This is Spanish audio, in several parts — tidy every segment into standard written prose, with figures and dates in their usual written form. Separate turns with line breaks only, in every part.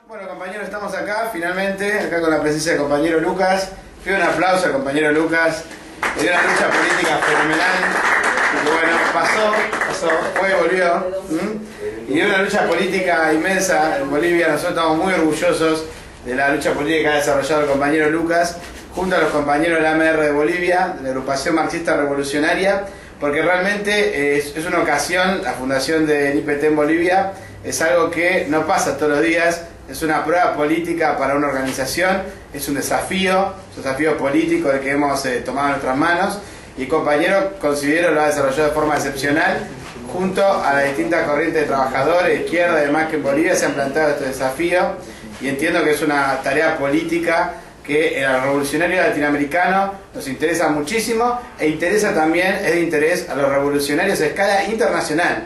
Bueno, compañeros, estamos acá, finalmente, acá con la presencia del compañero Lucas. Pido un aplauso al compañero Lucas. Dio una lucha política fenomenal. Y bueno, pasó, fue, volvió. Y dio una lucha política inmensa en Bolivia. Nosotros estamos muy orgullosos de la lucha política que ha desarrollado el compañero Lucas, junto a los compañeros de la AMR de Bolivia, de la agrupación marxista revolucionaria, porque realmente es una ocasión, la fundación del IPT en Bolivia, es algo que no pasa todos los días, es una prueba política para una organización, es un desafío político el que hemos tomado en nuestras manos, y el compañero, considero, lo ha desarrollado de forma excepcional, junto a las distintas corrientes de trabajadores, izquierda y demás que en Bolivia se han planteado este desafío, y entiendo que es una tarea política que a los revolucionarios latinoamericanos nos interesa muchísimo, e interesa también, es de interés a los revolucionarios a escala internacional,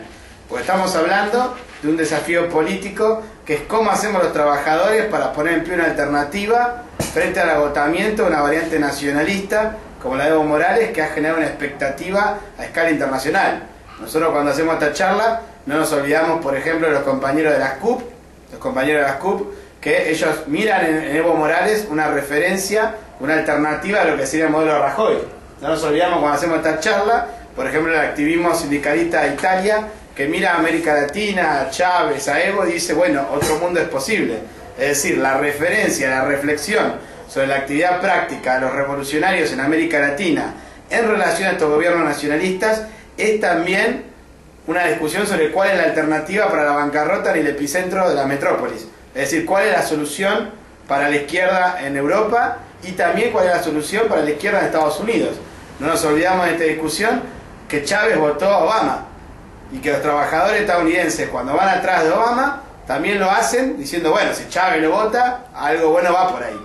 porque estamos hablando de un desafío político que es cómo hacemos los trabajadores para poner en pie una alternativa frente al agotamiento de una variante nacionalista como la de Evo Morales, que ha generado una expectativa a escala internacional. Nosotros cuando hacemos esta charla no nos olvidamos, por ejemplo, de los compañeros de las CUP, que ellos miran en Evo Morales una referencia, una alternativa a lo que sería el modelo de Rajoy. No nos olvidamos cuando hacemos esta charla, por ejemplo, el activismo sindicalista de Italia, que mira a América Latina, a Chávez, a Evo, y dice, bueno, otro mundo es posible. Es decir, la referencia, la reflexión sobre la actividad práctica de los revolucionarios en América Latina en relación a estos gobiernos nacionalistas es también una discusión sobre cuál es la alternativa para la bancarrota en el epicentro de la metrópolis. Es decir, cuál es la solución para la izquierda en Europa y también cuál es la solución para la izquierda en Estados Unidos. No nos olvidamos de esta discusión que Chávez votó a Obama y que los trabajadores estadounidenses, cuando van atrás de Obama, también lo hacen diciendo, bueno, si Chávez lo vota, algo bueno va por ahí.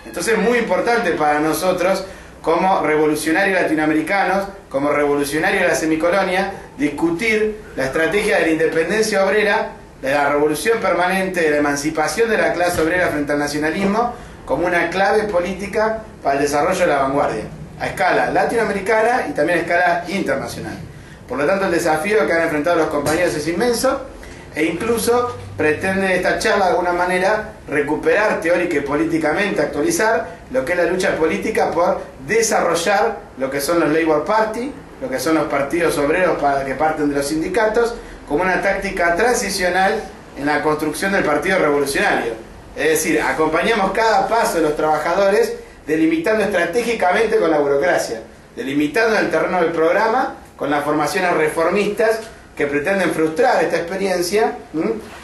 Entonces es muy importante para nosotros, como revolucionarios latinoamericanos, como revolucionarios de la semicolonia, discutir la estrategia de la independencia obrera, de la revolución permanente, de la emancipación de la clase obrera frente al nacionalismo, como una clave política para el desarrollo de la vanguardia, a escala latinoamericana y también a escala internacional. Por lo tanto, el desafío que han enfrentado los compañeros es inmenso, e incluso pretende esta charla de alguna manera recuperar teórica y políticamente, actualizar lo que es la lucha política por desarrollar lo que son los Labour Party, lo que son los partidos obreros que parten de los sindicatos, como una táctica transicional en la construcción del partido revolucionario. Es decir, acompañamos cada paso de los trabajadores delimitando estratégicamente con la burocracia, delimitando el terreno del programa con las formaciones reformistas que pretenden frustrar esta experiencia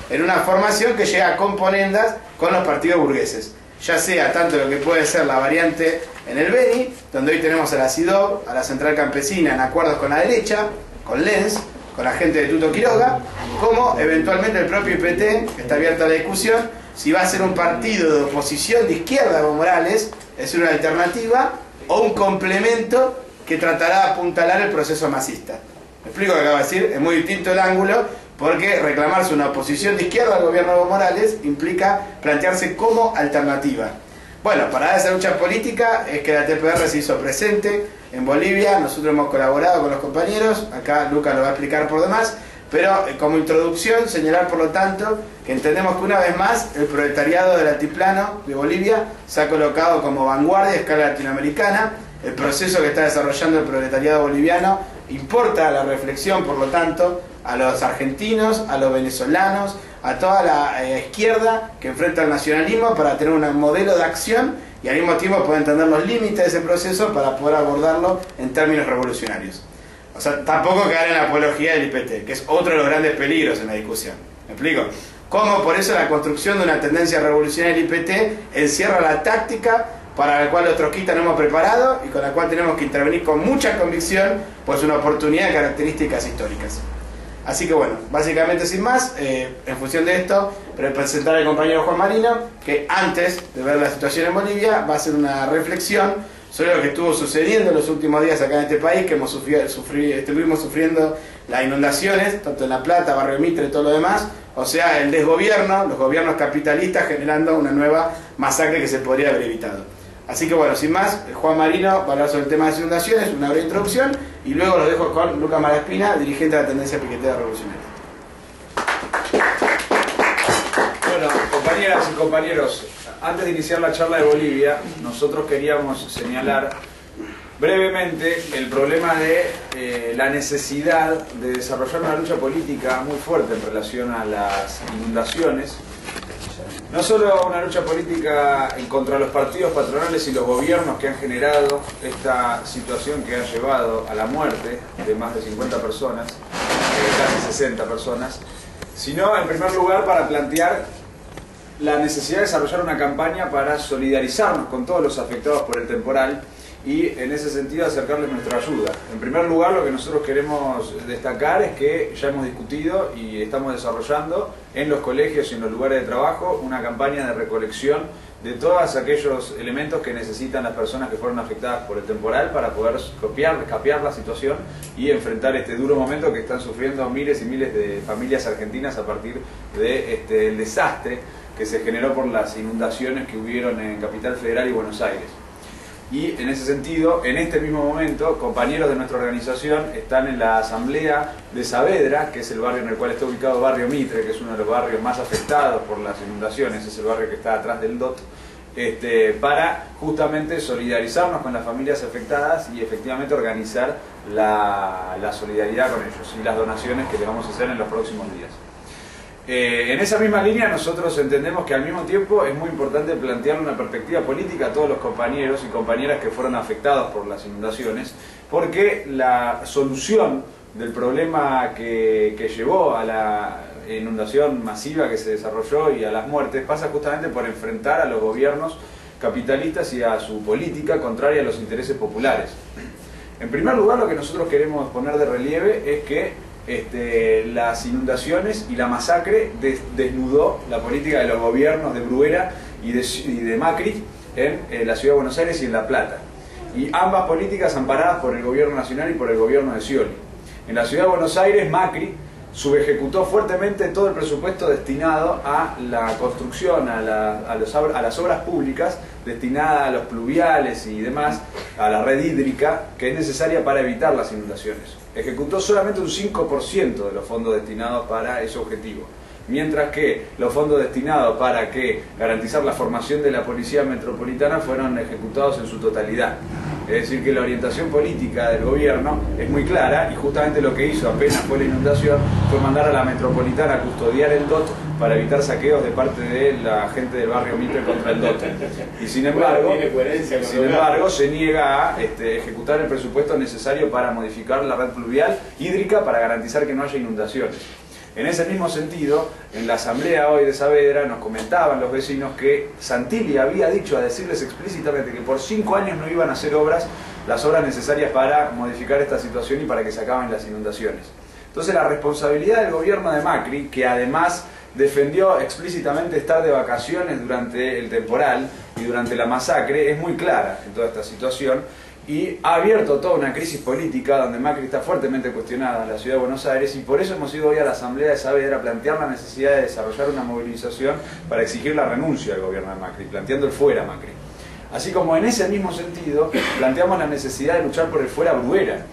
en una formación que llega a componendas con los partidos burgueses. Ya sea tanto lo que puede ser la variante en el Beni, donde hoy tenemos a la CIDOB, a la Central Campesina en acuerdos con la derecha, con Lenz, con la gente de Tuto Quiroga, como eventualmente el propio IPT, que está abierta a la discusión, si va a ser un partido de oposición de izquierda a Evo Morales, es una alternativa, o un complemento que tratará de apuntalar el proceso masista. ¿Me explico lo que acabo de decir? Es muy distinto el ángulo, porque reclamarse una oposición de izquierda al gobierno de Evo Morales implica plantearse como alternativa. Bueno, para esa lucha política es que la TPR se hizo presente en Bolivia. Nosotros hemos colaborado con los compañeros, acá Lucas lo va a explicar por demás, pero como introducción señalar por lo tanto que entendemos que una vez más el proletariado del altiplano de Bolivia se ha colocado como vanguardia a escala latinoamericana. El proceso que está desarrollando el proletariado boliviano importa la reflexión, por lo tanto, a los argentinos, a los venezolanos, a toda la izquierda que enfrenta al nacionalismo para tener un modelo de acción y al mismo tiempo poder entender los límites de ese proceso para poder abordarlo en términos revolucionarios. O sea, tampoco caer en la apología del IPT, que es otro de los grandes peligros en la discusión. ¿Me explico? Cómo por eso la construcción de una tendencia revolucionaria del IPT encierra la táctica para la cual los trotskistas nos hemos preparado y con la cual tenemos que intervenir con mucha convicción, pues una oportunidad de características históricas. Así que bueno, básicamente sin más, en función de esto, presentar al compañero Juan Marino, que antes de ver la situación en Bolivia va a hacer una reflexión sobre lo que estuvo sucediendo en los últimos días acá en este país, que estuvimos sufriendo las inundaciones, tanto en La Plata, Barrio Mitre y todo lo demás, o sea, el desgobierno, los gobiernos capitalistas generando una nueva masacre que se podría haber evitado. Así que bueno, sin más, Juan Marino va a hablar sobre el tema de las inundaciones, una breve introducción, y luego lo dejo con Lucas Malaspina, dirigente de la tendencia piquetera revolucionaria.
Bueno, compañeros, Compañeras y compañeros, antes de iniciar la charla de Bolivia, nosotros queríamos señalar brevemente el problema de la necesidad de desarrollar una lucha política muy fuerte en relación a las inundaciones. No solo una lucha política en contra de los partidos patronales y los gobiernos que han generado esta situación que ha llevado a la muerte de más de 50 personas, casi 60 personas, sino en primer lugar para plantear la necesidad de desarrollar una campaña para solidarizarnos con todos los afectados por el temporal y en ese sentido acercarles nuestra ayuda. En primer lugar, lo que nosotros queremos destacar es que ya hemos discutido y estamos desarrollando en los colegios y en los lugares de trabajo una campaña de recolección de todos aquellos elementos que necesitan las personas que fueron afectadas por el temporal para poder capear la situación y enfrentar este duro momento que están sufriendo miles y miles de familias argentinas a partir del desastre que se generó por las inundaciones que hubieron en Capital Federal y Buenos Aires. Y en ese sentido, en este mismo momento, compañeros de nuestra organización están en la asamblea de Saavedra, que es el barrio en el cual está ubicado Barrio Mitre, que es uno de los barrios más afectados por las inundaciones, es el barrio que está atrás del DOT, para justamente solidarizarnos con las familias afectadas y efectivamente organizar la solidaridad con ellos y las donaciones que les vamos a hacer en los próximos días. En esa misma línea nosotros entendemos que al mismo tiempo es muy importante plantear una perspectiva política a todos los compañeros y compañeras que fueron afectados por las inundaciones, porque la solución del problema que llevó a la inundación masiva que se desarrolló y a las muertes pasa justamente por enfrentar a los gobiernos capitalistas y a su política contraria a los intereses populares. En primer lugar, lo que nosotros queremos poner de relieve es que las inundaciones y la masacre desnudó la política de los gobiernos de Bruera y de Macri en la Ciudad de Buenos Aires y en La Plata. Y ambas políticas amparadas por el gobierno nacional y por el gobierno de Scioli. En la Ciudad de Buenos Aires, Macri subejecutó fuertemente todo el presupuesto destinado a la construcción, a las obras públicas, destinada a los pluviales y demás, a la red hídrica que es necesaria para evitar las inundaciones. Ejecutó solamente un 5% de los fondos destinados para ese objetivo, mientras que los fondos destinados para garantizar la formación de la Policía Metropolitana fueron ejecutados en su totalidad. Es decir, que la orientación política del gobierno es muy clara y justamente lo que hizo apenas fue la inundación fue mandar a la Metropolitana a custodiar el DOT para evitar saqueos de parte de la gente del barrio Mitre contra el DOT. Y sin embargo, se niega a ejecutar el presupuesto necesario para modificar la red pluvial hídrica para garantizar que no haya inundaciones. En ese mismo sentido, en la asamblea hoy de Saavedra nos comentaban los vecinos que Santilli había dicho a decirles explícitamente que por 5 años no iban a hacer las obras necesarias para modificar esta situación y para que se acaben las inundaciones. Entonces la responsabilidad del gobierno de Macri, que además defendió explícitamente estar de vacaciones durante el temporal y durante la masacre, es muy clara en toda esta situación. Y ha abierto toda una crisis política donde Macri está fuertemente cuestionada en la Ciudad de Buenos Aires y por eso hemos ido hoy a la Asamblea de Saavedra a plantear la necesidad de desarrollar una movilización para exigir la renuncia del gobierno de Macri, planteando el fuera Macri. Así como en ese mismo sentido planteamos la necesidad de luchar por el fuera Bruera.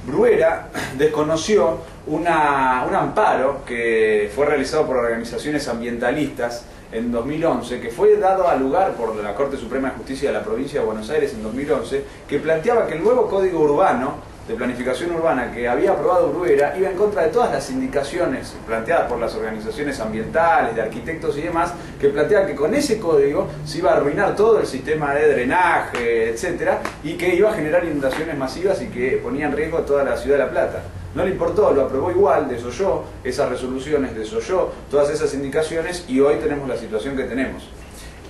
Bruera desconoció un amparo que fue realizado por organizaciones ambientalistas en 2011, que fue dado a lugar por la Corte Suprema de Justicia de la Provincia de Buenos Aires en 2011, que planteaba que el nuevo Código Urbano, de planificación urbana que había aprobado Bruera, iba en contra de todas las indicaciones planteadas por las organizaciones ambientales, de arquitectos y demás, que planteaban que con ese código se iba a arruinar todo el sistema de drenaje, etcétera, y que iba a generar inundaciones masivas y que ponía en riesgo a toda la Ciudad de La Plata. No le importó, lo aprobó igual, desoyó esas resoluciones, desoyó todas esas indicaciones y hoy tenemos la situación que tenemos.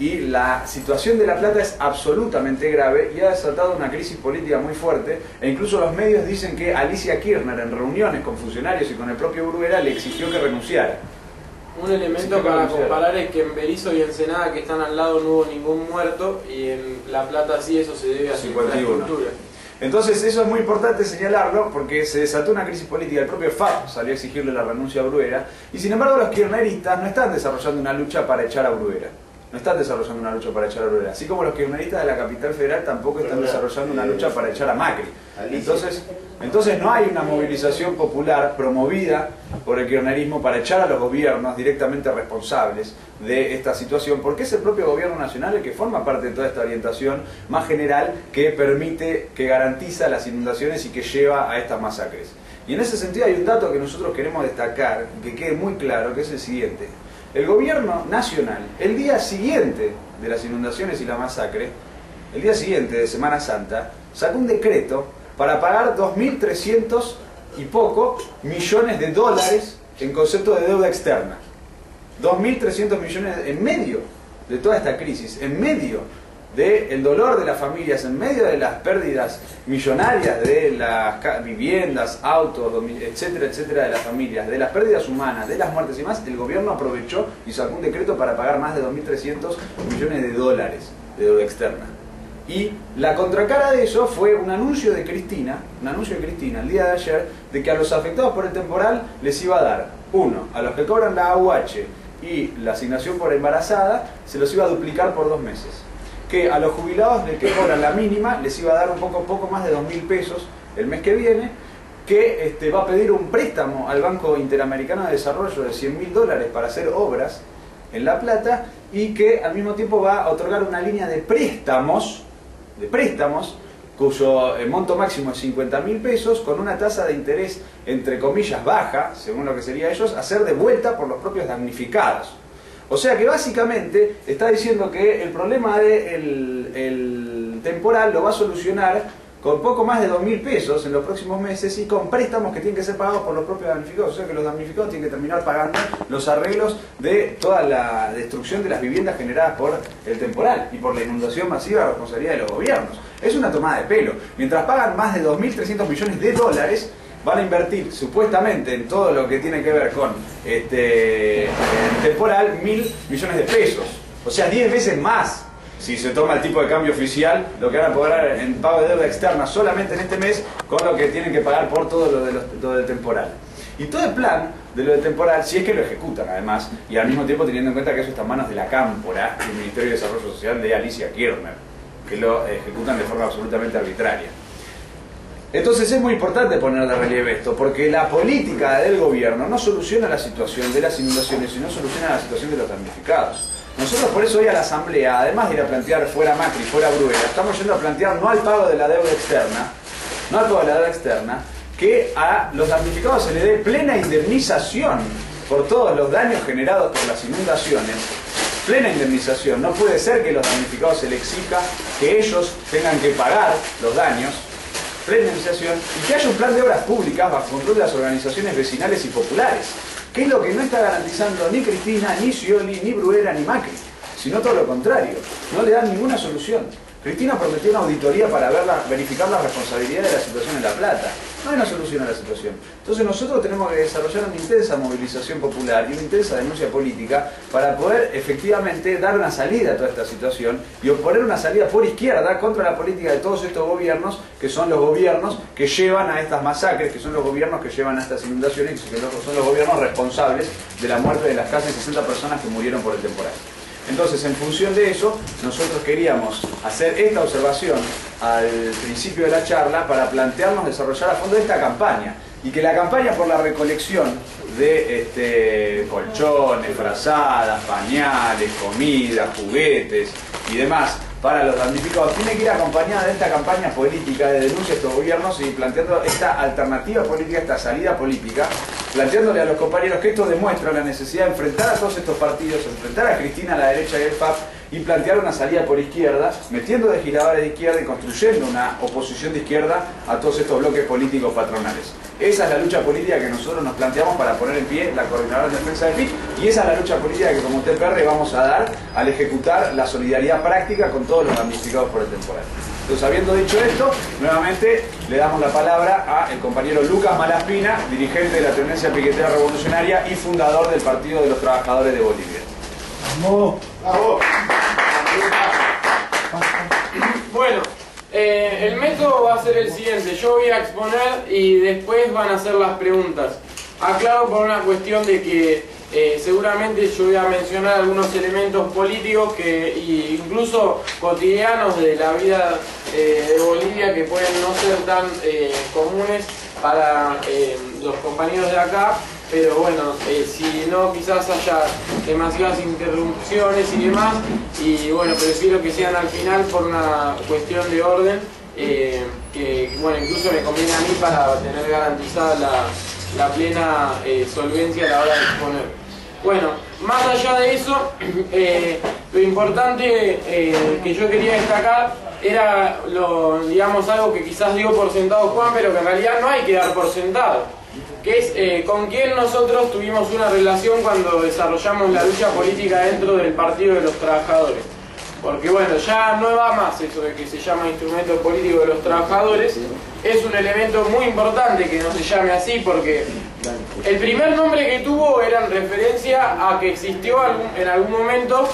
Y la situación de La Plata es absolutamente grave y ha desatado una crisis política muy fuerte e incluso los medios dicen que Alicia Kirchner en reuniones con funcionarios y con el propio Bruera le exigió que renunciara.
Un elemento para comparar es que en Berisso y Ensenada, que están al lado, no hubo ningún muerto y en La Plata sí, eso se debe a su infraestructura.
Entonces eso es muy importante señalarlo porque se desató una crisis política, el propio FAP salió a exigirle la renuncia a Bruera y sin embargo los kirchneristas no están desarrollando una lucha para echar a Bruera. no están desarrollando una lucha para echar a Bruera. Así como los kirchneristas de la capital federal tampoco están desarrollando una lucha para echar a Macri. Entonces no hay una movilización popular promovida por el kirchnerismo para echar a los gobiernos directamente responsables de esta situación, porque es el propio gobierno nacional el que forma parte de toda esta orientación más general que permite, que garantiza las inundaciones y que lleva a estas masacres. Y en ese sentido hay un dato que nosotros queremos destacar, que quede muy claro, que es el siguiente. El gobierno nacional, el día siguiente de las inundaciones y la masacre, el día siguiente de Semana Santa, sacó un decreto para pagar 2.300 y poco millones de dólares en concepto de deuda externa. 2.300 millones en medio de toda esta crisis, en medio del dolor de las familias, en medio de las pérdidas millonarias de las viviendas, autos, etcétera, etcétera, de las familias, de las pérdidas humanas, de las muertes y más, el gobierno aprovechó y sacó un decreto para pagar más de 2.300 millones de dólares de deuda externa. Y la contracara de eso fue un anuncio de Cristina el día de ayer, de que a los afectados por el temporal les iba a dar, uno, a los que cobran la AUH y la asignación por embarazada, se los iba a duplicar por 2 meses. Que a los jubilados del que cobran la mínima les iba a dar un poco más de 2.000 pesos el mes que viene, que va a pedir un préstamo al Banco Interamericano de Desarrollo de $100.000 para hacer obras en La Plata, y que al mismo tiempo va a otorgar una línea de préstamos cuyo monto máximo es 50.000 pesos, con una tasa de interés entre comillas baja, según lo que sería ellos, a ser devuelta por los propios damnificados. O sea que básicamente está diciendo que el problema del temporal lo va a solucionar con poco más de 2.000 pesos en los próximos meses y con préstamos que tienen que ser pagados por los propios damnificados. O sea que los damnificados tienen que terminar pagando los arreglos de toda la destrucción de las viviendas generadas por el temporal y por la inundación masiva, responsabilidad de los gobiernos. Es una tomada de pelo. Mientras pagan más de 2.300 millones de dólares, van a invertir supuestamente en todo lo que tiene que ver con el temporal 1.000 millones de pesos. O sea, 10 veces más si se toma el tipo de cambio oficial, lo que van a cobrar en pago de deuda externa solamente en este mes, con lo que tienen que pagar por todo lo del temporal. Y todo el plan de lo del temporal, si es que lo ejecutan además, y al mismo tiempo teniendo en cuenta que eso está en manos de la Cámpora, el Ministerio de Desarrollo Social de Alicia Kirchner, que lo ejecutan de forma absolutamente arbitraria. Entonces es muy importante poner de relieve esto, porque la política del gobierno no soluciona la situación de las inundaciones, sino soluciona la situación de los damnificados. Nosotros por eso hoy a la Asamblea, además de ir a plantear fuera Macri, fuera Bruera, estamos yendo a plantear no al pago de la deuda externa, que a los damnificados se le dé plena indemnización por todos los daños generados por las inundaciones. Plena indemnización. No puede ser que los damnificados se les exija que ellos tengan que pagar los daños. Plena indemnización. Y que haya un plan de obras públicas bajo control de las organizaciones vecinales y populares, que es lo que no está garantizando ni Cristina, ni Scioli, ni Bruera, ni Macri, sino todo lo contrario. No le dan ninguna solución. Cristina prometió una auditoría para verificar la responsabilidad de la situación en La Plata. No hay una solución a la situación. Entonces nosotros tenemos que desarrollar una intensa movilización popular y una intensa denuncia política para poder efectivamente dar una salida a toda esta situación y oponer una salida por izquierda contra la política de todos estos gobiernos, que son los gobiernos que llevan a estas masacres, que son los gobiernos que llevan a estas inundaciones, que son los gobiernos responsables de la muerte de las casi 60 personas que murieron por el temporal. Entonces, en función de eso, nosotros queríamos hacer esta observación al principio de la charla para plantearnos desarrollar a fondo esta campaña, y que la campaña por la recolección de colchones, frazadas, pañales, comida, juguetes y demás para los damnificados tiene que ir acompañada de esta campaña política de denuncia a estos gobiernos y planteando esta alternativa política, esta salida política, planteándole a los compañeros que esto demuestra la necesidad de enfrentar a todos estos partidos, enfrentar a Cristina, a la derecha y al FAP, y plantear una salida por izquierda, metiendo legisladores de izquierda y construyendo una oposición de izquierda a todos estos bloques políticos patronales. Esa es la lucha política que nosotros nos planteamos para poner en pie la Coordinadora de Defensa del FIC, y esa es la lucha política que como TPR vamos a dar al ejecutar la solidaridad práctica con todos los damnificados por el temporal. Entonces, habiendo dicho esto, nuevamente le damos la palabra al compañero Lucas Malaspina, dirigente de la Tendencia Piquetera Revolucionaria y fundador del Partido de los Trabajadores de Bolivia.
¡Vamos! ¡Bravo!
Bueno, el método va a ser el siguiente. Yo voy a exponer y después van a hacer las preguntas. Aclaro por una cuestión de que seguramente yo voy a mencionar algunos elementos políticos incluso cotidianos de la vida de Bolivia que pueden no ser tan comunes para los compañeros de acá, pero bueno, si no quizás haya demasiadas interrupciones y demás, y bueno, prefiero que sean al final por una cuestión de orden, que bueno, incluso me conviene a mí para tener garantizada la plena solvencia a la hora de exponer. Bueno, más allá de eso, lo importante que yo quería destacar era digamos, algo que quizás dio por sentado Juan, pero que en realidad no hay que dar por sentado, que es con quién nosotros tuvimos una relación cuando desarrollamos la lucha política dentro del Partido de los Trabajadores. Porque bueno, ya no va más eso de que se llama instrumento político de los trabajadores, es un elemento muy importante que no se llame así, porque el primer nombre que tuvo era en referencia a que existió en algún momento,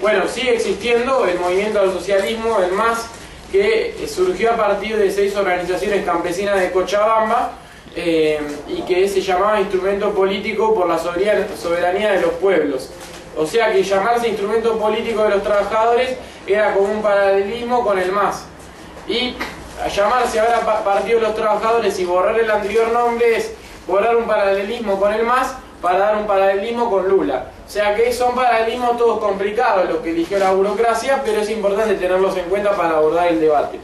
bueno, sigue existiendo el movimiento al socialismo, el MAS, que surgió a partir de 6 organizaciones campesinas de Cochabamba, y que se llamaba Instrumento Político por la Soberanía de los Pueblos. O sea que llamarse Instrumento Político de los Trabajadores era como un paralelismo con el MAS. Y llamarse ahora Partido de los Trabajadores y borrar el anterior nombre es borrar un paralelismo con el MAS para dar un paralelismo con Lula. O sea que son paralelismos todos complicados los que eligió la burocracia, pero es importante tenerlos en cuenta para abordar el debate.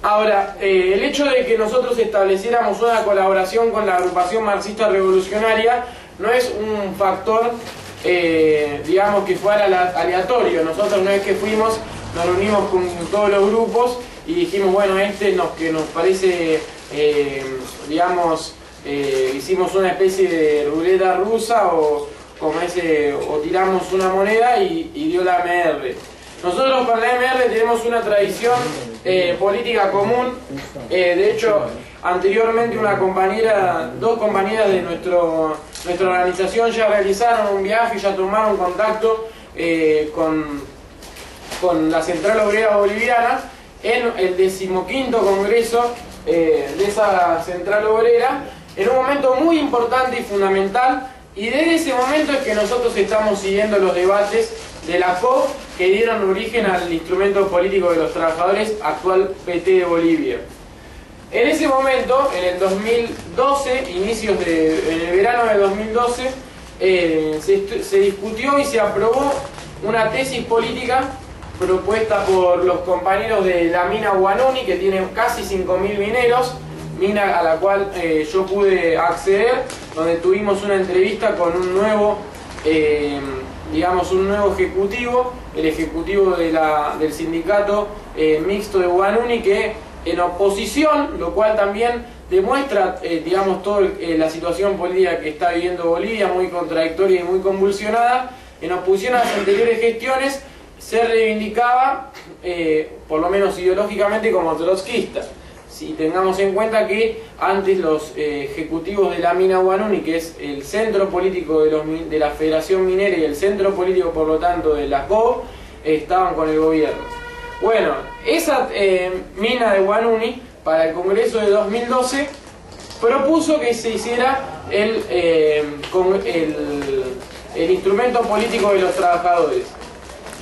Ahora, el hecho de que nosotros estableciéramos una colaboración con la agrupación marxista revolucionaria no es un factor, digamos, que fuera aleatorio. Nosotros no es que fuimos, nos reunimos con todos los grupos y dijimos, bueno, que nos parece, digamos, hicimos una especie de ruleta rusa o tiramos una moneda y dio la AMR. Nosotros con la AMR tenemos una tradición política común. De hecho, anteriormente dos compañeras de nuestra organización ya realizaron un viaje y ya tomaron contacto con la Central Obrera Boliviana en el 15º Congreso de esa Central Obrera, en un momento muy importante y fundamental, y desde ese momento es que nosotros estamos siguiendo los debates de la COB que dieron origen al Instrumento Político de los Trabajadores, actual PT de Bolivia. En ese momento, en el 2012, en el verano de 2012, se discutió y se aprobó una tesis política propuesta por los compañeros de la mina Huanuni, que tiene casi 5.000 mineros, mina a la cual yo pude acceder, donde tuvimos una entrevista con un nuevo, digamos, un nuevo ejecutivo, el ejecutivo del sindicato mixto de Huanuni, que en oposición, lo cual también demuestra, digamos, toda la situación política que está viviendo Bolivia, muy contradictoria y muy convulsionada. En oposición a las anteriores gestiones, se reivindicaba, por lo menos ideológicamente, como trotskista. Si tengamos en cuenta que antes los ejecutivos de la mina Huanuni, que es el centro político de la Federación Minera y el centro político, por lo tanto, de la COB, estaban con el gobierno. Bueno, esa mina de Huanuni, para el Congreso de 2012, propuso que se hiciera el Instrumento Político de los Trabajadores.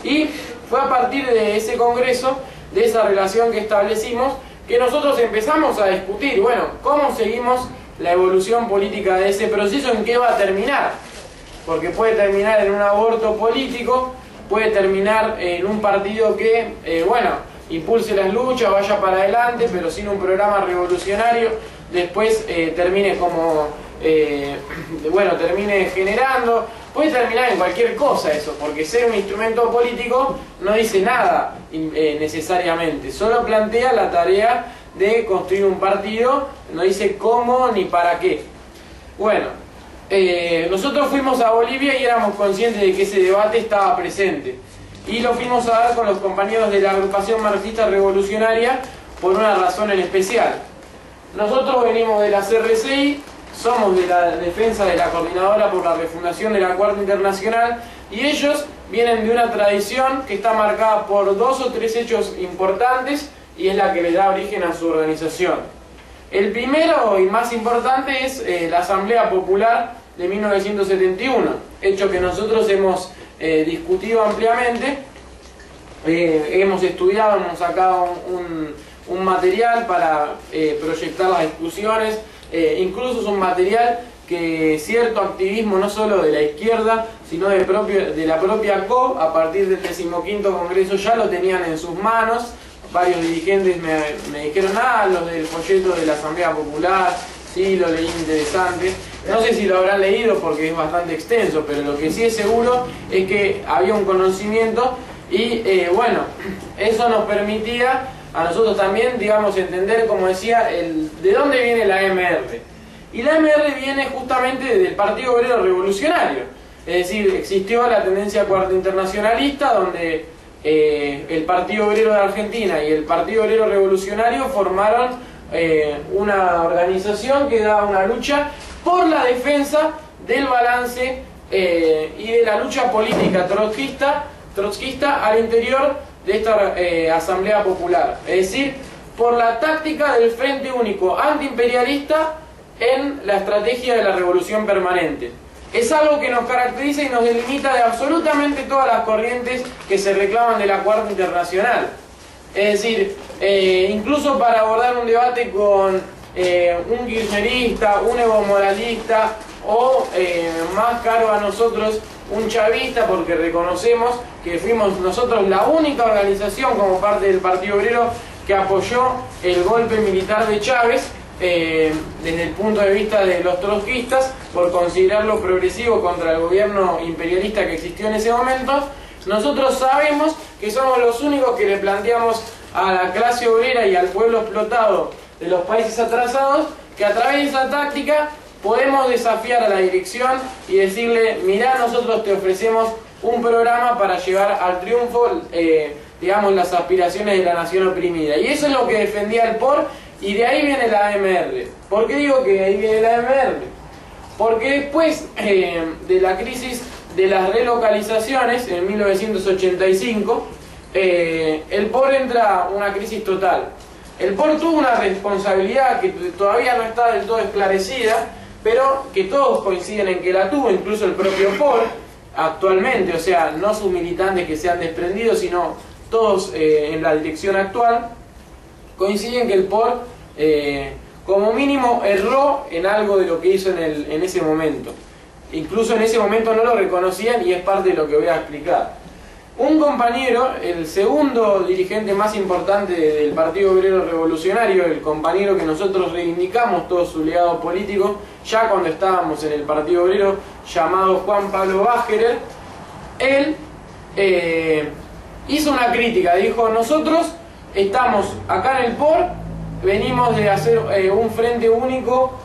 Y fue a partir de ese Congreso, de esa relación que establecimos, que nosotros empezamos a discutir, bueno, ¿cómo seguimos la evolución política de ese proceso? ¿En qué va a terminar? Porque puede terminar en un aborto político, puede terminar en un partido que, bueno, impulse las luchas, vaya para adelante, pero sin un programa revolucionario, después termine como, bueno, termine generando. Puede terminar en cualquier cosa eso, porque ser un instrumento político no dice nada necesariamente, solo plantea la tarea de construir un partido, no dice cómo ni para qué. Bueno, nosotros fuimos a Bolivia y éramos conscientes de que ese debate estaba presente, y lo fuimos a dar con los compañeros de la agrupación marxista revolucionaria por una razón en especial. Nosotros venimos de la CRCI, somos de la defensa de la Coordinadora por la Refundación de la Cuarta Internacional, y ellos vienen de una tradición que está marcada por 2 o 3 hechos importantes, y es la que le da origen a su organización. El primero y más importante es la Asamblea Popular de 1971, hecho que nosotros hemos discutido ampliamente, hemos estudiado, hemos sacado un material para proyectar las discusiones, incluso es un material que cierto activismo no solo de la izquierda, sino de la propia COP, a partir del 15º Congreso ya lo tenían en sus manos. Varios dirigentes me dijeron, los del folleto de la Asamblea Popular, sí, lo leí interesante. No sé si lo habrán leído porque es bastante extenso, pero lo que sí es seguro es que había un conocimiento y bueno, eso nos permitía a nosotros también, digamos, entender, como decía, de dónde viene la AMR. Y la AMR viene justamente del Partido Obrero Revolucionario. Es decir, existió la tendencia cuarta internacionalista, donde el Partido Obrero de Argentina y el Partido Obrero Revolucionario formaron una organización que daba una lucha por la defensa del balance y de la lucha política trotskista al interior de esta Asamblea Popular. Es decir, por la táctica del Frente Único Antiimperialista en la estrategia de la revolución permanente. Es algo que nos caracteriza y nos delimita de absolutamente todas las corrientes que se reclaman de la Cuarta Internacional. Es decir, incluso para abordar un debate con un kirchnerista, un evomoralista o, más caro a nosotros, un chavista, porque reconocemos que fuimos nosotros la única organización como parte del Partido Obrero que apoyó el golpe militar de Chávez, desde el punto de vista de los trotskistas, por considerarlo progresivo contra el gobierno imperialista que existió en ese momento. Nosotros sabemos que somos los únicos que le planteamos a la clase obrera y al pueblo explotado de los países atrasados que a través de esa táctica podemos desafiar a la dirección y decirle, mirá, nosotros te ofrecemos un programa para llevar al triunfo, digamos, las aspiraciones de la nación oprimida. Y eso es lo que defendía el POR. Y de ahí viene la AMR. ¿Por qué digo que de ahí viene la AMR? Porque después de la crisis de las relocalizaciones en 1985, el POR entra una crisis total. El POR tuvo una responsabilidad que todavía no está del todo esclarecida, pero que todos coinciden en que la tuvo, incluso el propio POR actualmente, o sea, no sus militantes que se han desprendido, sino todos en la dirección actual, coinciden que el POR, como mínimo, erró en algo de lo que hizo en ese momento. Incluso en ese momento no lo reconocían y es parte de lo que voy a explicar. Un compañero, el segundo dirigente más importante del Partido Obrero Revolucionario, el compañero que nosotros reivindicamos todo su legado político, ya cuando estábamos en el Partido Obrero, llamado Juan Pablo Bájerer, él hizo una crítica, dijo, nosotros estamos acá en el POR, venimos de hacer un frente único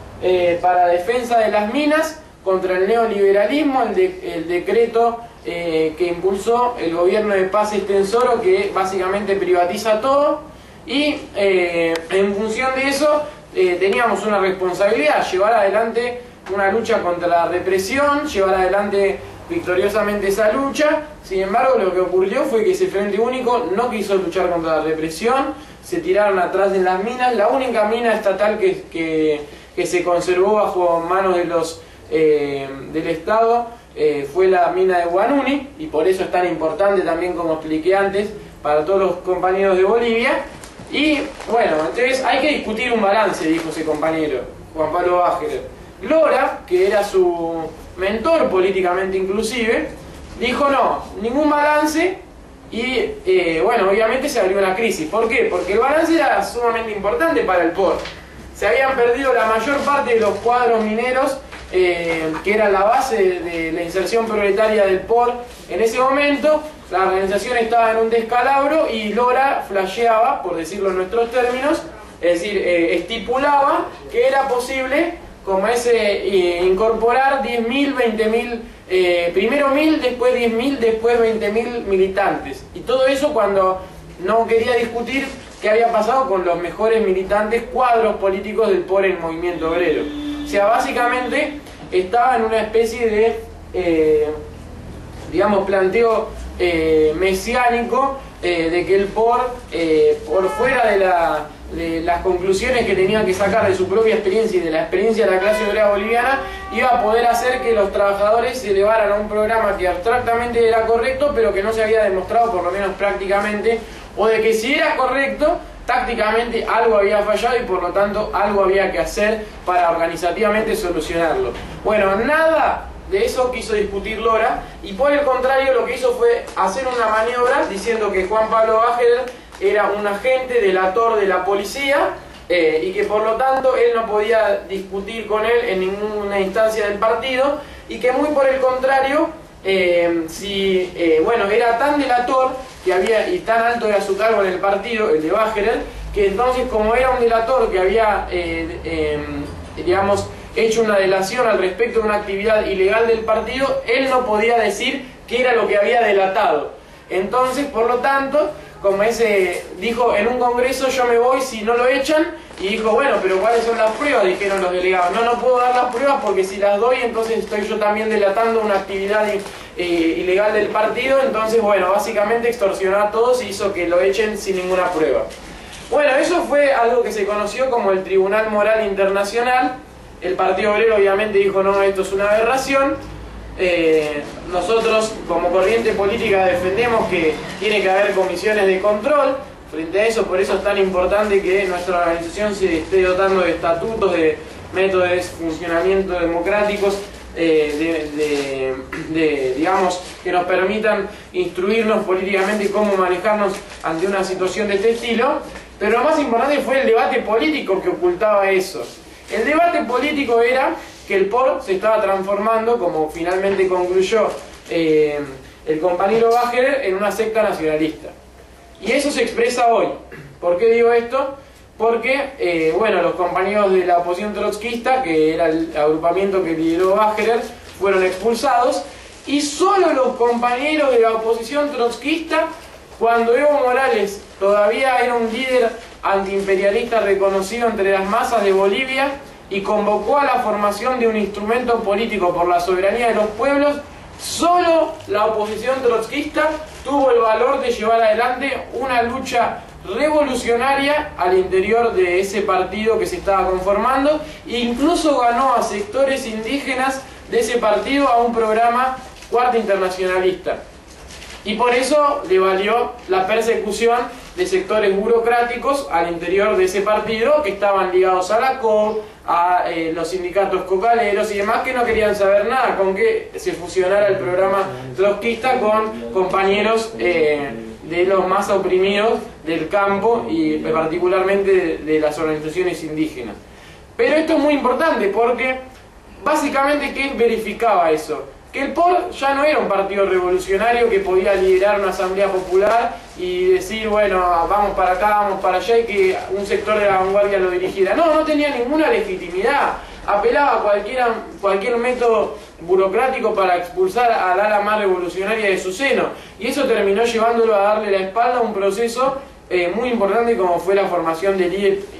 para defensa de las minas contra el neoliberalismo, el decreto que impulsó el gobierno de Paz Estenssoro, que básicamente privatiza todo, y en función de eso teníamos una responsabilidad, llevar adelante una lucha contra la represión, llevar adelante victoriosamente esa lucha. Sin embargo, lo que ocurrió fue que ese Frente Único no quiso luchar contra la represión, se tiraron atrás de las minas. La única mina estatal que se conservó bajo manos de del Estado fue la mina de Guanuni, y por eso es tan importante también, como expliqué antes, para todos los compañeros de Bolivia. Y bueno, entonces hay que discutir un balance, dijo ese compañero, Juan Pablo Bájerer. Lora, que era su mentor políticamente inclusive, dijo no, ningún balance. Y bueno, obviamente se abrió una crisis. ¿Por qué? Porque el balance era sumamente importante para el POR. Se habían perdido la mayor parte de los cuadros mineros, que eran la base de la inserción proletaria del POR en ese momento. La organización estaba en un descalabro y Lora flasheaba, por decirlo en nuestros términos, es decir, estipulaba que era posible, como incorporar 10.000, 20.000, primero 1.000, después 10.000, después 20.000 militantes. Y todo eso cuando no quería discutir qué había pasado con los mejores militantes, cuadros políticos del POR en el movimiento obrero. O sea, básicamente estaba en una especie de, digamos, planteo mesiánico de que el por fuera de las conclusiones que tenían que sacar de su propia experiencia y de la experiencia de la clase obrera boliviana, iba a poder hacer que los trabajadores se elevaran a un programa que abstractamente era correcto, pero que no se había demostrado, por lo menos prácticamente, o de que si era correcto, tácticamente algo había fallado y por lo tanto algo había que hacer para organizativamente solucionarlo. Bueno, nada de eso quiso discutir Lora, y por el contrario lo que hizo fue hacer una maniobra diciendo que Juan Pablo Bacheler era un agente delator de la policía, y que por lo tanto él no podía discutir con él en ninguna instancia del partido, y que muy por el contrario, bueno, era tan delator que había, y tan alto era su cargo en el partido, el de Bacheler, que entonces como era un delator que había, digamos, hecho una delación al respecto de una actividad ilegal del partido, él no podía decir qué era lo que había delatado. Entonces, por lo tanto, como ese dijo en un congreso, yo me voy si no lo echan, y dijo, bueno, pero ¿cuáles son las pruebas? Dijeron los delegados. No puedo dar las pruebas porque si las doy, entonces estoy yo también delatando una actividad ilegal del partido. Entonces, bueno, básicamente extorsionó a todos y hizo que lo echen sin ninguna prueba. Bueno, eso fue algo que se conoció como el Tribunal Moral Internacional. El Partido Obrero obviamente dijo, no, esto es una aberración. Nosotros como corriente política defendemos que tiene que haber comisiones de control frente a eso. Por eso es tan importante que nuestra organización se esté dotando de estatutos, de métodos de funcionamiento democráticos, digamos, que nos permitan instruirnos políticamente y cómo manejarnos ante una situación de este estilo. Pero lo más importante fue el debate político que ocultaba eso. El debate político era que el POR se estaba transformando, como finalmente concluyó el compañero Bacheler, en una secta nacionalista. Y eso se expresa hoy. ¿Por qué digo esto? Porque, bueno, los compañeros de la oposición trotskista, que era el agrupamiento que lideró Bacheler, fueron expulsados, y solo los compañeros de la oposición trotskista, cuando Evo Morales todavía era un líder antiimperialista reconocido entre las masas de Bolivia y convocó a la formación de un instrumento político por la soberanía de los pueblos, solo la oposición trotskista tuvo el valor de llevar adelante una lucha revolucionaria al interior de ese partido que se estaba conformando, e incluso ganó a sectores indígenas de ese partido a un programa cuarta internacionalista. Y por eso le valió la persecución de sectores burocráticos al interior de ese partido que estaban ligados a la COP, a los sindicatos cocaleros y demás, que no querían saber nada con que se fusionara el programa trotskista con compañeros de los más oprimidos del campo y particularmente de las organizaciones indígenas. Pero esto es muy importante porque básicamente ¿qué verificaba eso? Que el POR ya no era un partido revolucionario que podía liderar una asamblea popular y decir, bueno, vamos para acá, vamos para allá, y que un sector de la vanguardia lo dirigiera. No tenía ninguna legitimidad. Apelaba a cualquier método burocrático para expulsar al ala más revolucionaria de su seno. Y eso terminó llevándolo a darle la espalda a un proceso muy importante como fue la formación del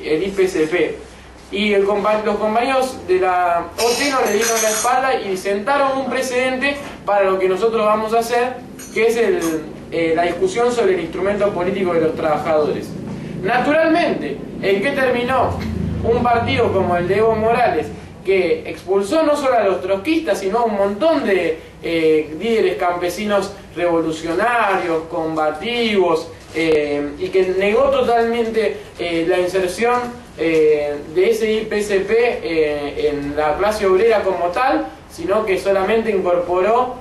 IPCP. Y los compañeros de la OT no le dieron la espalda y sentaron un precedente para lo que nosotros vamos a hacer, que es la discusión sobre el instrumento político de los trabajadores. Naturalmente, ¿en qué terminó un partido como el de Evo Morales, que expulsó no solo a los trotskistas, sino a un montón de líderes campesinos revolucionarios, combativos, y que negó totalmente la inserción de ese IPCP en la clase obrera como tal, sino que solamente incorporó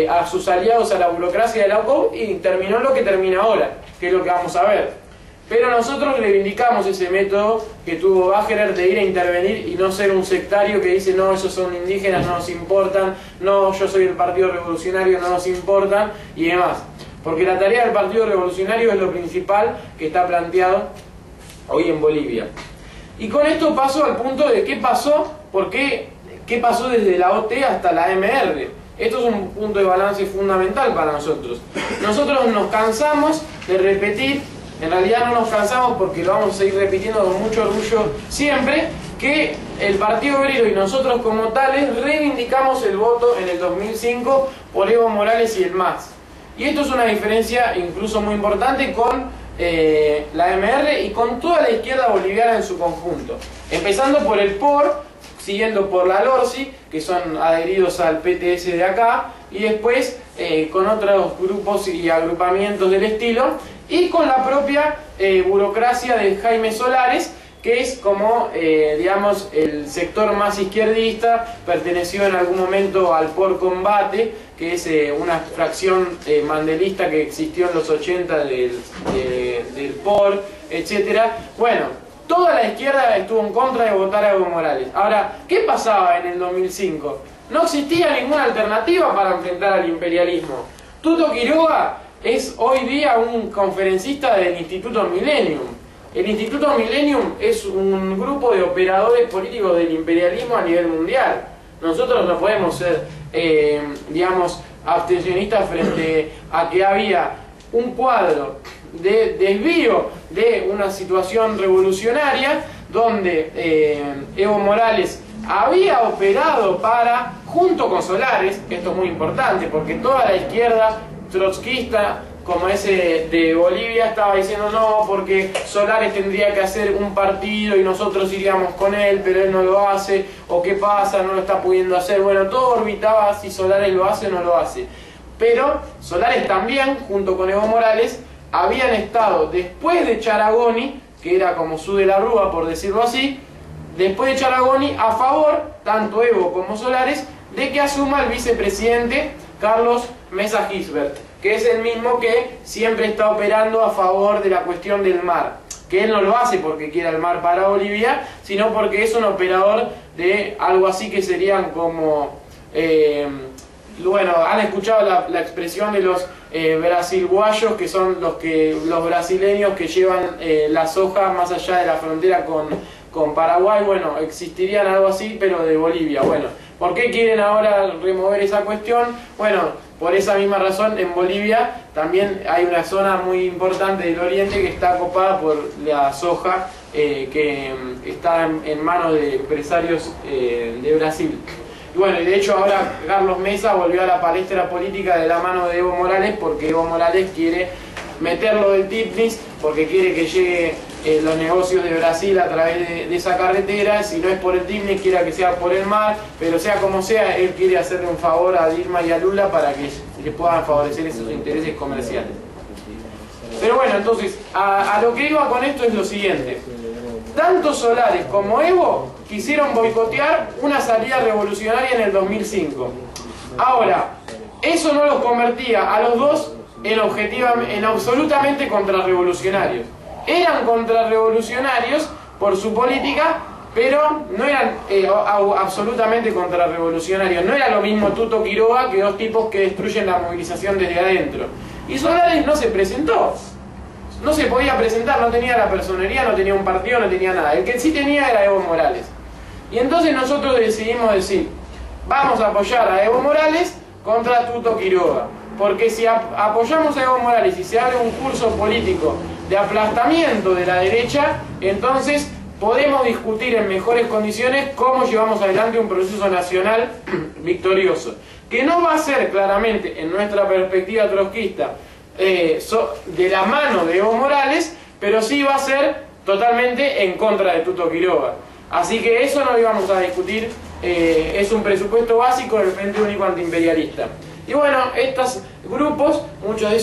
a sus aliados a la burocracia de la OCOP y terminó lo que termina ahora, que es lo que vamos a ver. Pero nosotros reivindicamos ese método que tuvo Bacheler de ir a intervenir y no ser un sectario que dice, no, esos son indígenas, no nos importan, no, yo soy el partido revolucionario, no nos importan, y demás. Porque la tarea del partido revolucionario es lo principal que está planteado hoy en Bolivia. Y con esto paso al punto de qué pasó, qué pasó desde la OT hasta la MR. Esto es un punto de balance fundamental para nosotros. Nosotros nos cansamos de repetir, en realidad no nos cansamos porque lo vamos a seguir repitiendo con mucho orgullo siempre, que el Partido Obrero y nosotros como tales reivindicamos el voto en el 2005 por Evo Morales y el MAS. Y esto es una diferencia incluso muy importante con la MR y con toda la izquierda boliviana en su conjunto. Empezando por el POR, siguiendo por la LORSI, que son adheridos al PTS de acá, y después con otros grupos y agrupamientos del estilo, y con la propia burocracia de Jaime Solares, que es como, digamos, el sector más izquierdista, perteneció en algún momento al POR Combate, que es una fracción mandelista que existió en los 80 del POR, etc. Bueno, toda la izquierda estuvo en contra de votar a Evo Morales. Ahora, ¿qué pasaba en el 2005? No existía ninguna alternativa para enfrentar al imperialismo. Tuto Quiroga es hoy día un conferencista del Instituto Millennium. El Instituto Millennium es un grupo de operadores políticos del imperialismo a nivel mundial. Nosotros no podemos ser, digamos, abstencionistas frente a que había un cuadro de desvío de una situación revolucionaria donde Evo Morales había operado para, junto con Solares, esto es muy importante porque toda la izquierda trotskista como ese de Bolivia estaba diciendo no, porque Solares tendría que hacer un partido y nosotros iríamos con él, pero él no lo hace, o qué pasa, no lo está pudiendo hacer. Bueno, todo orbitaba si Solares lo hace o no lo hace. Pero Solares también, junto con Evo Morales, habían estado después de Charagoni, que era como su de la Rúa, por decirlo así, después de Charagoni, a favor, tanto Evo como Solares, de que asuma el vicepresidente Carlos Mesa Gisbert, que es el mismo que siempre está operando a favor de la cuestión del mar, que él no lo hace porque quiera el mar para Bolivia, sino porque es un operador de algo así que serían como, bueno, han escuchado la expresión de los brasilguayos, que son los brasileños que llevan la soja más allá de la frontera con Paraguay. Bueno, existirían algo así, pero de Bolivia. Bueno, ¿por qué quieren ahora remover esa cuestión? Bueno, por esa misma razón, en Bolivia también hay una zona muy importante del oriente que está copada por la soja que está en manos de empresarios de Brasil. Y bueno, y de hecho ahora Carlos Mesa volvió a la palestra política de la mano de Evo Morales porque Evo Morales quiere meterlo del TIPNIS, porque quiere que llegue los negocios de Brasil a través de esa carretera. Si no es por el TIPNIS, quiera que sea por el mar, pero sea como sea, él quiere hacerle un favor a Dilma y a Lula para que le puedan favorecer esos intereses comerciales. Pero bueno, entonces, a lo que iba con esto es lo siguiente. Tanto Solares como Evo quisieron boicotear una salida revolucionaria en el 2005. Ahora, eso no los convertía a los dos en absolutamente contrarrevolucionarios. Eran contrarrevolucionarios por su política, pero no eran absolutamente contrarrevolucionarios. No era lo mismo Tuto Quiroga que dos tipos que destruyen la movilización desde adentro. Y Solares no se presentó. No se podía presentar, no tenía la personería, no tenía un partido, no tenía nada. El que sí tenía era Evo Morales. Y entonces nosotros decidimos decir, vamos a apoyar a Evo Morales contra Tuto Quiroga. Porque si apoyamos a Evo Morales y se abre un curso político de aplastamiento de la derecha, entonces podemos discutir en mejores condiciones cómo llevamos adelante un proceso nacional victorioso. Que no va a ser claramente, en nuestra perspectiva trotskista, de la mano de Evo Morales, pero sí va a ser totalmente en contra de Tuto Quiroga. Así que eso no íbamos a discutir, es un presupuesto básico del Frente Único Antiimperialista. Y bueno, estos grupos, muchos de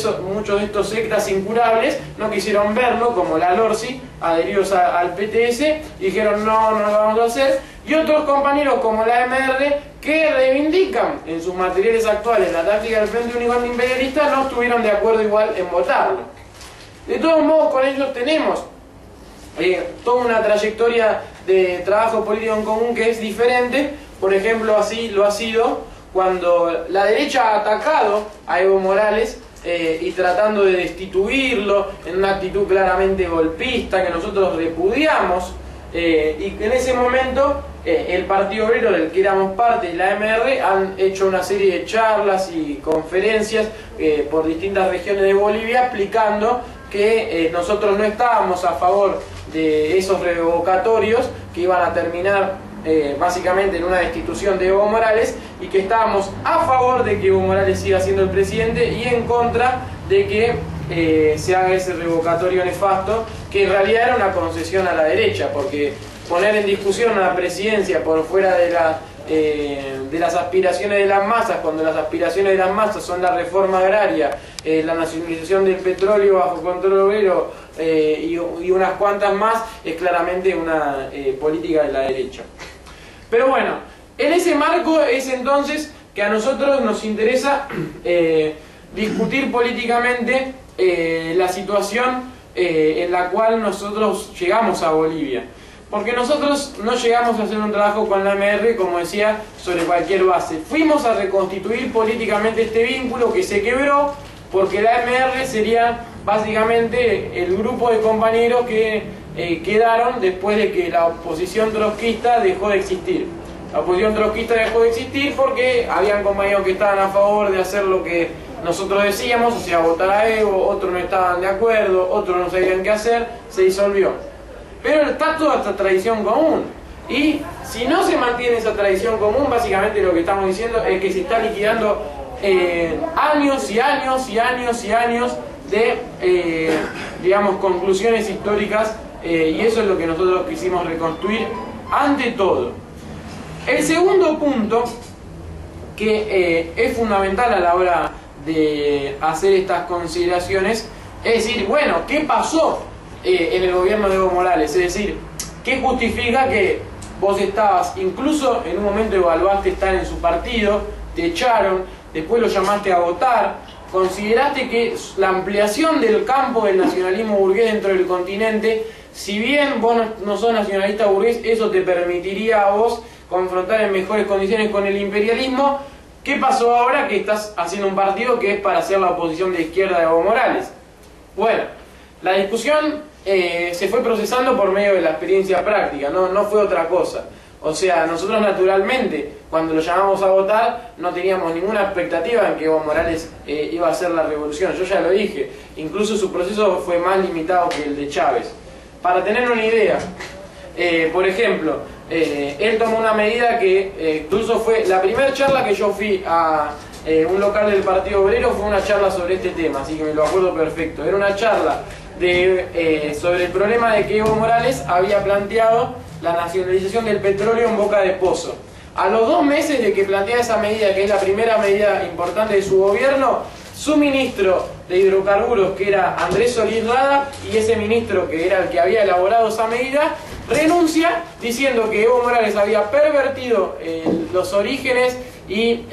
estos sectas incurables, no quisieron verlo, como la LORSI, adheridos al PTS, y dijeron no lo vamos a hacer. Y otros compañeros como la MR, que reivindican en sus materiales actuales la táctica del Frente Único Antiimperialista, no estuvieron de acuerdo igual en votarlo. De todos modos, con ellos tenemos toda una trayectoria de trabajo político en común que es diferente. Por ejemplo, así lo ha sido cuando la derecha ha atacado a Evo Morales y tratando de destituirlo en una actitud claramente golpista que nosotros repudiamos, y en ese momento el Partido Obrero del que éramos parte y la MR han hecho una serie de charlas y conferencias por distintas regiones de Bolivia explicando que nosotros no estábamos a favor de esos revocatorios que iban a terminar básicamente en una destitución de Evo Morales, y que estábamos a favor de que Evo Morales siga siendo el presidente y en contra de que se haga ese revocatorio nefasto, que en realidad era una concesión a la derecha, porque poner en discusión a la presidencia por fuera de las aspiraciones de las masas, cuando las aspiraciones de las masas son la reforma agraria, la nacionalización del petróleo bajo control obrero y unas cuantas más, es claramente una política de la derecha. Pero bueno, en ese marco es entonces que a nosotros nos interesa discutir políticamente la situación en la cual nosotros llegamos a Bolivia. Porque nosotros no llegamos a hacer un trabajo con la MR, como decía, sobre cualquier base. Fuimos a reconstituir políticamente este vínculo que se quebró, porque la MR sería básicamente el grupo de compañeros que quedaron después de que la oposición trotskista dejó de existir. La oposición trotskista dejó de existir porque habían compañeros que estaban a favor de hacer lo que nosotros decíamos, o sea, votar a Evo, otros no estaban de acuerdo, otros no sabían qué hacer, se disolvió. Pero está toda esta tradición común, y si no se mantiene esa tradición común, básicamente lo que estamos diciendo es que se está liquidando años y años y años y años de, digamos, conclusiones históricas, y eso es lo que nosotros quisimos reconstruir ante todo. El segundo punto, que es fundamental a la hora de hacer estas consideraciones, es decir, bueno, ¿qué pasó en el gobierno de Evo Morales? Es decir, ¿qué justifica que vos estabas, incluso en un momento evaluaste estar en su partido, te echaron, después lo llamaste a votar, consideraste que la ampliación del campo del nacionalismo burgués dentro del continente, si bien vos no sos nacionalista burgués, eso te permitiría a vos confrontar en mejores condiciones con el imperialismo? ¿Qué pasó ahora que estás haciendo un partido que es para hacer la oposición de izquierda de Evo Morales? Bueno, la discusión se fue procesando por medio de la experiencia práctica, no fue otra cosa. O sea, nosotros naturalmente, cuando lo llamamos a votar, no teníamos ninguna expectativa en que Evo Morales iba a hacer la revolución. Yo ya lo dije, incluso su proceso fue más limitado que el de Chávez. Para tener una idea, por ejemplo, él tomó una medida que incluso fue la primera charla que yo fui a un local del Partido Obrero, fue una charla sobre este tema, así que me lo acuerdo perfecto. Era una charla sobre el problema de que Evo Morales había planteado la nacionalización del petróleo en Boca de Pozo. A los 2 meses de que plantea esa medida, que es la primera medida importante de su gobierno, su ministro de hidrocarburos, que era Andrés Solís Rada, y ese ministro que era el que había elaborado esa medida, renuncia diciendo que Evo Morales había pervertido los orígenes y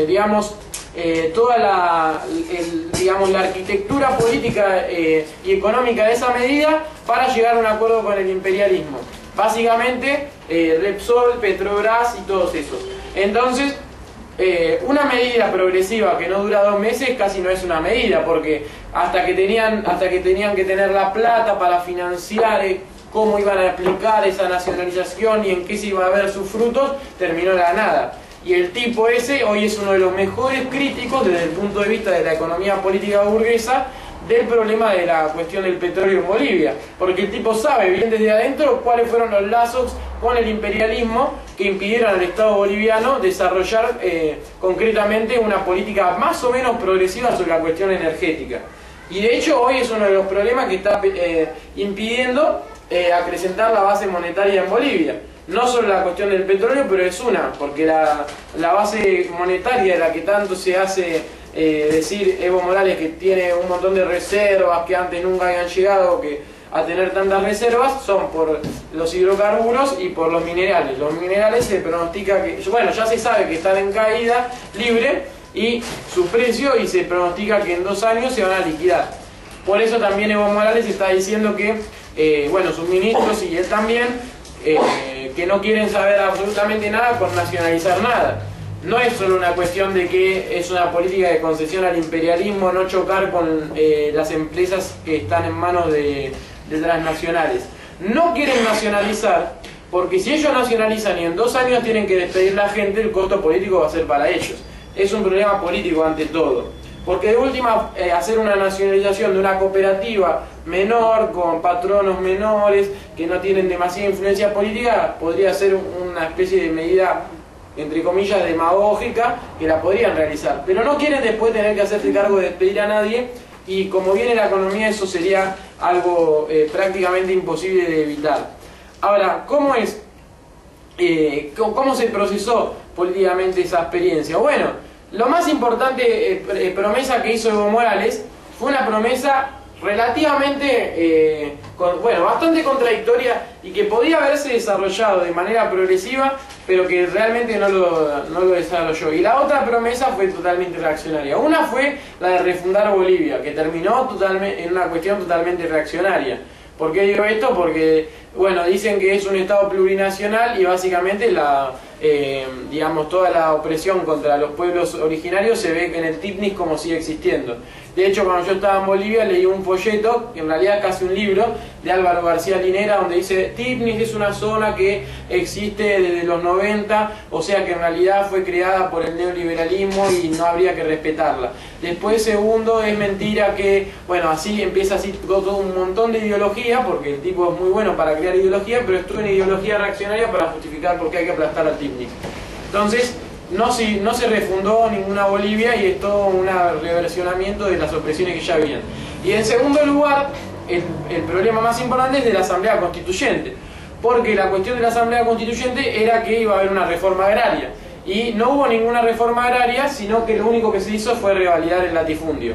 digamos toda la arquitectura política y económica de esa medida para llegar a un acuerdo con el imperialismo. Básicamente Repsol, Petrobras y todos esos. Entonces, una medida progresiva que no dura 2 meses casi no es una medida, porque hasta que tenían que tener la plata para financiar cómo iban a aplicar esa nacionalización y en qué se iba a ver sus frutos, terminó la nada. Y el tipo ese hoy es uno de los mejores críticos desde el punto de vista de la economía política burguesa del problema de la cuestión del petróleo en Bolivia, porque el tipo sabe bien desde adentro cuáles fueron los lazos con el imperialismo que impidieron al Estado boliviano desarrollar concretamente una política más o menos progresiva sobre la cuestión energética. Y de hecho hoy es uno de los problemas que está impidiendo acrecentar la base monetaria en Bolivia. No solo la cuestión del petróleo, pero es una, porque la base monetaria de la que tanto se hace decir Evo Morales, que tiene un montón de reservas que antes nunca habían llegado a tener tantas reservas, son por los hidrocarburos y por los minerales. Los minerales se pronostica que, bueno, ya se sabe que están en caída libre y su precio, y se pronostica que en 2 años se van a liquidar. Por eso también Evo Morales está diciendo que, bueno, sus ministros y él también, que no quieren saber absolutamente nada con nacionalizar nada. No es solo una cuestión de que es una política de concesión al imperialismo, no chocar con las empresas que están en manos de transnacionales. No quieren nacionalizar porque si ellos nacionalizan y en 2 años tienen que despedir a la gente, el costo político va a ser para ellos. Es un problema político ante todo. Porque de última, hacer una nacionalización de una cooperativa menor, con patronos menores, que no tienen demasiada influencia política, podría ser una especie de medida, entre comillas, demagógica, que la podrían realizar. Pero no quieren después tener que hacerse cargo de despedir a nadie, y como viene la economía, eso sería algo prácticamente imposible de evitar. Ahora, ¿cómo se procesó políticamente esa experiencia? Bueno, lo más importante promesa que hizo Evo Morales fue una promesa relativamente, bastante contradictoria y que podía haberse desarrollado de manera progresiva, pero que realmente no lo desarrolló. Y la otra promesa fue totalmente reaccionaria. Una fue la de refundar Bolivia, que terminó en una cuestión totalmente reaccionaria. ¿Por qué digo esto? Porque, dicen que es un Estado plurinacional y básicamente toda la opresión contra los pueblos originarios se ve en el TIPNIS como sigue existiendo. De hecho, cuando yo estaba en Bolivia leí un folleto, que en realidad es casi un libro, de Álvaro García Linera, donde dice: TIPNIS es una zona que existe desde los 90, o sea que en realidad fue creada por el neoliberalismo y no habría que respetarla. Después, segundo, es mentira que, así empieza así todo un montón de ideología, porque el tipo es muy bueno para crear ideología, pero estuvo en ideología reaccionaria para justificar por qué hay que aplastar al TIPNIS. Entonces, no se refundó ninguna Bolivia y es todo un reversionamiento de las opresiones que ya habían. Y en segundo lugar, el problema más importante es de la Asamblea Constituyente, porque la cuestión de la Asamblea Constituyente era que iba a haber una reforma agraria, y no hubo ninguna reforma agraria, sino que lo único que se hizo fue revalidar el latifundio.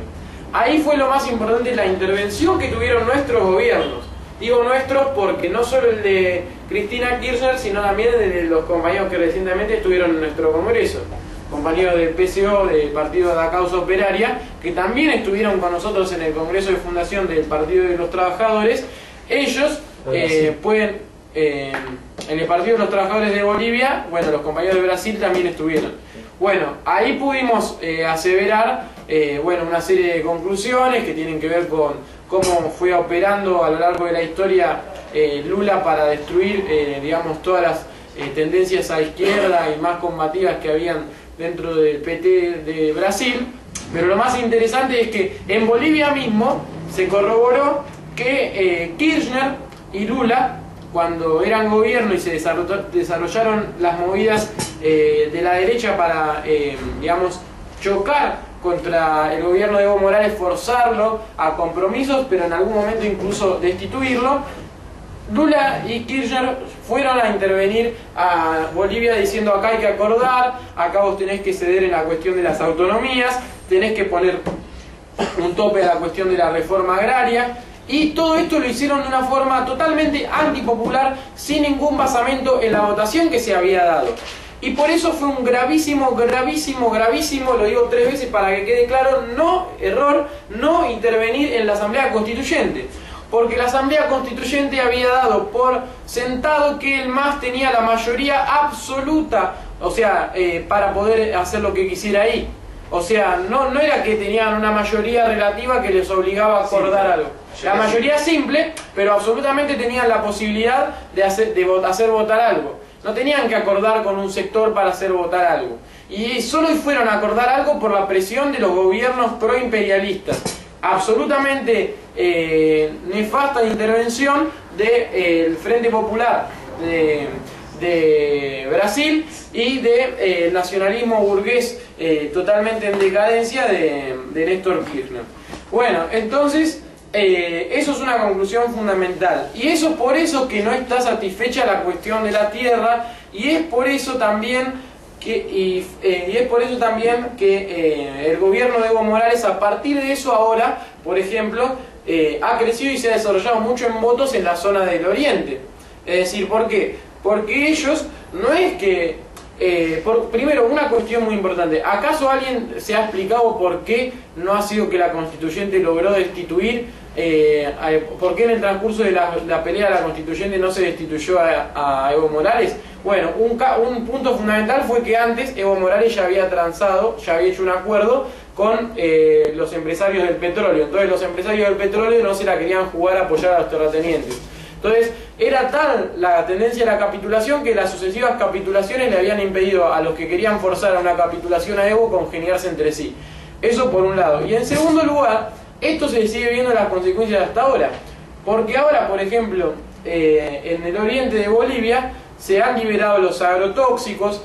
Ahí fue lo más importante, la intervención que tuvieron nuestros gobiernos. Digo nuestros porque no solo el de Cristina Kirchner, sino también el de los compañeros que recientemente estuvieron en nuestro Congreso, compañeros del PCO, del Partido de la Causa Operaria, que también estuvieron con nosotros en el Congreso de Fundación del Partido de los Trabajadores. Ellos en el Partido de los Trabajadores de Bolivia, los compañeros de Brasil también estuvieron. Ahí pudimos aseverar una serie de conclusiones que tienen que ver con cómo fue operando a lo largo de la historia Lula para destruir, todas las tendencias a izquierda y más combativas que habían dentro del PT de Brasil. Pero lo más interesante es que en Bolivia mismo se corroboró que Kirchner y Lula, cuando eran gobierno y se desarrollaron las movidas de la derecha para, chocar contra el gobierno de Evo Morales, forzarlo a compromisos, pero en algún momento incluso destituirlo, Lula y Kirchner fueron a intervenir a Bolivia diciendo: acá hay que acordar, acá vos tenés que ceder en la cuestión de las autonomías, tenés que poner un tope a la cuestión de la reforma agraria. Y todo esto lo hicieron de una forma totalmente antipopular, sin ningún basamento en la votación que se había dado. Y por eso fue un gravísimo, lo digo 3 veces para que quede claro, no intervenir en la Asamblea Constituyente. Porque la Asamblea Constituyente había dado por sentado que el MAS tenía la mayoría absoluta, para poder hacer lo que quisiera ahí. No era que tenían una mayoría relativa que les obligaba a acordar algo. La mayoría simple, pero absolutamente tenían la posibilidad de hacer votar algo. No tenían que acordar con un sector para hacer votar algo. Y solo fueron a acordar algo por la presión de los gobiernos proimperialistas. Absolutamente nefasta intervención del Frente Popular de Brasil y del nacionalismo burgués totalmente en decadencia de Néstor Kirchner. Entonces, eso es una conclusión fundamental. Y eso por eso que no está satisfecha la cuestión de la tierra, y es por eso también que el gobierno de Evo Morales, a partir de eso ahora, por ejemplo, ha crecido y se ha desarrollado mucho en votos en la zona del Oriente. Es decir, ¿por qué? Porque ellos no es que... primero, una cuestión muy importante. ¿Acaso alguien se ha explicado por qué no ha sido que la constituyente logró destituir? ¿Por qué en el transcurso de la pelea de la constituyente no se destituyó a Evo Morales? Un punto fundamental fue que antes Evo Morales ya había hecho un acuerdo con los empresarios del petróleo. Entonces los empresarios del petróleo no se la querían jugar a apoyar a los terratenientes. Entonces, era tal la tendencia a la capitulación que las sucesivas capitulaciones le habían impedido a los que querían forzar a una capitulación a Evo congeniarse entre sí. Eso por un lado. Y en segundo lugar, esto se sigue viendo las consecuencias hasta ahora. Porque ahora, por ejemplo, en el oriente de Bolivia se han liberado los agrotóxicos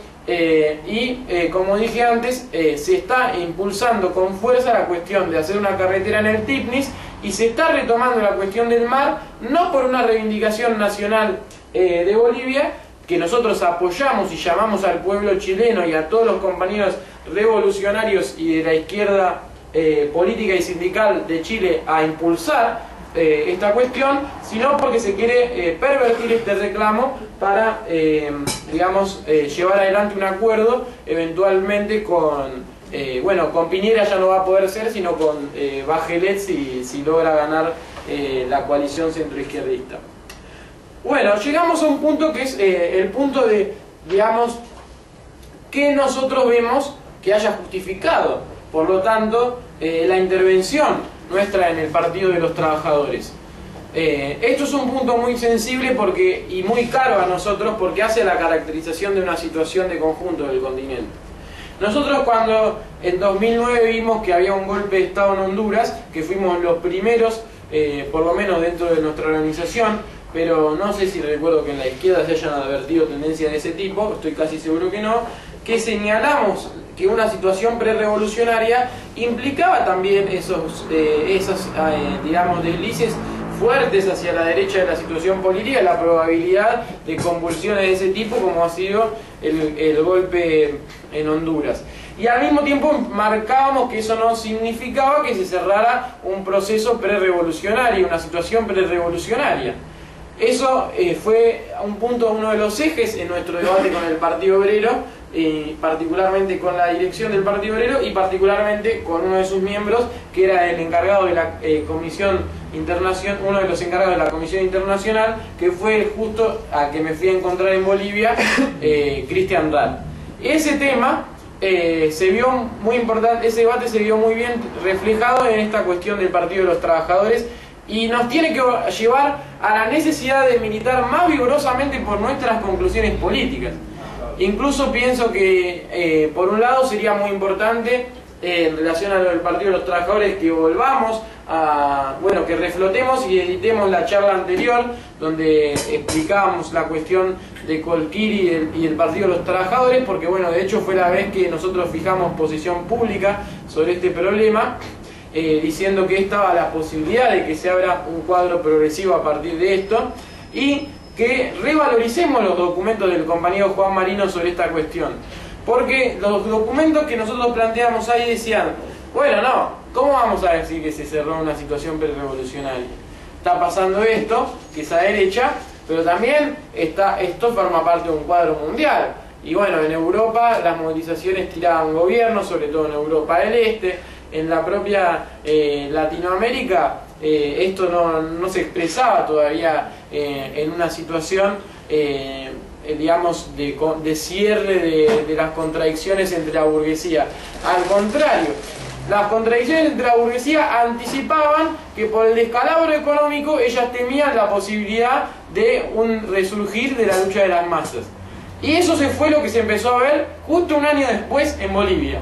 como dije antes, se está impulsando con fuerza la cuestión de hacer una carretera en el Tipnis y se está retomando la cuestión del mar, no por una reivindicación nacional de Bolivia, que nosotros apoyamos y llamamos al pueblo chileno y a todos los compañeros revolucionarios y de la izquierda política y sindical de Chile a impulsar esta cuestión, sino porque se quiere pervertir este reclamo para, digamos, llevar adelante un acuerdo eventualmente con, bueno, con Piñera ya no va a poder ser, sino con Bachelet si logra ganar la coalición centroizquierdista. Bueno, llegamos a un punto que es el punto de, digamos, que nosotros vemos que haya justificado, por lo tanto, la intervención nuestra en el Partido de los Trabajadores. Esto es un punto muy sensible y muy caro a nosotros porque hace la caracterización de una situación de conjunto del continente. Nosotros cuando en 2009 vimos que había un golpe de Estado en Honduras, que fuimos los primeros, por lo menos dentro de nuestra organización, pero no sé si recuerdo que en la izquierda se hayan advertido tendencias de ese tipo, estoy casi seguro que no, que señalamos que una situación prerevolucionaria implicaba también esos digamos, deslices fuertes hacia la derecha de la situación política, la probabilidad de convulsiones de ese tipo como ha sido el golpe en Honduras. Y al mismo tiempo marcábamos que eso no significaba que se cerrara un proceso prerevolucionario, una situación prerevolucionaria. Eso fue uno de los ejes en nuestro debate con el Partido Obrero, particularmente con la dirección del Partido Obrero y particularmente con uno de sus miembros, que era el encargado de la Comisión Internacional, uno de los encargados de la Comisión Internacional, que fue justo a que me fui a encontrar en Bolivia, Cristian Rahl. Ese tema se vio muy importante, ese debate se vio muy bien reflejado en esta cuestión del Partido de los Trabajadores y nos tiene que llevar a la necesidad de militar más vigorosamente por nuestras conclusiones políticas. Incluso pienso que, por un lado, sería muy importante, en relación a lo del Partido de los Trabajadores, que volvamos a, bueno, que reflotemos y editemos la charla anterior, donde explicábamos la cuestión de Colquiri y el Partido de los Trabajadores, porque, bueno, de hecho fue la vez que nosotros fijamos posición pública sobre este problema, diciendo que estaba la posibilidad de que se abra un cuadro progresivo a partir de esto, y que revaloricemos los documentos del compañero Juan Marino sobre esta cuestión. Porque los documentos que nosotros planteamos ahí decían, bueno, no, ¿cómo vamos a decir que se cerró una situación prerevolucionaria? Está pasando esto, que es a derecha, pero también esto forma parte de un cuadro mundial. Y bueno, en Europa las movilizaciones tiraban gobiernos, sobre todo en Europa del Este, en la propia Latinoamérica, esto no se expresaba todavía en una situación, digamos, de cierre de las contradicciones entre la burguesía. Al contrario, las contradicciones entre la burguesía anticipaban que por el descalabro económico ellas temían la posibilidad de un resurgir de la lucha de las masas. Y eso fue lo que se empezó a ver justo un año después en Bolivia.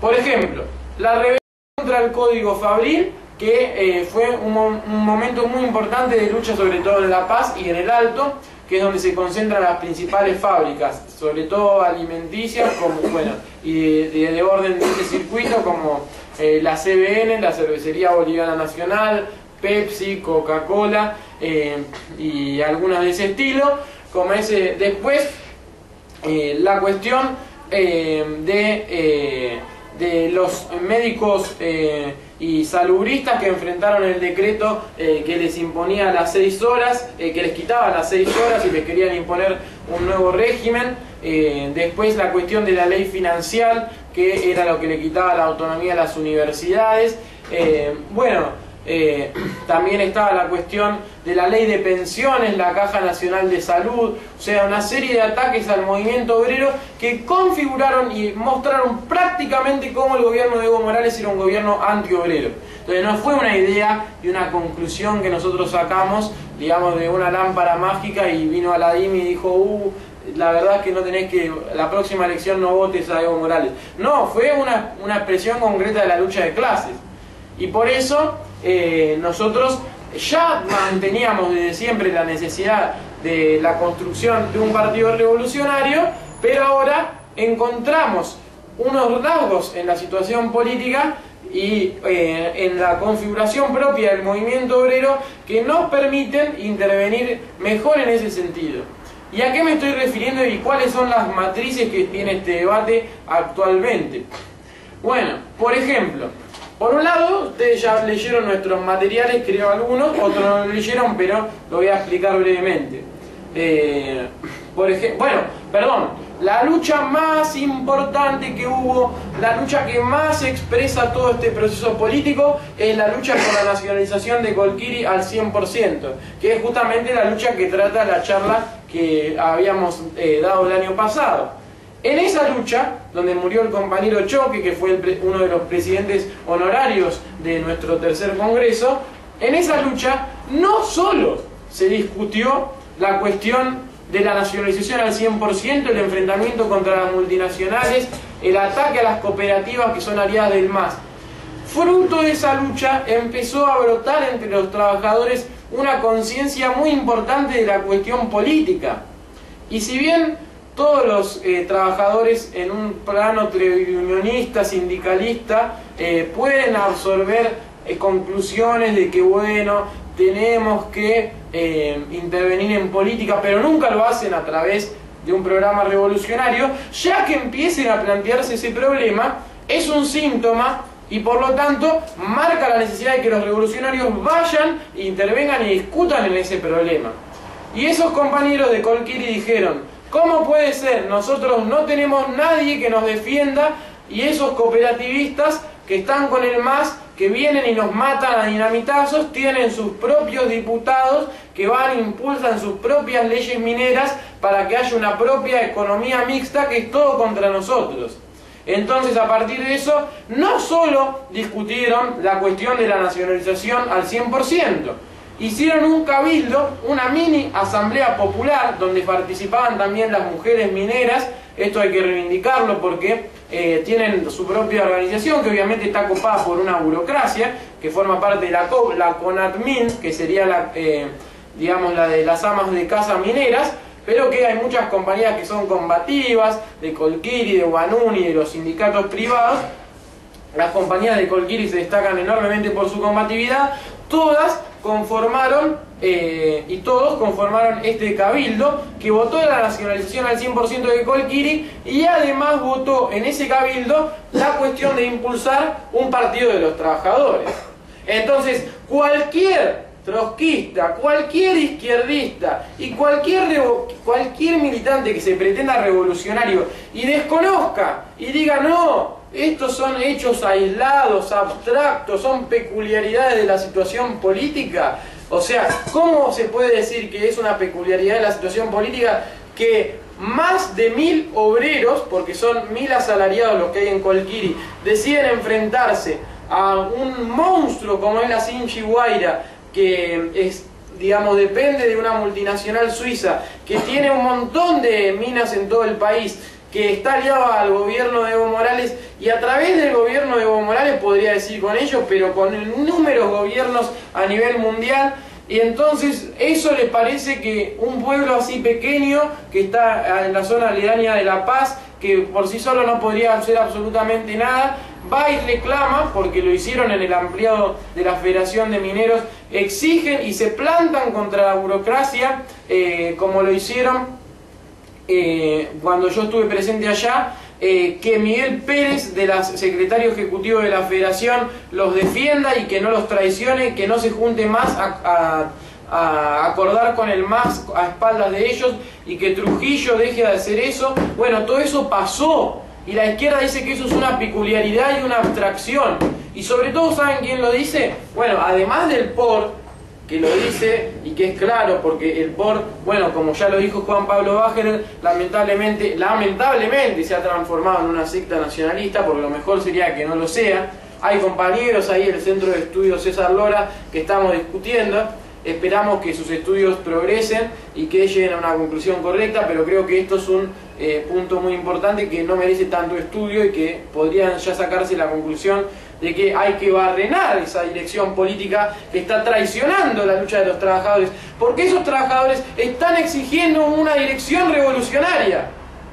Por ejemplo, la rebelión contra el Código Fabril, que fue un momento muy importante de lucha, sobre todo en La Paz y en el Alto, que es donde se concentran las principales fábricas, sobre todo alimenticias, como, bueno, y de orden de este circuito, como la CBN, la Cervecería Boliviana Nacional, Pepsi, Coca-Cola y algunas de ese estilo. Como después, la cuestión de los médicos y salubristas que enfrentaron el decreto que les imponía las 6 horas, que les quitaba las 6 horas y les querían imponer un nuevo régimen. Después la cuestión de la ley financiera, que era lo que le quitaba la autonomía a las universidades. También estaba la cuestión de la ley de pensiones, la Caja Nacional de Salud, o sea, una serie de ataques al movimiento obrero que configuraron y mostraron prácticamente cómo el gobierno de Evo Morales era un gobierno antiobrero. Entonces no fue una idea y una conclusión que nosotros sacamos, digamos, de una lámpara mágica y vino Aladín y dijo, la verdad es que no tenés que, la próxima elección no votes a Evo Morales. No, fue una expresión concreta de la lucha de clases. Y por eso nosotros ya manteníamos desde siempre la necesidad de la construcción de un partido revolucionario, pero ahora encontramos unos rasgos en la situación política y en la configuración propia del movimiento obrero que nos permiten intervenir mejor en ese sentido. ¿Y a qué me estoy refiriendo y cuáles son las matrices que tiene este debate actualmente? Bueno, por ejemplo, por un lado, ustedes ya leyeron nuestros materiales, creo algunos, otros no lo leyeron, pero lo voy a explicar brevemente. La lucha más importante que hubo, la lucha que más expresa todo este proceso político, es la lucha por la nacionalización de Colquiri al 100%, que es justamente la lucha que trata la charla que habíamos dado el año pasado. En esa lucha, donde murió el compañero Choque, que fue uno de los presidentes honorarios de nuestro tercer congreso, en esa lucha no solo se discutió la cuestión de la nacionalización al 100%, el enfrentamiento contra las multinacionales, el ataque a las cooperativas que son aliadas del MAS. Fruto de esa lucha empezó a brotar entre los trabajadores una conciencia muy importante de la cuestión política. Y si bien todos los trabajadores en un plano unionista, sindicalista, pueden absorber conclusiones de que, bueno, tenemos que intervenir en política, pero nunca lo hacen a través de un programa revolucionario, ya que empiecen a plantearse ese problema, es un síntoma y por lo tanto marca la necesidad de que los revolucionarios vayan, intervengan y discutan en ese problema. Y esos compañeros de Colquiri dijeron: ¿cómo puede ser? Nosotros no tenemos nadie que nos defienda, y esos cooperativistas que están con el MAS, que vienen y nos matan a dinamitazos, tienen sus propios diputados que van e impulsan sus propias leyes mineras para que haya una propia economía mixta, que es todo contra nosotros. Entonces, a partir de eso, no solo discutieron la cuestión de la nacionalización al 100%, hicieron un cabildo, una mini asamblea popular, donde participaban también las mujeres mineras. Esto hay que reivindicarlo porque tienen su propia organización, que obviamente está copada por una burocracia, que forma parte de la CONATMIN, que sería la de las amas de casa mineras, pero que hay muchas compañías que son combativas, de Colquiri, de Guanuni, de los sindicatos privados. Las compañías de Colquiri se destacan enormemente por su combatividad. Todas conformaron y todos conformaron este cabildo que votó la nacionalización al 100% de Colquiri, y además votó en ese cabildo la cuestión de impulsar un partido de los trabajadores. Entonces, cualquier trotskista, cualquier izquierdista y cualquier militante que se pretenda revolucionario y desconozca y diga: no, estos son hechos aislados, abstractos, son peculiaridades de la situación política. O sea, ¿cómo se puede decir que es una peculiaridad de la situación política que más de 1000 obreros, porque son 1000 asalariados los que hay en Colquiri, deciden enfrentarse a un monstruo como es la Sinchi Guaira, que es, digamos, depende de una multinacional suiza, que tiene un montón de minas en todo el país, que está aliado al gobierno de Evo Morales, y a través del gobierno de Evo Morales, podría decir con ellos, pero con inúmeros gobiernos a nivel mundial? Y entonces eso les parece que un pueblo así pequeño, que está en la zona aledaña de La Paz, que por sí solo no podría hacer absolutamente nada, va y reclama, porque lo hicieron en el ampliado de la Federación de Mineros, exigen y se plantan contra la burocracia, como lo hicieron cuando yo estuve presente allá, que Miguel Pérez, secretario ejecutivo de la Federación, los defienda y que no los traicione, que no se junte más a acordar con el MAS a espaldas de ellos, y que Trujillo deje de hacer eso. Bueno, todo eso pasó, y la izquierda dice que eso es una peculiaridad y una abstracción. Y sobre todo, ¿saben quién lo dice? Bueno, además del POR, que lo dice y que es claro, porque el POR, bueno, como ya lo dijo Juan Pablo Bachelet, lamentablemente se ha transformado en una secta nacionalista, porque lo mejor sería que no lo sea. Hay compañeros ahí del Centro de Estudios César Lora que estamos discutiendo. Esperamos que sus estudios progresen y que lleguen a una conclusión correcta, pero creo que esto es un punto muy importante que no merece tanto estudio y que podrían ya sacarse la conclusión de que hay que barrenar esa dirección política que está traicionando la lucha de los trabajadores, porque esos trabajadores están exigiendo una dirección revolucionaria,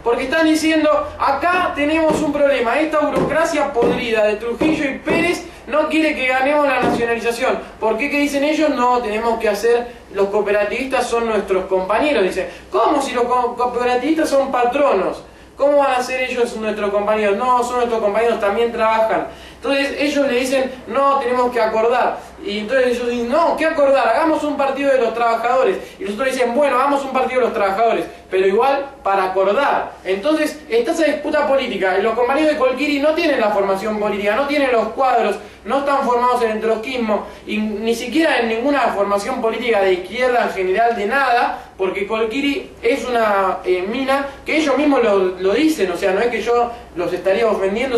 porque están diciendo, acá tenemos un problema, esta burocracia podrida de Trujillo y Pérez no quiere que ganemos la nacionalización. ¿Por qué? ¿Qué dicen ellos? No, tenemos que hacer, los cooperativistas son nuestros compañeros. Dicen, ¿cómo si los cooperativistas son patronos? ¿Cómo van a ser ellos nuestros compañeros? No, son nuestros compañeros, también trabajan. Entonces ellos le dicen, no, tenemos que acordar. Y entonces ellos dicen, no, ¿qué acordar? Hagamos un partido de los trabajadores. Y nosotros dicen, bueno, hagamos un partido de los trabajadores, pero igual para acordar. Entonces está esa disputa política. Y los compañeros de Colquiri no tienen la formación política, no tienen los cuadros, no están formados en el trotskismo, y ni siquiera en ninguna formación política de izquierda en general, de nada, porque Colquiri es una mina que ellos mismos lo dicen. O sea, no es que yo los estaría ofendiendo,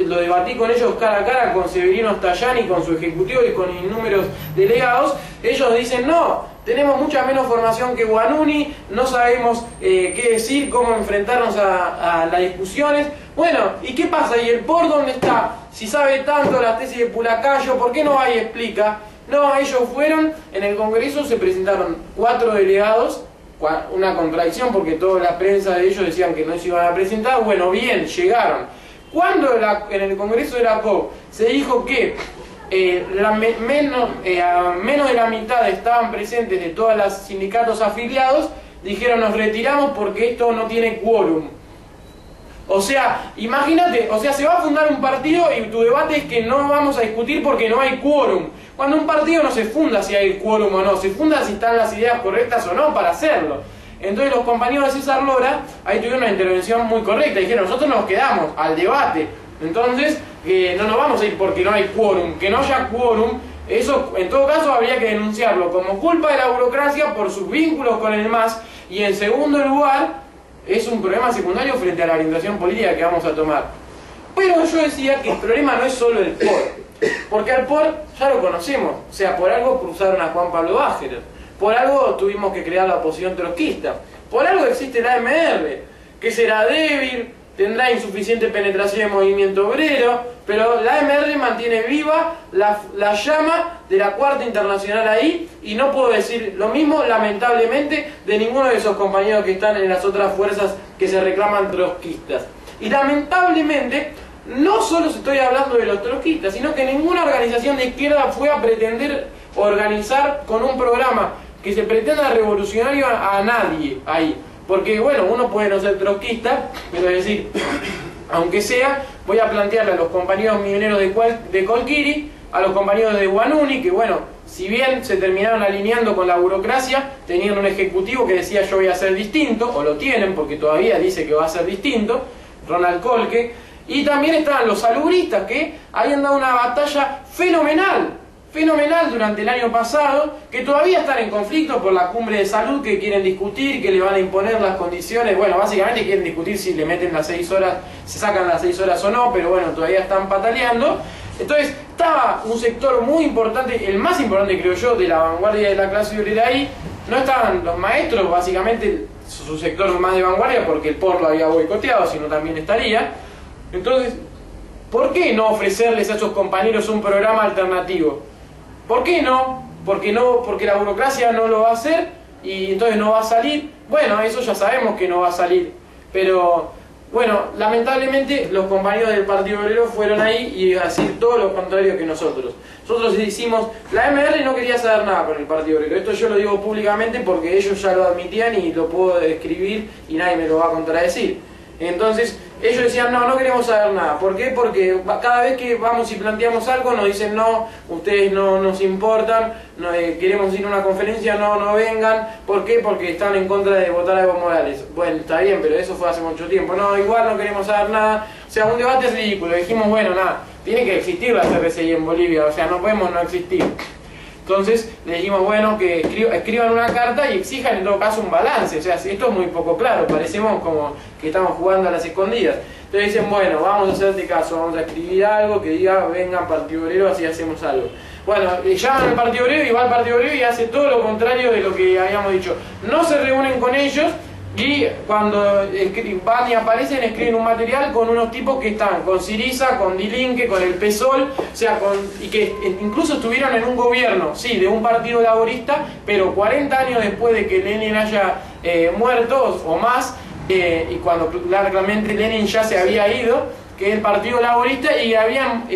lo debatí con ellos cara a cara, con Severino Stallani, con su ejecutivo y con innúmeros delegados. Ellos dicen, no, tenemos mucha menos formación que Guanuni, no sabemos qué decir, cómo enfrentarnos a las discusiones. Bueno, ¿y qué pasa? ¿Y el POR dónde está? Si sabe tanto la tesis de Pulacayo, ¿por qué no va y explica? No, ellos fueron, en el Congreso se presentaron 4 delegados, una contradicción porque toda la prensa de ellos decían que no se iban a presentar. Bueno, bien, llegaron. Cuando en el Congreso de la COP se dijo que menos de la mitad estaban presentes de todos los sindicatos afiliados, dijeron, nos retiramos porque esto no tiene quórum. O sea, imagínate, o sea, se va a fundar un partido y tu debate es que no vamos a discutir porque no hay quórum. Cuando un partido no se funda si hay quórum o no, se funda si están las ideas correctas o no para hacerlo. Entonces los compañeros de César Lora ahí tuvieron una intervención muy correcta, dijeron, nosotros nos quedamos al debate, entonces no nos vamos a ir porque no hay quórum, que no haya quórum. Eso en todo caso habría que denunciarlo como culpa de la burocracia por sus vínculos con el MAS, y en segundo lugar es un problema secundario frente a la orientación política que vamos a tomar. Pero yo decía que el problema no es solo el POR, porque al POR ya lo conocemos, o sea, por algo cruzaron a Juan Pablo Bájerer, por algo tuvimos que crear la oposición trotskista, por algo existe la AMR, que será débil, tendrá insuficiente penetración de movimiento obrero, pero la AMR mantiene viva la llama de la Cuarta Internacional ahí, y no puedo decir lo mismo, lamentablemente, de ninguno de esos compañeros que están en las otras fuerzas que se reclaman trotskistas. Y lamentablemente, no solo estoy hablando de los trotskistas, sino que ninguna organización de izquierda fue a pretender organizar con un programa que se pretenda revolucionario a nadie ahí. Porque bueno, uno puede no ser trotskista, pero es decir, aunque sea, voy a plantearle a los compañeros mineros de Colquiri, a los compañeros de Guanuni, que bueno, si bien se terminaron alineando con la burocracia, tenían un ejecutivo que decía yo voy a ser distinto, o lo tienen porque todavía dice que va a ser distinto, Ronald Kolke, y también estaban los salubristas que habían dado una batalla fenomenal durante el año pasado, que todavía están en conflicto por la cumbre de salud, que quieren discutir, que le van a imponer las condiciones. Bueno, básicamente quieren discutir si le meten las 6 horas, se sacan las 6 horas o no, pero bueno, todavía están pataleando. Entonces estaba un sector muy importante, el más importante creo yo, de la vanguardia de la clase obrera ahí. No estaban los maestros, básicamente su sector más de vanguardia, porque el POR lo había boicoteado, sino también estaría. Entonces, ¿por qué no ofrecerles a esos compañeros un programa alternativo? ¿Por qué no? Porque la burocracia no lo va a hacer y entonces no va a salir. Bueno, eso ya sabemos que no va a salir. Pero, bueno, lamentablemente los compañeros del Partido Obrero fueron ahí y a decir todo lo contrario que nosotros. Nosotros hicimos, la MR no quería saber nada con el Partido Obrero. Esto yo lo digo públicamente porque ellos ya lo admitían y lo puedo escribir y nadie me lo va a contradecir. Entonces, ellos decían, no queremos saber nada. ¿Por qué? Porque cada vez que vamos y planteamos algo nos dicen, no, ustedes no nos importan, no, queremos ir a una conferencia, no vengan. ¿Por qué? Porque están en contra de votar a Evo Morales. Bueno, está bien, pero eso fue hace mucho tiempo. No, igual no queremos saber nada. O sea, un debate es ridículo. Dijimos, bueno, nada, tiene que existir la CRCI en Bolivia, o sea, no podemos no existir. Entonces le dijimos, bueno, que escriban una carta y exijan en todo caso un balance. O sea, esto es muy poco claro, parecemos como que estamos jugando a las escondidas. Entonces dicen, bueno, vamos a hacerte caso, vamos a escribir algo que diga, vengan Partido Obrero, así hacemos algo. Bueno, llaman al Partido Obrero y va al Partido Obrero y hace todo lo contrario de lo que habíamos dicho. No se reúnen con ellos, Y cuando van y aparecen, escriben un material con unos tipos que están con Syriza, con Dilinque, con el PSOL, o sea, y que incluso estuvieron en un gobierno, sí, de un partido laborista, pero 40 años después de que Lenin haya muerto o más, y cuando claramente Lenin ya se había ido, que el Partido Laborista, y habían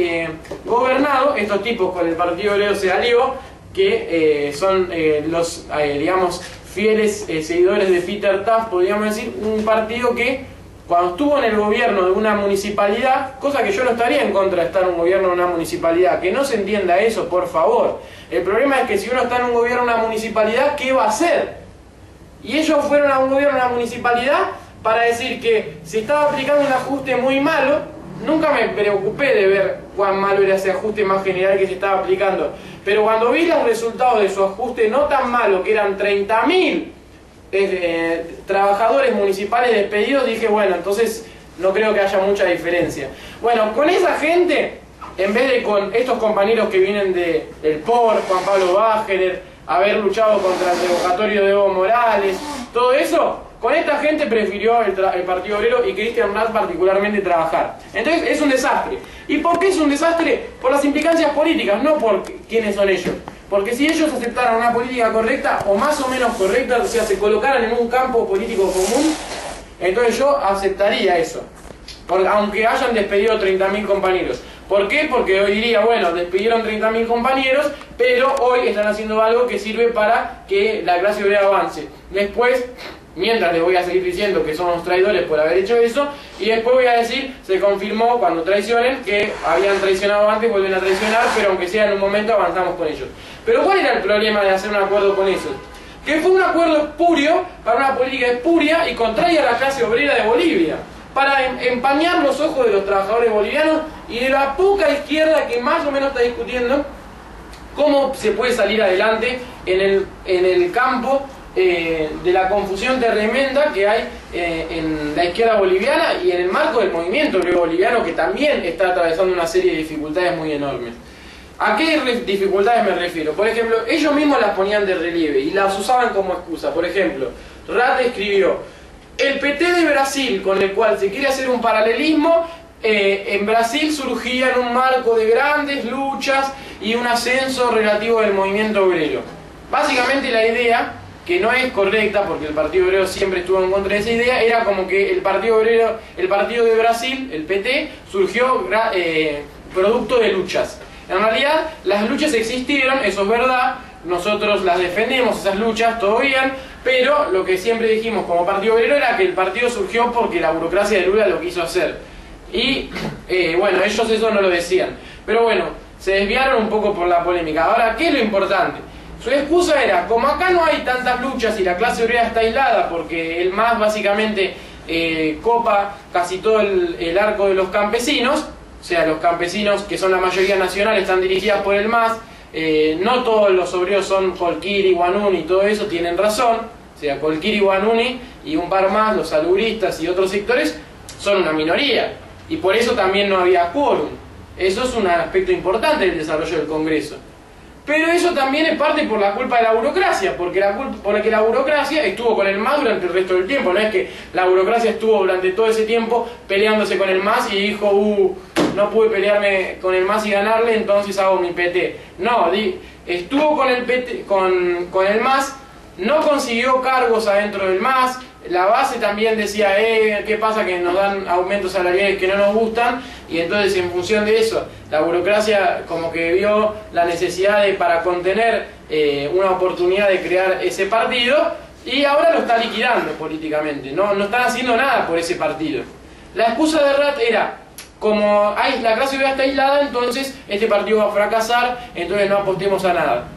gobernado estos tipos con el Partido Obrero se alió, que son los, digamos, fieles seguidores de Peter Taft, podríamos decir, un partido que cuando estuvo en el gobierno de una municipalidad, cosa que yo no estaría en contra de estar en un gobierno de una municipalidad, que no se entienda eso, por favor. El problema es que si uno está en un gobierno de una municipalidad, ¿qué va a hacer? Y ellos fueron a un gobierno de una municipalidad para decir que se estaba aplicando un ajuste muy malo. Nunca me preocupé de ver cuán malo era ese ajuste más general que se estaba aplicando, pero cuando vi los resultados de su ajuste no tan malo, que eran 30.000 trabajadores municipales despedidos, dije, bueno, entonces no creo que haya mucha diferencia. Bueno, con esa gente, en vez de con estos compañeros que vienen del POR, Juan Pablo Bájerer, haber luchado contra el revocatorio de Evo Morales, todo eso, con esta gente prefirió el Partido Obrero y Christian Rath particularmente trabajar. Entonces es un desastre. ¿Y por qué es un desastre? Por las implicancias políticas, no por quiénes son ellos. Porque si ellos aceptaran una política correcta o más o menos correcta, o sea, se colocaran en un campo político común, entonces yo aceptaría eso. Aunque hayan despedido 30.000 compañeros. ¿Por qué? Porque hoy diría, bueno, despidieron 30.000 compañeros, pero hoy están haciendo algo que sirve para que la clase obrera avance. Después, mientras les voy a seguir diciendo que son unos traidores por haber hecho eso, y después voy a decir, se confirmó cuando traicionen que habían traicionado antes, vuelven a traicionar, pero aunque sea en un momento avanzamos con ellos. Pero ¿cuál era el problema de hacer un acuerdo con esos? Que fue un acuerdo espurio para una política espuria y contraria a la clase obrera de Bolivia, para empañar los ojos de los trabajadores bolivianos y de la poca izquierda que más o menos está discutiendo cómo se puede salir adelante en el campo de la confusión tremenda que hay en la izquierda boliviana y en el marco del movimiento obrero boliviano, que también está atravesando una serie de dificultades muy enormes. ¿A qué dificultades me refiero? Por ejemplo, ellos mismos las ponían de relieve y las usaban como excusa. Por ejemplo, Rath escribió: el PT de Brasil, con el cual se quiere hacer un paralelismo, en Brasil surgía en un marco de grandes luchas y un ascenso relativo del movimiento obrero. Básicamente la idea, que no es correcta porque el Partido Obrero siempre estuvo en contra de esa idea, era como que el Partido Obrero, el Partido de Brasil, el PT, surgió producto de luchas. En realidad las luchas existieron, eso es verdad, nosotros las defendemos, esas luchas, todo bien, pero lo que siempre dijimos como Partido Obrero era que el partido surgió porque la burocracia de Lula lo quiso hacer. Y bueno, ellos eso no lo decían. Pero bueno, se desviaron un poco por la polémica. Ahora, ¿qué es lo importante? Su excusa era, como acá no hay tantas luchas y la clase obrera está aislada porque el MAS básicamente copa casi todo el arco de los campesinos, o sea, los campesinos que son la mayoría nacional están dirigidas por el MAS, no todos los obreros son Colquiri, Guanuni y todo eso, tienen razón, o sea, Colquiri, Guanuni y un par más, los salubristas y otros sectores, son una minoría, y por eso también no había quórum. Eso es un aspecto importante del desarrollo del Congreso. Pero eso también es parte por la culpa de la burocracia, porque la burocracia estuvo con el MAS durante el resto del tiempo. No es que la burocracia estuvo durante todo ese tiempo peleándose con el MAS y dijo, no pude pelearme con el MAS y ganarle, entonces hago mi PT. No, estuvo con el PT, con el MAS, no consiguió cargos adentro del MAS. La base también decía, ¿qué pasa? Que nos dan aumentos salariales que no nos gustan, y entonces en función de eso, la burocracia como que vio la necesidad para contener una oportunidad de crear ese partido, y ahora lo está liquidando políticamente, no están haciendo nada por ese partido. La excusa de Rath era, como la clase obrera está aislada, entonces este partido va a fracasar, entonces no apostemos a nada.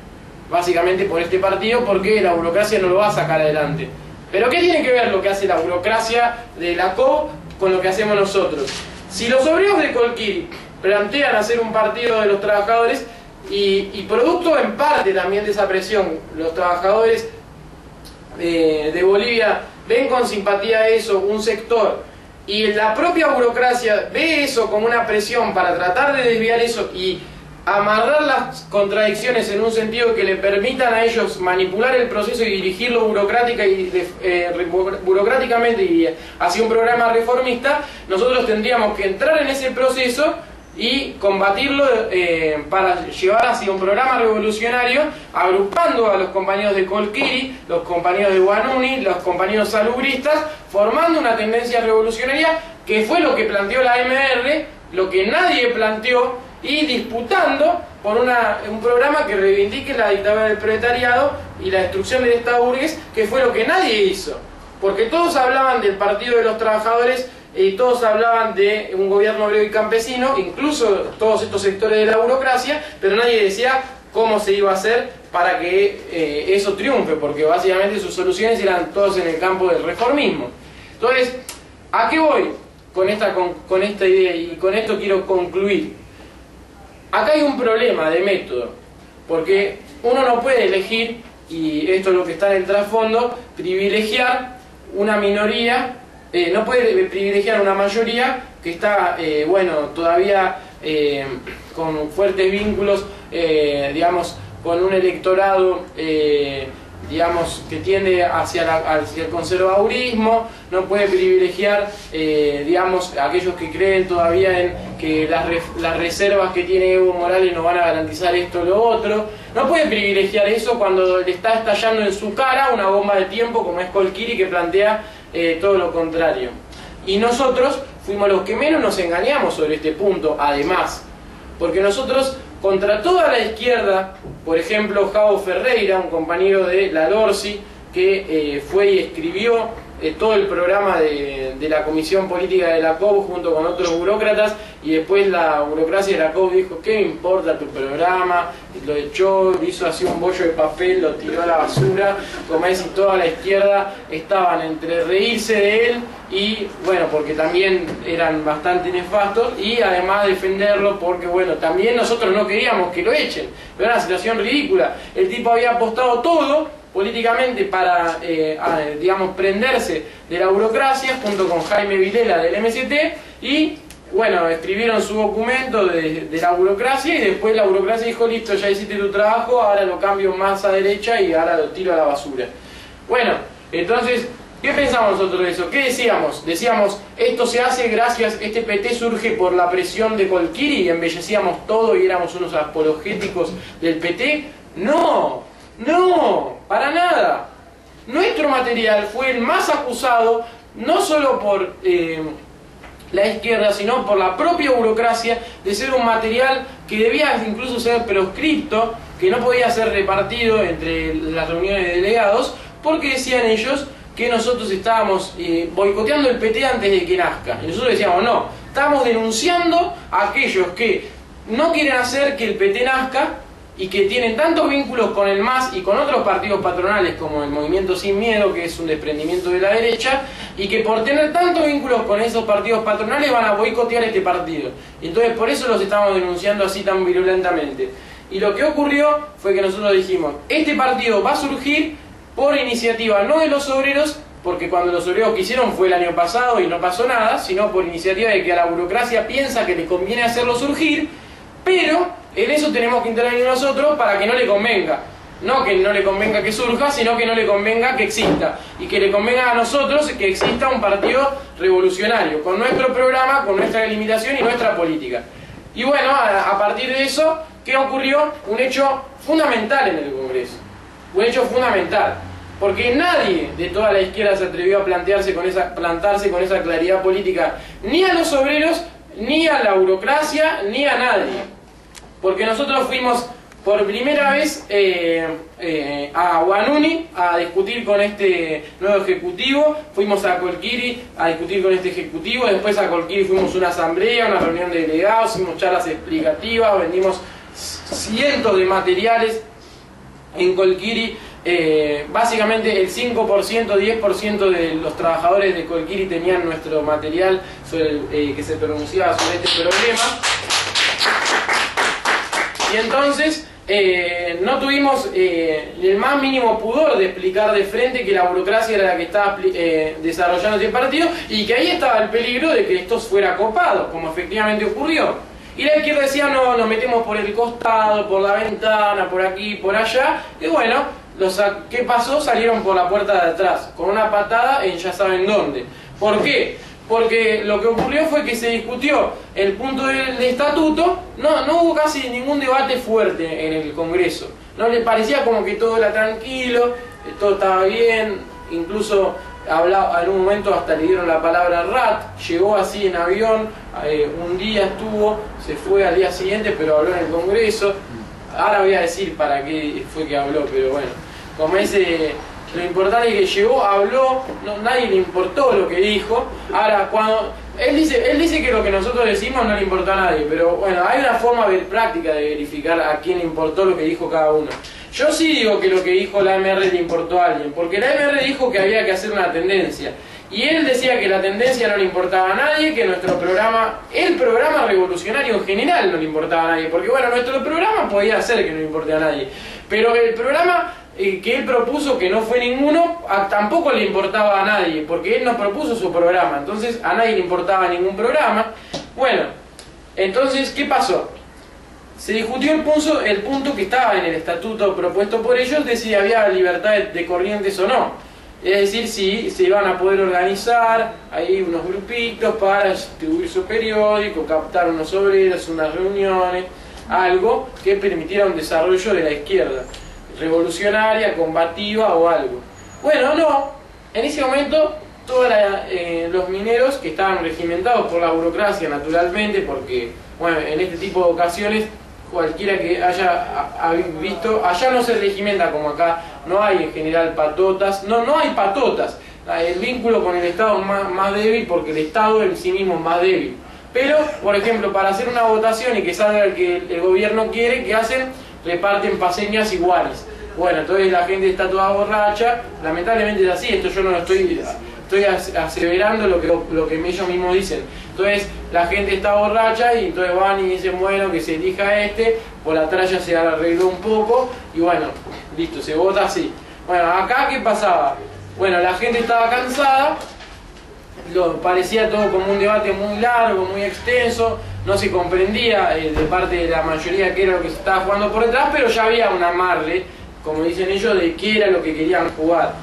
Básicamente por este partido, porque la burocracia no lo va a sacar adelante. Pero ¿qué tiene que ver lo que hace la burocracia de la COP con lo que hacemos nosotros? Si los obreros de Colquiri plantean hacer un partido de los trabajadores y producto en parte también de esa presión, los trabajadores de Bolivia ven con simpatía eso, un sector, y la propia burocracia ve eso como una presión para tratar de desviar eso y amarrar las contradicciones en un sentido que le permitan a ellos manipular el proceso y dirigirlo burocráticamente y hacia un programa reformista, nosotros tendríamos que entrar en ese proceso y combatirlo para llevar hacia un programa revolucionario, agrupando a los compañeros de Colquiri, los compañeros de Wanuni, los compañeros salubristas, formando una tendencia revolucionaria que fue lo que planteó la MR, lo que nadie planteó, y disputando por un programa que reivindique la dictadura del proletariado y la destrucción del Estado burgués, que fue lo que nadie hizo. Porque todos hablaban del Partido de los Trabajadores y todos hablaban de un gobierno obrero y campesino, incluso todos estos sectores de la burocracia, pero nadie decía cómo se iba a hacer para que eso triunfe, porque básicamente sus soluciones eran todas en el campo del reformismo. Entonces, ¿a qué voy con esta idea? Y con esto quiero concluir. Acá hay un problema de método, porque uno no puede elegir, y esto es lo que está en el trasfondo, privilegiar una minoría, no puede privilegiar una mayoría que está, bueno, todavía con fuertes vínculos, digamos, con un electorado, digamos, que tiende hacia el conservadurismo, no puede privilegiar, digamos, a aquellos que creen todavía en que las reservas que tiene Evo Morales nos van a garantizar esto o lo otro, no puede privilegiar eso cuando le está estallando en su cara una bomba de tiempo como es Colquiri, que plantea todo lo contrario. Y nosotros fuimos los que menos nos engañamos sobre este punto, además, porque nosotros, contra toda la izquierda, por ejemplo, Javo Ferreira, un compañero de la LORSI, que fue y escribió todo el programa de la Comisión Política de la COB junto con otros burócratas, y después la burocracia de la COB dijo: ¿qué me importa tu programa? Y lo echó, hizo así un bollo de papel, lo tiró a la basura, como es, y toda la izquierda estaban entre reírse de él y, bueno, porque también eran bastante nefastos, y además defenderlo porque, bueno, también nosotros no queríamos que lo echen, pero era una situación ridícula. El tipo había apostado todo políticamente para, digamos, prenderse de la burocracia junto con Jaime Vilela del MST, y bueno, escribieron su documento de la burocracia, y después la burocracia dijo: listo, ya hiciste tu trabajo, ahora lo cambio más a derecha y ahora lo tiro a la basura. Bueno, entonces, ¿qué pensamos nosotros de eso? ¿Qué decíamos? Decíamos, esto se hace gracias, este PT surge por la presión de Colquiri y embellecíamos todo y éramos unos apologéticos del PT. No, no, para nada. Nuestro material fue el más acusado, no solo por la izquierda, sino por la propia burocracia, de ser un material que debía incluso ser proscripto, que no podía ser repartido entre las reuniones de delegados, porque decían ellos que nosotros estábamos boicoteando el PT antes de que nazca. Y nosotros decíamos: no, estamos denunciando a aquellos que no quieren hacer que el PT nazca y que tienen tantos vínculos con el MAS y con otros partidos patronales como el Movimiento Sin Miedo, que es un desprendimiento de la derecha, y que por tener tantos vínculos con esos partidos patronales van a boicotear este partido. Y entonces por eso los estamos denunciando así tan virulentamente. Y lo que ocurrió fue que nosotros dijimos: este partido va a surgir por iniciativa no de los obreros, porque cuando los obreros quisieron fue el año pasado y no pasó nada, sino por iniciativa de que a la burocracia piensa que le conviene hacerlo surgir, pero en eso tenemos que intervenir nosotros para que no le convenga. No que no le convenga que surja, sino que no le convenga que exista. Y que le convenga a nosotros que exista un partido revolucionario, con nuestro programa, con nuestra delimitación y nuestra política. Y bueno, a partir de eso, ¿qué ocurrió? Un hecho fundamental en el Congreso. Un hecho fundamental. Porque nadie de toda la izquierda se atrevió a plantarse con esa claridad política, ni a los obreros, ni a la burocracia, ni a nadie. Porque nosotros fuimos por primera vez a Wanuni a discutir con este nuevo ejecutivo, fuimos a Colquiri a discutir con este ejecutivo, después a Colquiri fuimos a una asamblea, una reunión de delegados, hicimos charlas explicativas, vendimos cientos de materiales en Colquiri. Básicamente el 5%, 10% de los trabajadores de Colquiri tenían nuestro material sobre que se pronunciaba sobre este problema. Y entonces no tuvimos el más mínimo pudor de explicar de frente que la burocracia era la que estaba desarrollando este partido y que ahí estaba el peligro de que esto fuera copado, como efectivamente ocurrió. Y la izquierda decía, no, nos metemos por el costado, por la ventana, por aquí, por allá. Y bueno, ¿qué pasó? Salieron por la puerta de atrás, con una patada en ya saben dónde. ¿Por qué? Porque lo que ocurrió fue que se discutió el punto del estatuto, no hubo casi ningún debate fuerte en el Congreso. No le parecía como que todo era tranquilo, todo estaba bien, incluso en un momento hasta le dieron la palabra rat, llegó así en avión, un día estuvo, se fue al día siguiente, pero habló en el Congreso. Ahora voy a decir para qué fue que habló, pero bueno, como lo importante es que llegó, habló, nadie le importó lo que dijo. Ahora, cuando él dice que lo que nosotros decimos no le importó a nadie, pero bueno, hay una forma práctica de verificar a quién le importó lo que dijo cada uno. Yo sí digo que lo que dijo la AMR le importó a alguien, porque la AMR dijo que había que hacer una tendencia. Y él decía que la tendencia no le importaba a nadie, que nuestro programa, el programa revolucionario en general no le importaba a nadie, porque bueno, nuestro programa podía ser que no le importe a nadie, pero el programa que él propuso, que no fue ninguno, tampoco le importaba a nadie, porque él no propuso su programa, entonces a nadie le importaba ningún programa. Bueno, entonces, ¿qué pasó? Se discutió el punto que estaba en el estatuto propuesto por ellos de si había libertad de corrientes o no. Es decir, si se iban a poder organizar ahí unos grupitos para distribuir su periódico, captar unos obreros, unas reuniones, algo que permitiera un desarrollo de la izquierda, revolucionaria, combativa o algo. Bueno, no. En ese momento, todos los mineros que estaban regimentados por la burocracia, naturalmente, porque, bueno, en este tipo de ocasiones, cualquiera que haya visto, allá no se regimenta como acá, no hay en general patotas, no hay patotas, el vínculo con el Estado es más débil porque el Estado en sí mismo es más débil. Pero, por ejemplo, para hacer una votación y que salga el que el gobierno quiere, ¿qué hacen? Reparten paseñas iguales. Bueno, entonces la gente está toda borracha, lamentablemente es así, esto yo no lo estoy aseverando lo que ellos mismos dicen. Entonces la gente está borracha y entonces van y dicen, bueno, que se elija por atrás ya se arregló un poco y bueno, listo, se vota así. Bueno, acá ¿qué pasaba? Bueno, la gente estaba cansada, parecía todo como un debate muy largo, muy extenso, no se comprendía de parte de la mayoría qué era lo que se estaba jugando por detrás, pero ya había un amarre, como dicen ellos, de qué era lo que querían jugar.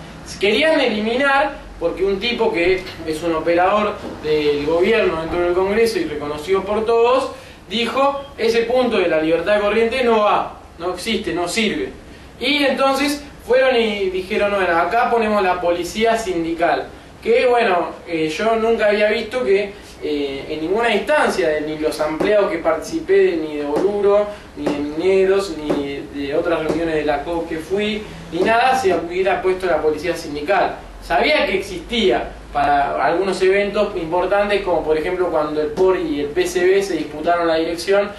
Querían eliminar, porque un tipo que es un operador del gobierno dentro del Congreso y reconocido por todos, dijo, ese punto de la libertad de corriente no va, no existe, no sirve. Y entonces fueron y dijeron, bueno, acá ponemos la policía sindical. Que bueno, yo nunca había visto que en ninguna instancia, ni los empleados que participé, ni de Oruro, ni de mineros, ni de otras reuniones de la COP que fui, ni nada, se hubiera puesto la policía sindical. Sabía que existía para algunos eventos importantes, como por ejemplo cuando el POR y el PCB se disputaron la dirección,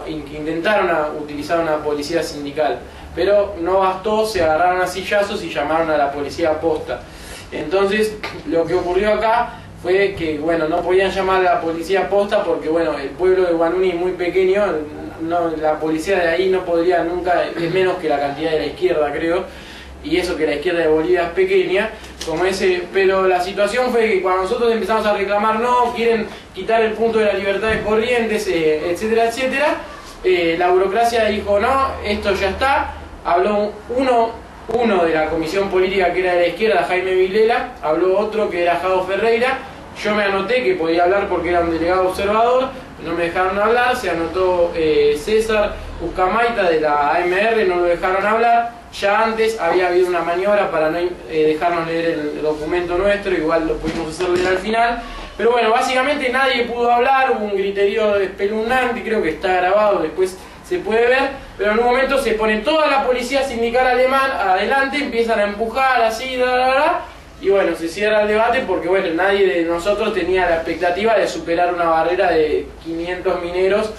intentaron utilizar una policía sindical. Pero no bastó, se agarraron a sillazos y llamaron a la policía posta. Entonces, lo que ocurrió acá fue que, bueno, no podían llamar a la policía posta porque, bueno, el pueblo de Guanuni es muy pequeño, la policía de ahí no podría nunca, es menos que la cantidad de la izquierda, creo, y eso que la izquierda de Bolivia es pequeña, pero la situación fue que cuando nosotros empezamos a reclamar, no, quieren quitar el punto de la libertad de corrientes, etcétera, etcétera, la burocracia dijo, no, esto ya está, habló uno de la comisión política que era de la izquierda, Jaime Vilela, habló otro que era Jado Ferreira, yo me anoté que podía hablar porque era un delegado observador, no me dejaron hablar, se anotó César Uscamaita de la AMR, no lo dejaron hablar, ya antes había habido una maniobra para no dejarnos leer el documento nuestro, igual lo pudimos hacer leer al final, pero bueno, básicamente nadie pudo hablar, hubo un griterío espeluznante, creo que está grabado, después se puede ver, pero en un momento se pone toda la policía sindical alemán adelante, empiezan a empujar así, y bueno, se cierra el debate porque bueno, nadie de nosotros tenía la expectativa de superar una barrera de 500 mineros,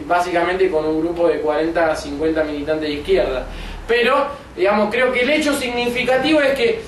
básicamente con un grupo de 40 a 50 militantes de izquierda. Pero, digamos, creo que el hecho significativo es que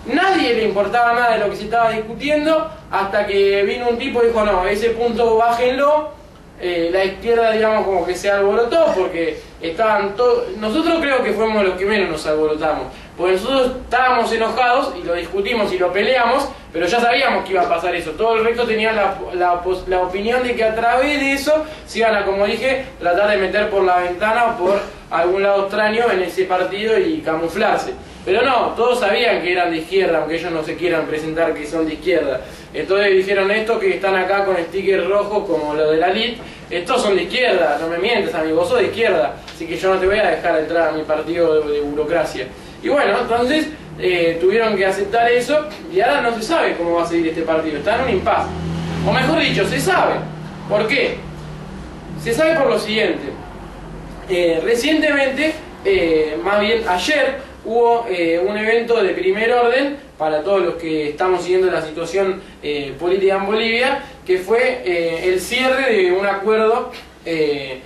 nadie le importaba nada de lo que se estaba discutiendo hasta que vino un tipo y dijo, no, ese punto bájenlo. La izquierda, digamos, como que se alborotó porque estaban todos, nosotros creo que fuimos los que menos nos alborotamos, Porque nosotros estábamos enojados y lo discutimos y lo peleamos, pero ya sabíamos que iba a pasar eso. Todo el resto tenía la opinión de que a través de eso se iban a, como dije, tratar de meter por la ventana o por algún lado extraño en ese partido y camuflarse. Pero no, todos sabían que eran de izquierda, aunque ellos no se quieran presentar que son de izquierda. Entonces dijeron, estos que están acá con stickers rojos como lo de la LIT, estos son de izquierda, no me mientes amigo, vos sos de izquierda, así que yo no te voy a dejar entrar a mi partido de burocracia. Y bueno, entonces tuvieron que aceptar eso y ahora no se sabe cómo va a seguir este partido, está en un impasse. O mejor dicho, se sabe. ¿Por qué? Se sabe por lo siguiente. Recientemente, más bien ayer, hubo un evento de primer orden para todos los que estamos siguiendo la situación política en Bolivia, que fue el cierre de un acuerdo de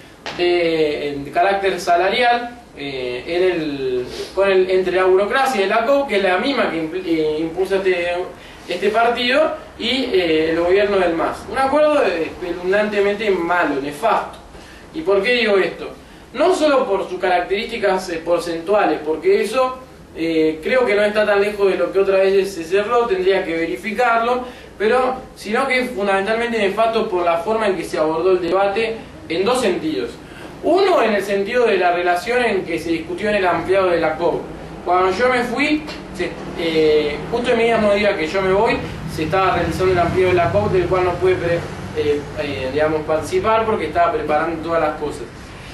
carácter salarial entre la burocracia de la COP, que es la misma que impulsa este partido, y el gobierno del MAS. Un acuerdo espeluznantemente malo, nefasto. ¿Y por qué digo esto? No solo por sus características porcentuales, porque eso creo que no está tan lejos de lo que otra vez se cerró, tendría que verificarlo, pero sino que es fundamentalmente nefasto por la forma en que se abordó el debate en dos sentidos. Uno, en el sentido de la relación en que se discutió en el ampliado de la COP. Cuando yo me fui, justo el mismo día que yo me voy, se estaba realizando el ampliado de la COP, del cual no pude digamos, participar porque estaba preparando todas las cosas.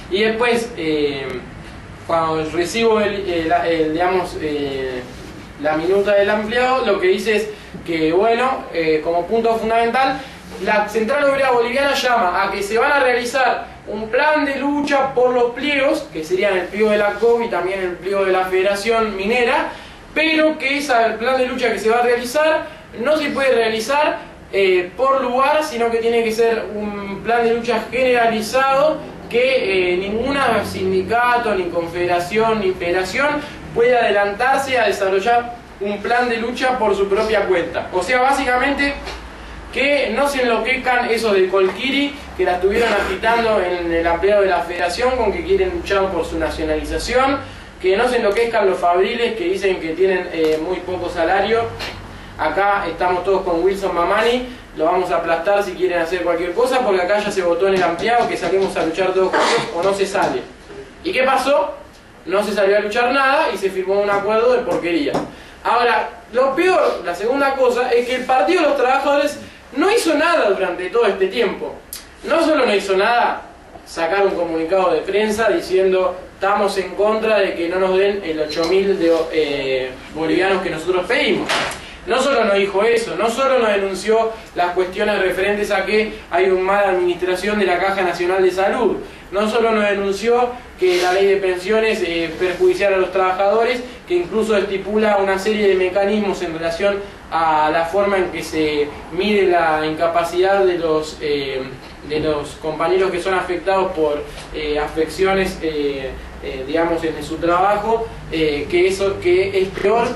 Y después, cuando recibo la minuta del ampliado, lo que dice es que, bueno, como punto fundamental, la Central Obrera Boliviana llama a que se van a realizar un plan de lucha por los pliegos, que serían el pliego de la COP y también el pliego de la Federación Minera, pero que ese plan de lucha que se va a realizar no se puede realizar por lugar, sino que tiene que ser un plan de lucha generalizado, que ningún sindicato, ni confederación, ni federación puede adelantarse a desarrollar un plan de lucha por su propia cuenta. O sea, básicamente, que no se enloquezcan esos de Colquiri, que la estuvieron agitando en el ampliado de la federación con que quieren luchar por su nacionalización, que no se enloquezcan los fabriles que dicen que tienen muy poco salario. Acá estamos todos con Wilson Mamani, lo vamos a aplastar si quieren hacer cualquier cosa, porque acá ya se votó en el ampliado que salimos a luchar todos juntos o no se sale. ¿Y qué pasó? No se salió a luchar nada y se firmó un acuerdo de porquería. Ahora, lo peor, la segunda cosa, es que el Partido de los Trabajadores no hizo nada durante todo este tiempo. No solo no hizo nada, sacar un comunicado de prensa diciendo estamos en contra de que no nos den el 8.000 bolivianos que nosotros pedimos. No solo no dijo eso, no solo no denunció las cuestiones referentes a que hay una mala administración de la Caja Nacional de Salud, no solo no denunció que la ley de pensiones es perjudicial a los trabajadores, que incluso estipula una serie de mecanismos en relación a la forma en que se mide la incapacidad de los compañeros que son afectados por afecciones digamos en su trabajo, que es peor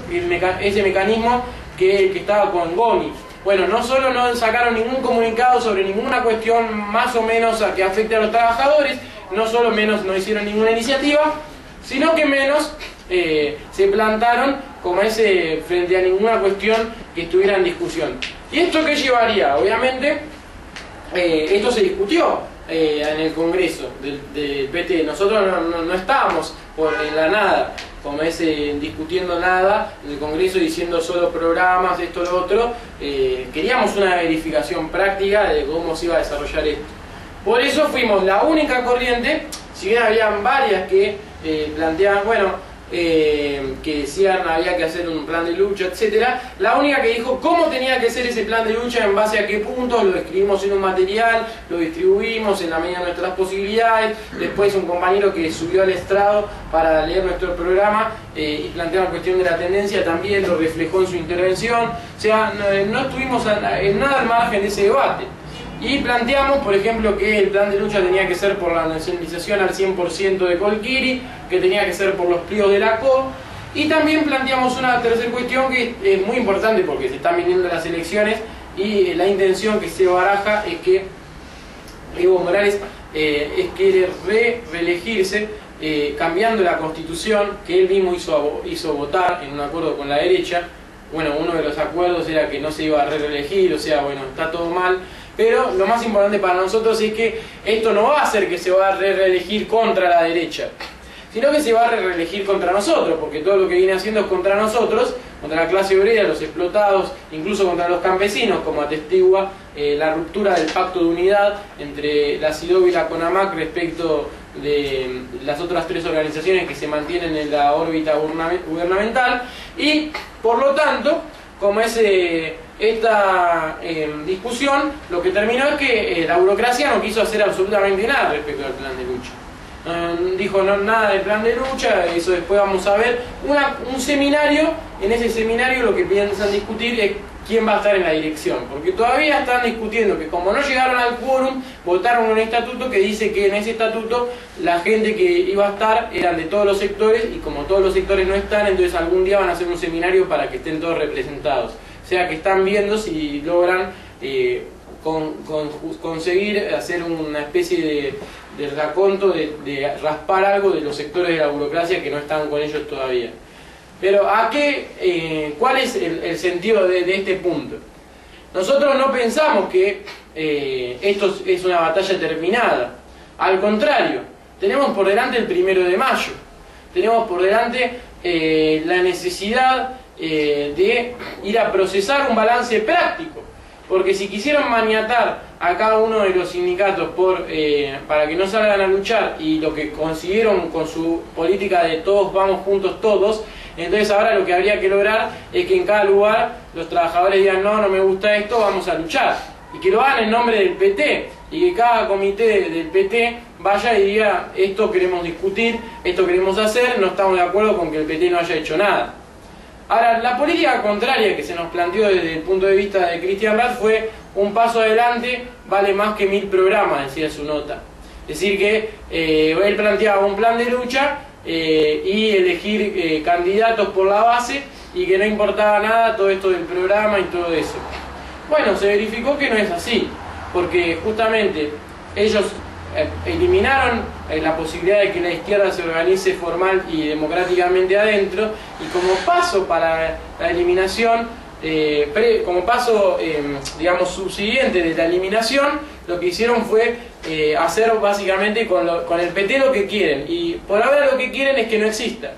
ese mecanismo que el que estaba con Gomi. Bueno, no solo no sacaron ningún comunicado sobre ninguna cuestión más o menos a que afecte a los trabajadores, no solo menos no hicieron ninguna iniciativa, sino que menos se plantaron como ese frente a ninguna cuestión que estuviera en discusión. ¿Y esto qué llevaría? Obviamente, esto se discutió en el Congreso del PT. Nosotros no estábamos en la nada, como discutiendo nada en el Congreso, diciendo solo programas, esto, lo otro. Queríamos una verificación práctica de cómo se iba a desarrollar esto. Por eso fuimos la única corriente, si bien habían varias que planteaban, bueno, que decían había que hacer un plan de lucha, etcétera. La única que dijo cómo tenía que ser ese plan de lucha, en base a qué puntos, lo escribimos en un material, lo distribuimos en la medida de nuestras posibilidades. Después un compañero que subió al estrado para leer nuestro programa y plantear la cuestión de la tendencia también lo reflejó en su intervención. O sea, no estuvimos en nada al margen de ese debate. Y planteamos, por ejemplo, que el plan de lucha tenía que ser por la nacionalización al 100% de Colquiri, que tenía que ser por los pliegos de la COP, y también planteamos una tercera cuestión que es muy importante porque se están viniendo las elecciones y la intención que se baraja es que Evo Morales quiere reelegirse cambiando la Constitución, que él mismo hizo votar en un acuerdo con la derecha. Bueno, uno de los acuerdos era que no se iba a reelegir, o sea, bueno, está todo mal. Pero lo más importante para nosotros es que esto no va a hacer que se va a reelegir contra la derecha, sino que se va a reelegir contra nosotros, porque todo lo que viene haciendo es contra nosotros, contra la clase obrera, los explotados, incluso contra los campesinos, como atestigua la ruptura del pacto de unidad entre la CIDOB y la CONAMAC respecto de las otras tres organizaciones que se mantienen en la órbita gubernamental. Y por lo tanto, como es esta discusión, lo que terminó es que la burocracia no quiso hacer absolutamente nada respecto al plan de lucha. Dijo no, nada de plan de lucha, eso después vamos a ver. Un seminario, en ese seminario lo que piensan discutir es quién va a estar en la dirección, porque todavía están discutiendo que como no llegaron al quórum, votaron un estatuto que dice que en ese estatuto la gente que iba a estar eran de todos los sectores, y como todos los sectores no están, entonces algún día van a hacer un seminario para que estén todos representados. O sea que están viendo si logran conseguir hacer una especie de raconto, de raspar algo de los sectores de la burocracia que no están con ellos todavía. Pero ¿cuál es el sentido de este punto? Nosotros no pensamos que esto es una batalla terminada. Al contrario, tenemos por delante el 1 de mayo. Tenemos por delante la necesidad de ir a procesar un balance práctico. Porque si quisieron maniatar a cada uno de los sindicatos para que no salgan a luchar, y lo que consiguieron con su política de todos vamos juntos todos, entonces ahora lo que habría que lograr es que en cada lugar los trabajadores digan no me gusta esto, vamos a luchar. Y que lo hagan en nombre del PT, y que cada comité del PT vaya y diga esto queremos discutir, esto queremos hacer, no estamos de acuerdo con que el PT no haya hecho nada. Ahora, la política contraria que se nos planteó desde el punto de vista de Cristian Rath fue un paso adelante, vale más que 1000 programas, decía su nota. Es decir que él planteaba un plan de lucha y elegir candidatos por la base, y que no importaba nada todo esto del programa y todo eso. Bueno, se verificó que no es así, porque justamente ellos eliminaron la posibilidad de que la izquierda se organice formal y democráticamente adentro, y como paso para la eliminación, como paso digamos subsiguiente de la eliminación, lo que hicieron fue hacer básicamente con el PT lo que quieren, y por ahora lo que quieren es que no exista.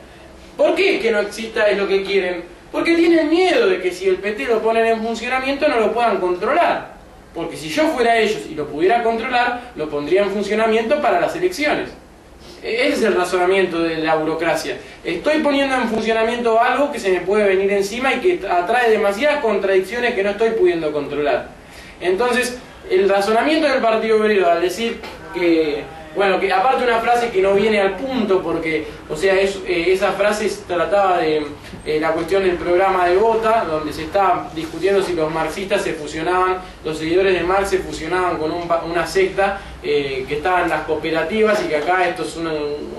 ¿Por qué que no exista es lo que quieren? Porque tienen miedo de que si el PT lo ponen en funcionamiento no lo puedan controlar. Porque si yo fuera ellos y lo pudiera controlar, lo pondría en funcionamiento para las elecciones. Ese es el razonamiento de la burocracia. Estoy poniendo en funcionamiento algo que se me puede venir encima y que atrae demasiadas contradicciones que no estoy pudiendo controlar. Entonces, el razonamiento del Partido Obrero al decir que, bueno, que aparte una frase que no viene al punto, porque, o sea, esa frase trataba de la cuestión del programa de Bota, donde se está discutiendo si los marxistas se fusionaban, los seguidores de Marx se fusionaban con una secta que estaba en las cooperativas, y que acá estos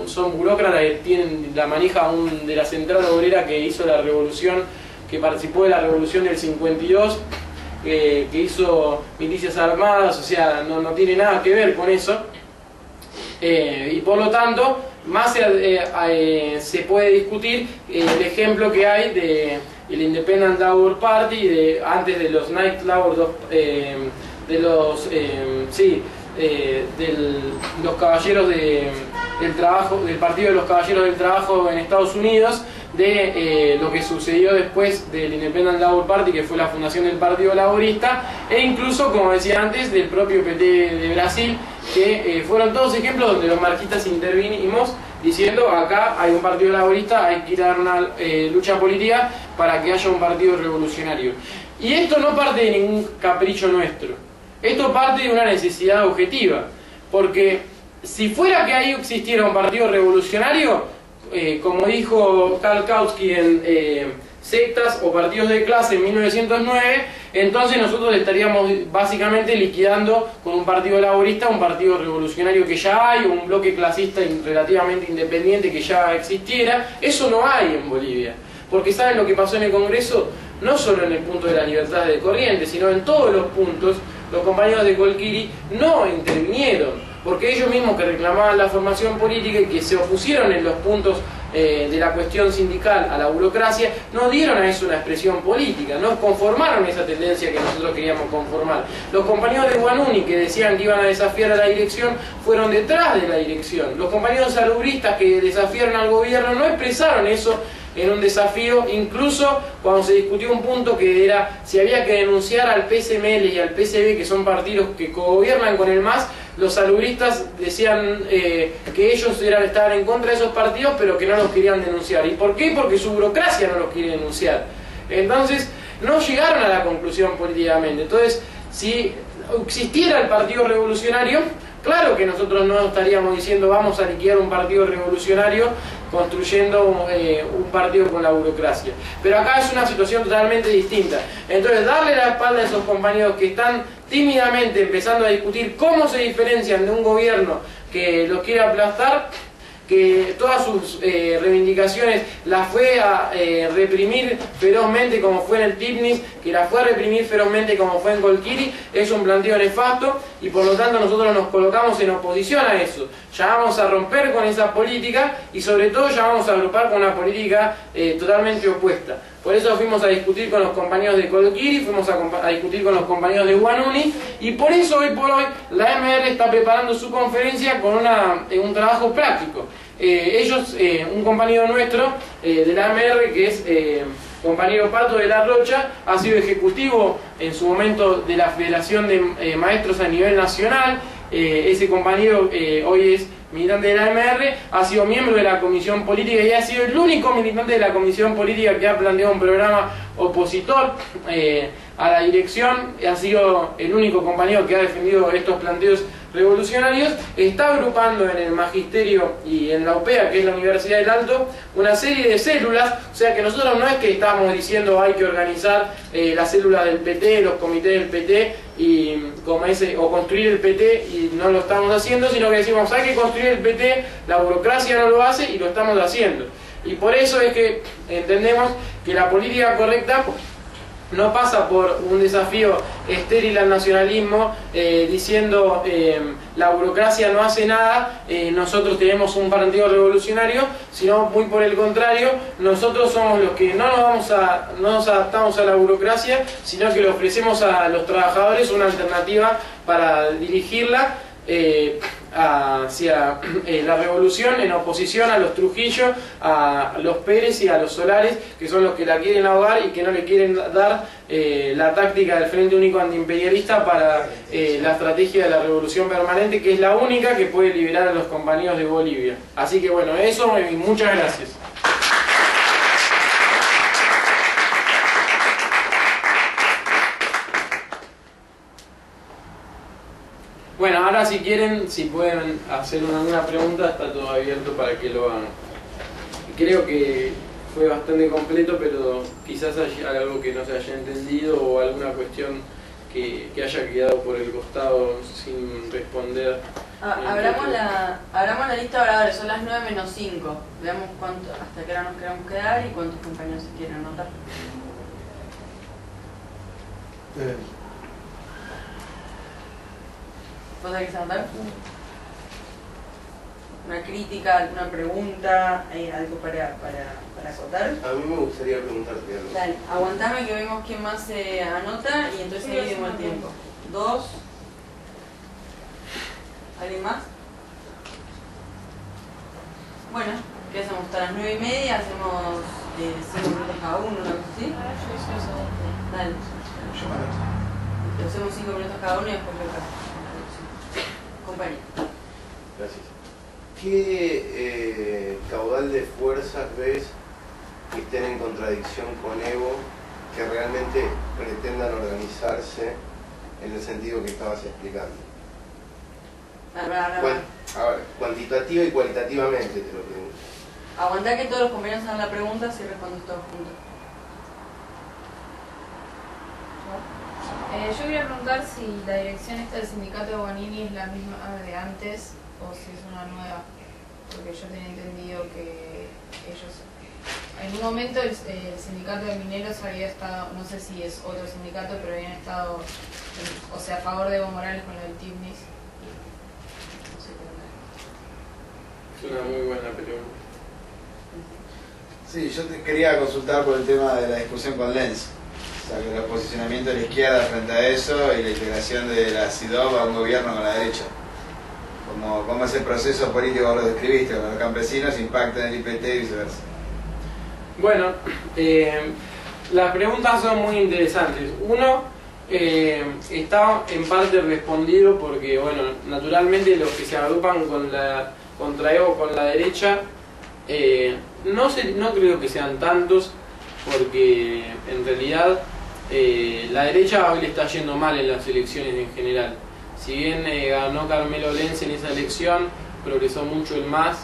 son burócratas que tienen la manija de la central obrera que hizo la revolución, que participó de la revolución del 52, que hizo milicias armadas, o sea, no tiene nada que ver con eso. Y por lo tanto, más se puede discutir el ejemplo que hay del Independent Labour Party, antes de los Night Labour, de los caballeros del trabajo, del Partido de los Caballeros del Trabajo en Estados Unidos, de lo que sucedió después del Independent Labour Party, que fue la fundación del Partido Laborista, e incluso, como decía antes, del propio PT de Brasil, que fueron todos ejemplos donde los marxistas intervinimos diciendo acá hay un partido laborista, hay que ir a dar una lucha política para que haya un partido revolucionario. Y esto no parte de ningún capricho nuestro, esto parte de una necesidad objetiva, porque si fuera que ahí existiera un partido revolucionario, como dijo Karl Kautsky en Sectas o Partidos de Clase en 1909, entonces nosotros estaríamos básicamente liquidando con un partido laborista un partido revolucionario que ya hay, un bloque clasista relativamente independiente que ya existiera. Eso no hay en Bolivia, porque ¿saben lo que pasó en el Congreso? No solo en el punto de la libertad de corriente, sino en todos los puntos los compañeros de Colquiri no intervinieron. porque ellos mismos que reclamaban la formación política y que se opusieron en los puntos de la cuestión sindical a la burocracia, no dieron a eso una expresión política, no conformaron esa tendencia que nosotros queríamos conformar. Los compañeros de Guanuni que decían que iban a desafiar a la dirección fueron detrás de la dirección. Los compañeros salubristas que desafiaron al gobierno no expresaron eso en un desafío, incluso cuando se discutió un punto que era si había que denunciar al PSML y al PCB, que son partidos que cogobiernan con el MAS. Los salubristas decían que ellos estaban en contra de esos partidos, pero que no los querían denunciar. ¿Y por qué? Porque su burocracia no los quiere denunciar. Entonces, no llegaron a la conclusión políticamente. Entonces, si existiera el Partido Revolucionario, claro que nosotros no estaríamos diciendo vamos a liquidar un partido revolucionario construyendo un partido con la burocracia. Pero acá es una situación totalmente distinta. Entonces, darle la espalda a esos compañeros que están tímidamente empezando a discutir cómo se diferencian de un gobierno que los quiere aplastar, que todas sus reivindicaciones las fue a reprimir ferozmente como fue en el TIPNIS, que las fue a reprimir ferozmente como fue en Colquiri, es un planteo nefasto y por lo tanto nosotros nos colocamos en oposición a eso. Ya vamos a romper con esa política y sobre todo ya vamos a agrupar con una política totalmente opuesta. Por eso fuimos a discutir con los compañeros de Colquiri, fuimos a discutir con los compañeros de Guanuni y por eso hoy por hoy la MR está preparando su conferencia con un trabajo práctico. Un compañero nuestro de la MR, que es compañero Pato de la Rocha, ha sido ejecutivo en su momento de la Federación de Maestros a nivel nacional. Ese compañero hoy es militante de la MR, ha sido miembro de la comisión política y ha sido el único militante de la comisión política que ha planteado un programa opositor a la dirección, ha sido el único compañero que ha defendido estos planteos revolucionarios. Está agrupando en el magisterio y en la UPEA, que es la Universidad del Alto, una serie de células, o sea que nosotros no es que estamos diciendo hay que organizar las células del PT, los comités del PT, o construir el PT y no lo estamos haciendo, sino que decimos hay que construir el PT, la burocracia no lo hace y lo estamos haciendo. Y por eso es que entendemos que la política correcta no pasa por un desafío estéril al nacionalismo diciendo la burocracia no hace nada, nosotros tenemos un partido revolucionario, sino muy por el contrario, nosotros somos los que no nos adaptamos a la burocracia, sino que le ofrecemos a los trabajadores una alternativa para dirigirla hacia la revolución en oposición a los Trujillo, a los Pérez y a los Solares, que son los que la quieren ahogar y que no le quieren dar la táctica del Frente Único Antiimperialista para la estrategia de la revolución permanente, que es la única que puede liberar a los compañeros de Bolivia. Así que bueno, eso y muchas gracias. Bueno, ahora si quieren, si pueden hacer alguna pregunta, está todo abierto para que lo hagan. Creo que fue bastante completo, pero quizás haya algo que no se haya entendido o alguna cuestión que haya quedado por el costado sin responder.
Abramos la lista de oradores, son las 9 menos 5. Veamos hasta qué hora nos queremos quedar y cuántos compañeros se quieren anotar. ¿Vos tenés que anotar? ¿Una crítica, alguna pregunta, algo para acotar?
A mí me gustaría preguntarte algo.
Dale, aguantame que vemos quién más se anota y entonces ahí dimos el tiempo. 2. ¿Alguien más? Bueno, ¿qué hacemos? Hasta las 9:30, hacemos 5 minutos cada uno, una cosa así. Dale. Hacemos 5 minutos cada uno y después lo acá. Compañero.
Gracias. ¿Qué caudal de fuerzas ves que estén en contradicción con Evo, que realmente pretendan organizarse en el sentido que estabas explicando? Ahora, cuantitativa y cualitativamente te lo pregunto.
Aguantá que todos los compañeros hagan la pregunta si respondes todos juntos.
Yo quería preguntar si la dirección esta del sindicato de Bonini es la misma de antes o si es una nueva, porque yo tenía entendido que ellos, en un momento el sindicato de mineros había estado, no sé si es otro sindicato, pero habían estado, a favor de Evo Morales con lo del TIPNIS.
Es una muy buena pregunta.
Sí, yo te quería consultar por el tema de la discusión con Lenz. O sea, que el posicionamiento de la izquierda frente a eso y la integración de la CIDOB a un gobierno con la derecha. ¿Cómo ese proceso político vos lo describiste, con los campesinos impacta en el IPT y viceversa?
Bueno, las preguntas son muy interesantes. Uno está en parte respondido porque, bueno, naturalmente los que se agrupan contra Evo con la derecha, no creo que sean tantos, porque en realidad la derecha hoy le está yendo mal en las elecciones en general. Si bien ganó Carmelo Lenz en esa elección, progresó mucho el MAS.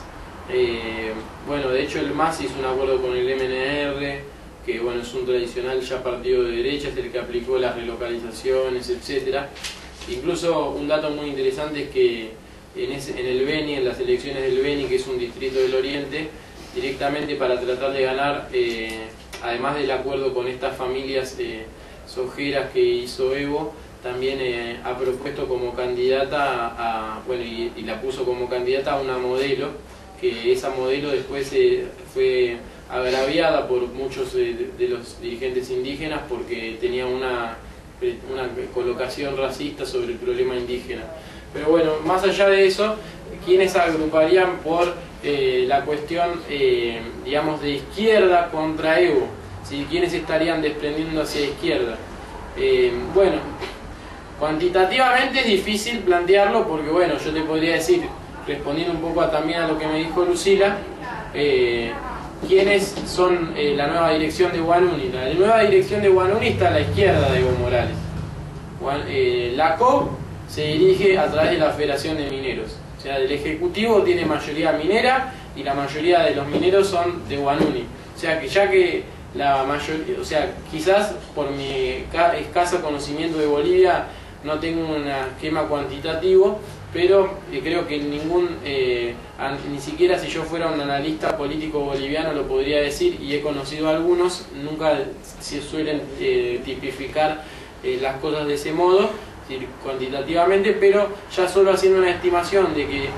Bueno, de hecho el MAS hizo un acuerdo con el MNR, que bueno, es un tradicional ya partido de derecha, es el que aplicó las relocalizaciones, etc. Incluso un dato muy interesante es que en el Beni, en las elecciones del Beni, que es un distrito del Oriente, directamente para tratar de ganar, además del acuerdo con estas familias sojeras que hizo Evo, también ha propuesto como candidata bueno, y la puso como candidata a una modelo, que esa modelo después fue agraviada por muchos de los dirigentes indígenas porque tenía una colocación racista sobre el problema indígena. Pero bueno, más allá de eso, ¿quiénes agruparían por la cuestión, digamos, de izquierda contra Evo? ¿Sí? ¿Quiénes estarían desprendiendo hacia izquierda? Bueno, cuantitativamente es difícil plantearlo porque, bueno, yo te podría decir, respondiendo un poco también a lo que me dijo Lucila, ¿quiénes son la nueva dirección de Wanuni? La nueva dirección de Wanuni está a la izquierda de Evo Morales. La COP se dirige a través de la Federación de Mineros. O sea, el Ejecutivo tiene mayoría minera y la mayoría de los mineros son de Wanuni. O sea, que ya que la mayoría, o sea, quizás por mi escaso conocimiento de Bolivia no tengo un esquema cuantitativo, pero creo que ni siquiera si yo fuera un analista político boliviano lo podría decir, y he conocido a algunos, nunca se suelen tipificar las cosas de ese modo, cuantitativamente, pero ya solo haciendo una estimación de que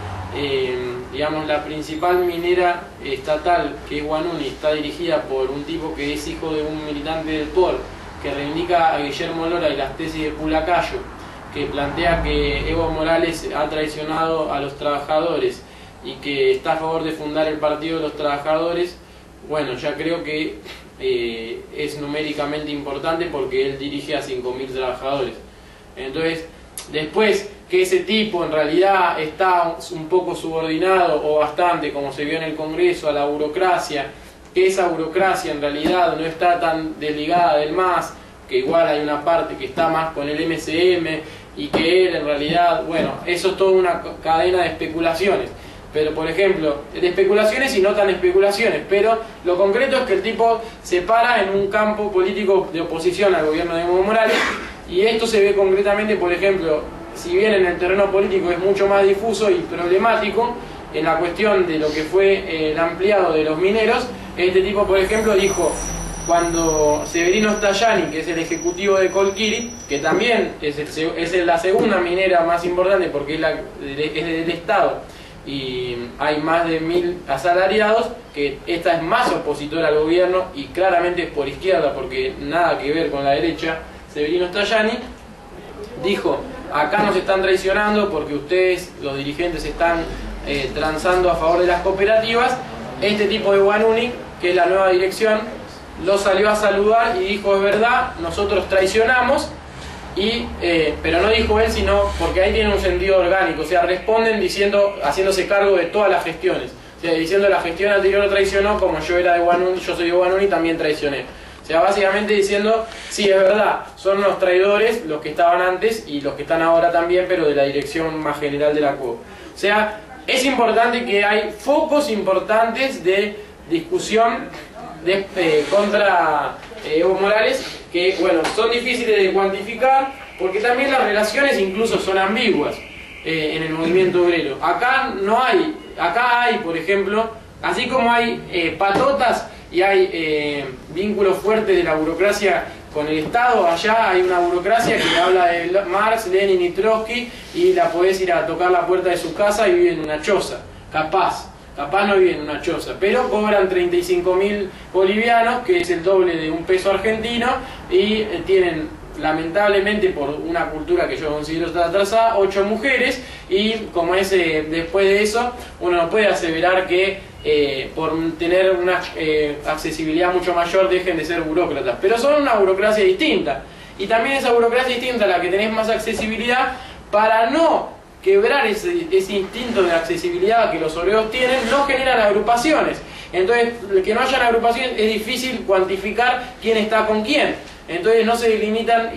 digamos, la principal minera estatal, que es Wanuni, está dirigida por un tipo que es hijo de un militante del POR, que reivindica a Guillermo Lora y las tesis de Pulacayo, que plantea que Evo Morales ha traicionado a los trabajadores y que está a favor de fundar el Partido de los Trabajadores. Bueno, ya creo que es numéricamente importante porque él dirige a 5.000 trabajadores. Entonces, después que ese tipo en realidad está un poco subordinado o bastante, como se vio en el Congreso, a la burocracia, que esa burocracia en realidad no está tan desligada del MAS, que igual hay una parte que está más con el MCM y que él en realidad, bueno, eso es toda una cadena de especulaciones. Pero por ejemplo, de especulaciones y no tan especulaciones, pero lo concreto es que el tipo se para en un campo político de oposición al gobierno de Evo Morales, y esto se ve concretamente, por ejemplo, si bien en el terreno político es mucho más difuso y problemático, en la cuestión de lo que fue el ampliado de los mineros, este tipo, por ejemplo, dijo, cuando Severino Stayani, que es el ejecutivo de Colquiri, que también es la segunda minera más importante porque es del Estado, y hay más de 1.000 asalariados, que esta es más opositora al gobierno y claramente es por izquierda porque nada que ver con la derecha. Severino Stayani dijo, acá nos están traicionando porque ustedes, los dirigentes, están transando a favor de las cooperativas. Este tipo de Wanuni, que es la nueva dirección, lo salió a saludar y dijo, es verdad, nosotros traicionamos, pero no dijo él, sino porque ahí tiene un sentido orgánico, o sea, responden diciendo, haciéndose cargo de todas las gestiones, o sea, diciendo la gestión anterior traicionó, como yo era de Wanuni, yo soy de Wanuni, también traicioné. O sea, básicamente diciendo, sí, es verdad, son los traidores los que estaban antes y los que están ahora también, pero de la dirección más general de la COP. O sea, es importante que hay focos importantes de discusión contra Evo Morales, que, bueno, son difíciles de cuantificar, porque también las relaciones incluso son ambiguas en el movimiento obrero. Acá hay, por ejemplo, así como hay patotas y hay vínculos fuertes de la burocracia con el Estado, allá hay una burocracia que habla de Marx, Lenin y Trotsky, y la podés ir a tocar la puerta de su casa y vive en una choza, capaz. capaz no viven en una choza, pero cobran 35.000 bolivianos, que es el doble de un peso argentino, y tienen, lamentablemente, por una cultura que yo considero está atrasada, 8 mujeres, y como es después de eso, uno no puede aseverar que por tener una accesibilidad mucho mayor dejen de ser burócratas, pero son una burocracia distinta, y también esa burocracia distinta a la que tenés más accesibilidad, para no quebrar ese instinto de accesibilidad que los obreros tienen, no generan agrupaciones. Entonces, que no hayan agrupaciones es difícil cuantificar quién está con quién. Entonces no se delimitan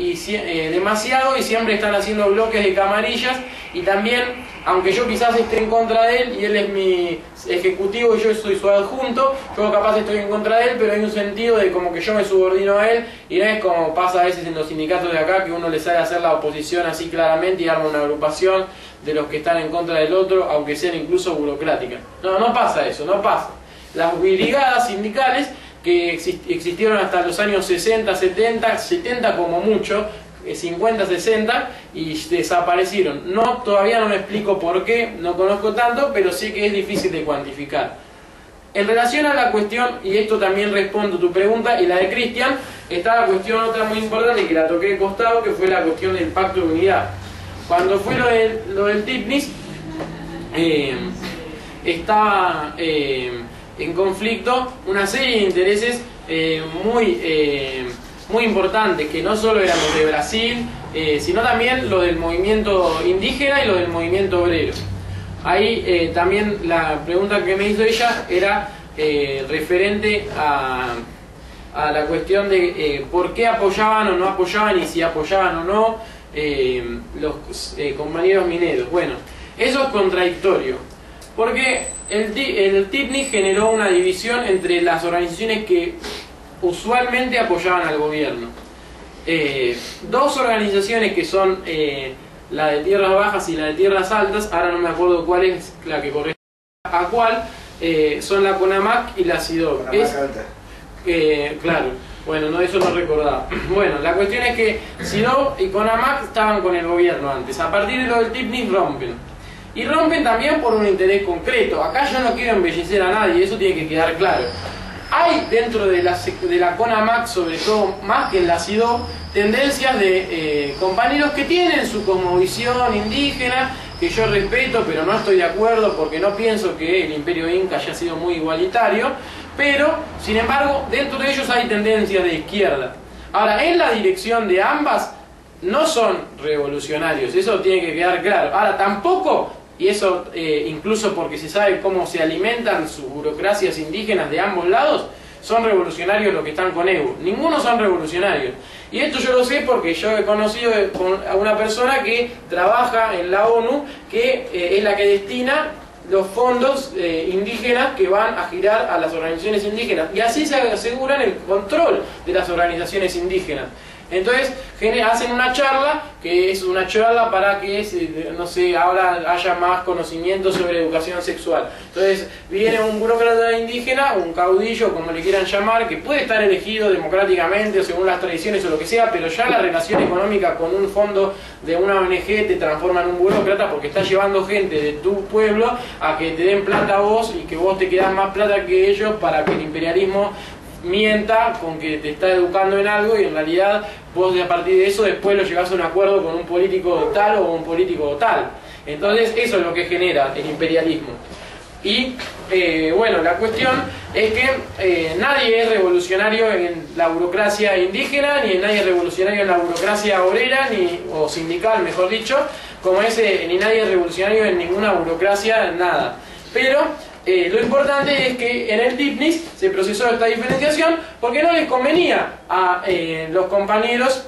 demasiado y siempre están haciendo bloques de camarillas. Y también, aunque yo quizás esté en contra de él y él es mi ejecutivo y yo soy su adjunto, yo capaz estoy en contra de él, pero hay un sentido de como que yo me subordino a él, y no es como pasa a veces en los sindicatos de acá, que uno le sale a hacer la oposición así claramente y arma una agrupación de los que están en contra del otro, aunque sean incluso burocráticas. No pasa eso, no pasa. Las brigadas sindicales que existieron hasta los años 60, 70 como mucho, 50, 60, y desaparecieron. Todavía no me explico por qué, no conozco tanto, pero sí que es difícil de cuantificar. En relación a la cuestión, y esto también respondo a tu pregunta y la de Cristian, está la cuestión otra muy importante que la toqué de costado, que fue la cuestión del pacto de unidad. Cuando fue lo del TIPNIS, estaba en conflicto una serie de intereses muy importantes, que no solo eran los de Brasil, sino también lo del movimiento indígena y lo del movimiento obrero. Ahí también la pregunta que me hizo ella era referente a la cuestión de por qué apoyaban o no apoyaban, y si apoyaban o no los compañeros mineros. Bueno, eso es contradictorio, porque el TIPNIS generó una división entre las organizaciones que usualmente apoyaban al gobierno. Dos organizaciones que son la de tierras bajas y la de tierras altas, ahora no me acuerdo cuál es la que corresponde a cuál, son la CONAMAC y la SIDOB. Claro, bueno, no, eso no recordaba. Bueno, la cuestión es que SIDOB y CONAMAC estaban con el gobierno antes. A partir de lo del TIPNIS rompen. Y rompen también por un interés concreto. Acá yo no quiero embellecer a nadie, eso tiene que quedar claro. Hay dentro de la CONAMAC, sobre todo más que en la SIDOB, tendencias de compañeros que tienen su cosmovisión indígena, que yo respeto, pero no estoy de acuerdo porque no pienso que el imperio inca haya sido muy igualitario, pero sin embargo dentro de ellos hay tendencias de izquierda. Ahora, en la dirección de ambas no son revolucionarios, eso tiene que quedar claro. Ahora, tampoco, y eso incluso porque se sabe cómo se alimentan sus burocracias indígenas de ambos lados, son revolucionarios los que están con Evo. Ninguno son revolucionarios. Y esto yo lo sé porque yo he conocido a una persona que trabaja en la ONU, que es la que destina los fondos indígenas que van a girar a las organizaciones indígenas. Y así se aseguran el control de las organizaciones indígenas. Entonces hacen una charla, que es una charla para que, no sé, ahora haya más conocimiento sobre educación sexual. Entonces viene un burócrata indígena, un caudillo, como le quieran llamar, que puede estar elegido democráticamente o según las tradiciones o lo que sea, pero ya la relación económica con un fondo de una ONG te transforma en un burócrata, porque estás llevando gente de tu pueblo a que te den plata a vos y que vos te quedás más plata que ellos para que el imperialismo mienta con que te está educando en algo, y en realidad vos a partir de eso después lo llevas a un acuerdo con un político tal o un político tal. Entonces eso es lo que genera el imperialismo. Y bueno, la cuestión es que nadie es revolucionario en la burocracia indígena, ni nadie es revolucionario en la burocracia obrera, o sindical, mejor dicho, como ni nadie es revolucionario en ninguna burocracia, nada. Pero lo importante es que en el TIPNIS se procesó esta diferenciación porque no les convenía a los compañeros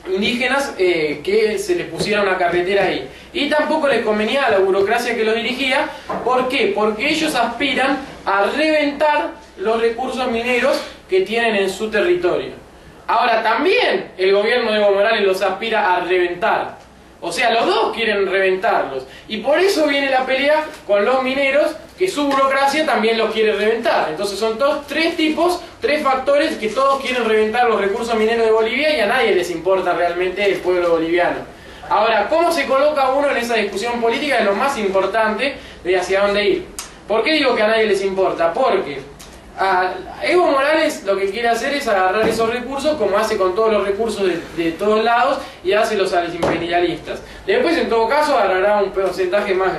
indígenas que se les pusiera una carretera ahí. Y tampoco les convenía a la burocracia que los dirigía. ¿Por qué? Porque ellos aspiran a reventar los recursos mineros que tienen en su territorio. Ahora, también el gobierno de Evo Morales los aspira a reventar. O sea, los dos quieren reventarlos. Y por eso viene la pelea con los mineros, que su burocracia también los quiere reventar. Entonces son tres factores que todos quieren reventar los recursos mineros de Bolivia, y a nadie les importa realmente el pueblo boliviano. Ahora, ¿cómo se coloca uno en esa discusión política? Es lo más importante de hacia dónde ir. ¿Por qué digo que a nadie les importa? Porque Evo Morales lo que quiere hacer es agarrar esos recursos, como hace con todos los recursos de todos lados, y dárselos a los imperialistas. Después, en todo caso, agarrará un porcentaje más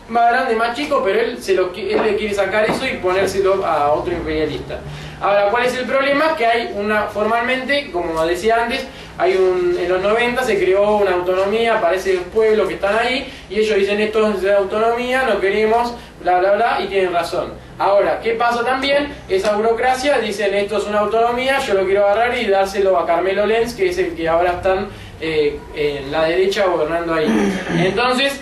grande, más chico, pero él le quiere sacar eso y ponérselo a otro imperialista. Ahora, ¿cuál es el problema? Que hay formalmente, como decía antes, en los 90 se creó una autonomía para ese pueblo que están ahí, y ellos dicen esto es de autonomía, no queremos, bla bla bla, y tienen razón. Ahora, ¿qué pasa también? Esa burocracia, dicen esto es una autonomía, yo lo quiero agarrar y dárselo a Carmelo Lenz, que es el que ahora están en la derecha gobernando ahí. Entonces,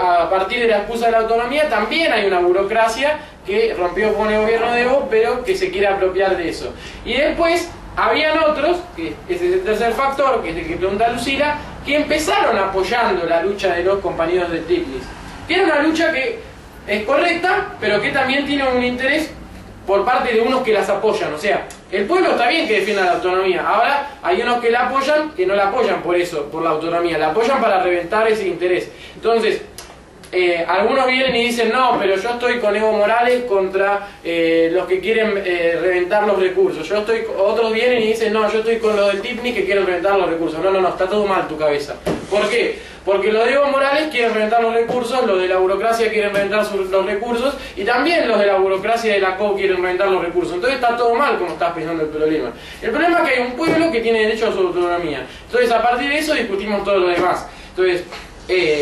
a partir de la excusa de la autonomía, también hay una burocracia que rompió con el gobierno de Evo, pero que se quiere apropiar de eso. Y después, habían otros, que ese es el tercer factor, que es el que pregunta Lucila, que empezaron apoyando la lucha de los compañeros de Tiflis. Que era una lucha que es correcta, pero que también tiene un interés por parte de unos que las apoyan. O sea, el pueblo está bien que defienda la autonomía. Ahora hay unos que la apoyan, que no la apoyan por eso, por la autonomía. La apoyan para reventar ese interés. Entonces, algunos vienen y dicen, no, pero yo estoy con Evo Morales contra los que quieren reventar los recursos. Otros vienen y dicen, no, yo estoy con los del Tiflis que quieren reventar los recursos. No, no, no, está todo mal tu cabeza. ¿Por qué? Porque los de Evo Morales quieren reventar los recursos, los de la burocracia quieren reventar los recursos, y también los de la burocracia de la COP quieren reventar los recursos. Entonces está todo mal como estás pensando el problema. El problema es que hay un pueblo que tiene derecho a su autonomía. Entonces a partir de eso discutimos todo lo demás. Entonces,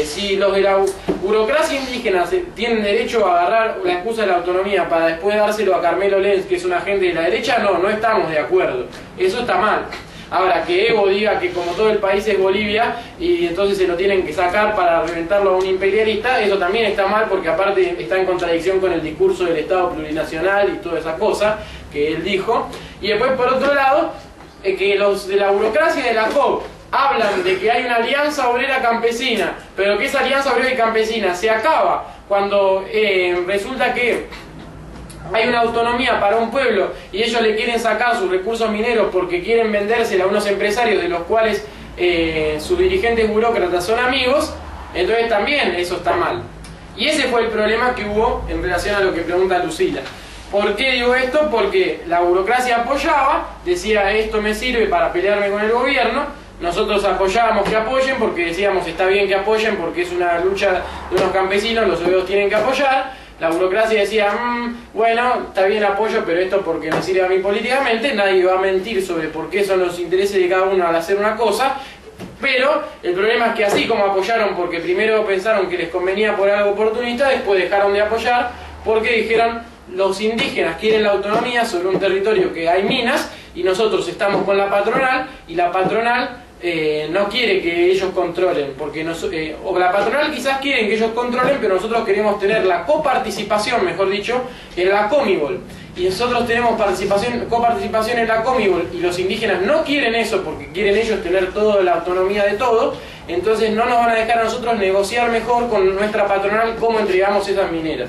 si los de la burocracia indígena tienen derecho a agarrar la excusa de la autonomía para después dárselo a Carmelo Lenz, que es un agente de la derecha, no estamos de acuerdo. Eso está mal. Ahora, que Evo diga que como todo el país es Bolivia y entonces se lo tienen que sacar para reventarlo a un imperialista, eso también está mal, porque aparte está en contradicción con el discurso del Estado plurinacional y todas esas cosas que él dijo. Y después, por otro lado, que los de la burocracia de la COP hablan de que hay una alianza obrera campesina, pero que esa alianza obrera y campesina se acaba cuando resulta que hay una autonomía para un pueblo y ellos le quieren sacar sus recursos mineros porque quieren vendérsela a unos empresarios de los cuales sus dirigentes burócratas son amigos. Entonces también eso está mal. Y ese fue el problema que hubo en relación a lo que pregunta Lucila. ¿Por qué digo esto? Porque la burocracia apoyaba, decía esto me sirve para pelearme con el gobierno. Nosotros apoyábamos que apoyen porque decíamos está bien que apoyen porque es una lucha de unos campesinos, los obreros tienen que apoyar. La burocracia decía, bueno, está bien apoyo, pero esto porque no sirve a mí políticamente, nadie va a mentir sobre por qué son los intereses de cada uno al hacer una cosa, pero el problema es que así como apoyaron porque primero pensaron que les convenía por algo oportunista, después dejaron de apoyar porque dijeron, los indígenas quieren la autonomía sobre un territorio que hay minas y nosotros estamos con la patronal y la patronal no quiere que ellos controlen, porque o la patronal quizás quieren que ellos controlen, pero nosotros queremos tener la coparticipación, mejor dicho, en la Comibol. Y nosotros tenemos coparticipación en la Comibol y los indígenas no quieren eso porque quieren ellos tener toda la autonomía de todo, entonces no nos van a dejar a nosotros negociar mejor con nuestra patronal cómo entregamos esas mineras.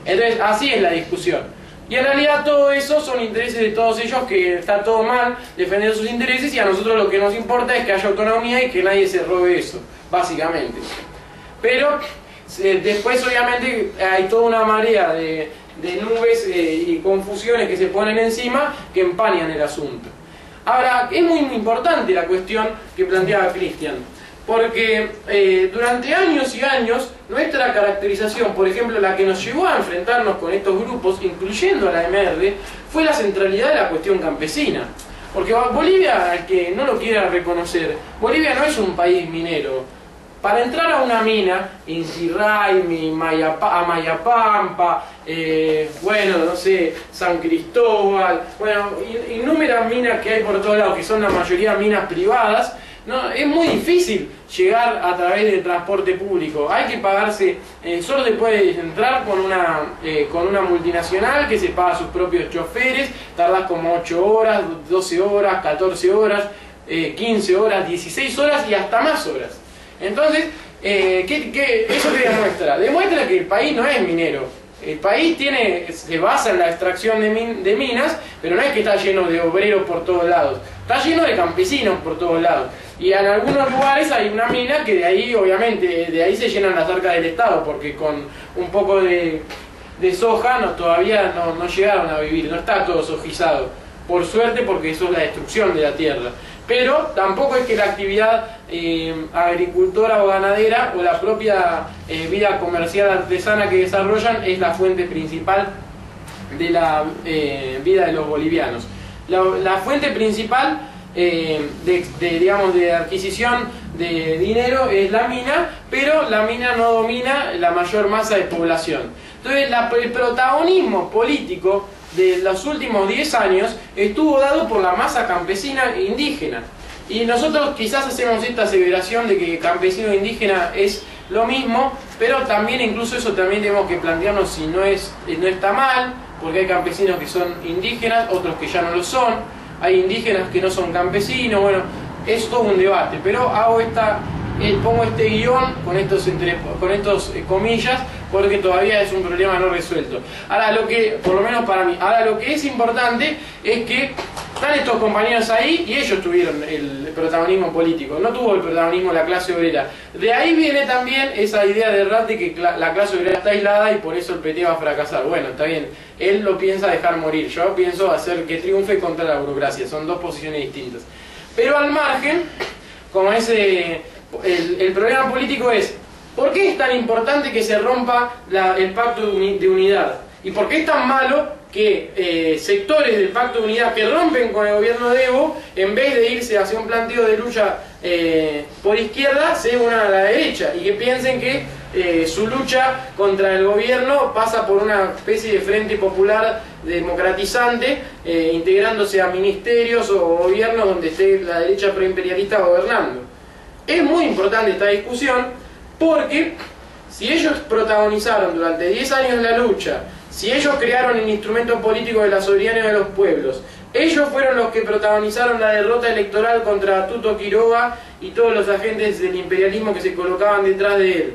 Entonces así es la discusión. Y en realidad todo eso son intereses de todos ellos, que está todo mal defender sus intereses, y a nosotros lo que nos importa es que haya autonomía y que nadie se robe eso, básicamente. Pero después obviamente hay toda una marea de nubes y confusiones que se ponen encima que empañan el asunto. Ahora, es muy importante la cuestión que planteaba Cristian, porque durante años y años nuestra caracterización, por ejemplo la que nos llevó a enfrentarnos con estos grupos, incluyendo a la MR, fue la centralidad de la cuestión campesina. Porque Bolivia, al que no lo quiera reconocer, Bolivia no es un país minero. Para entrar a una mina, Inti Raymi, Mayapampa, bueno, no sé, San Cristóbal, bueno, innumerables minas que hay por todos lados, que son la mayoría minas privadas, no, es muy difícil llegar a través del transporte público. Hay que pagarse, solo se puede entrar con una multinacional que se paga sus propios choferes, tardás como 8 horas, 12 horas, 14 horas, 15 horas, 16 horas y hasta más horas. Entonces, ¿eso qué demuestra? Demuestra que el país no es minero. El país se basa en la extracción de minas, pero no es que está lleno de obreros por todos lados. Está lleno de campesinos por todos lados. Y en algunos lugares hay una mina que de ahí, obviamente, de ahí se llenan las arcas del Estado, porque con un poco de de soja todavía no llegaron a vivir, no está todo sojizado, por suerte, porque eso es la destrucción de la tierra. Pero tampoco es que la actividad agricultora o ganadera o la propia vida comercial artesana que desarrollan es la fuente principal de la vida de los bolivianos. La fuente principal digamos, de adquisición de dinero es la mina, pero la mina no domina la mayor masa de población. Entonces el protagonismo político de los últimos 10 años estuvo dado por la masa campesina e indígena. Y nosotros quizás hacemos esta aseveración de que campesino e indígena es lo mismo, pero también incluso eso también tenemos que plantearnos si no está mal, porque hay campesinos que son indígenas, otros que ya no lo son, hay indígenas que no son campesinos, bueno, es todo un debate, pero pongo este guión con estos comillas, porque todavía es un problema no resuelto. Ahora, por lo menos para mí, lo que es importante es que están estos compañeros ahí y ellos tuvieron el protagonismo político, no tuvo el protagonismo la clase obrera. De ahí viene también esa idea de Rat de que la clase obrera está aislada y por eso el PT va a fracasar. Bueno, está bien, él lo piensa dejar morir, yo pienso hacer que triunfe contra la burocracia, son dos posiciones distintas. Pero al margen, como el problema político es, ¿por qué es tan importante que se rompa el pacto de unidad? ¿Y por qué es tan malo que sectores del pacto de unidad que rompen con el gobierno de Evo, en vez de irse hacia un planteo de lucha por izquierda, se unan a la derecha y que piensen que su lucha contra el gobierno pasa por una especie de frente popular democratizante, integrándose a ministerios o gobiernos donde esté la derecha preimperialista gobernando? Es muy importante esta discusión porque si ellos protagonizaron durante 10 años la lucha, si ellos crearon el instrumento político de la soberanía de los pueblos, ellos fueron los que protagonizaron la derrota electoral contra Tuto Quiroga y todos los agentes del imperialismo que se colocaban detrás de él.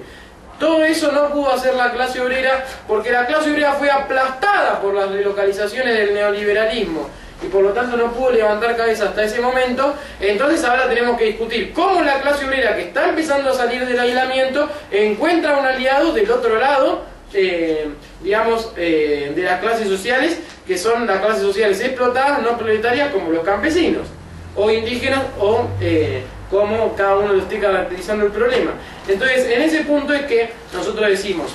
Todo eso no pudo hacer la clase obrera porque la clase obrera fue aplastada por las relocalizaciones del neoliberalismo y por lo tanto no pudo levantar cabeza hasta ese momento. Entonces ahora tenemos que discutir cómo la clase obrera, que está empezando a salir del aislamiento, encuentra un aliado del otro lado, digamos, de las clases sociales, que son las clases sociales explotadas, no proletarias, como los campesinos, o indígenas, o como cada uno lo esté caracterizando el problema. Entonces, en ese punto es que nosotros decimos,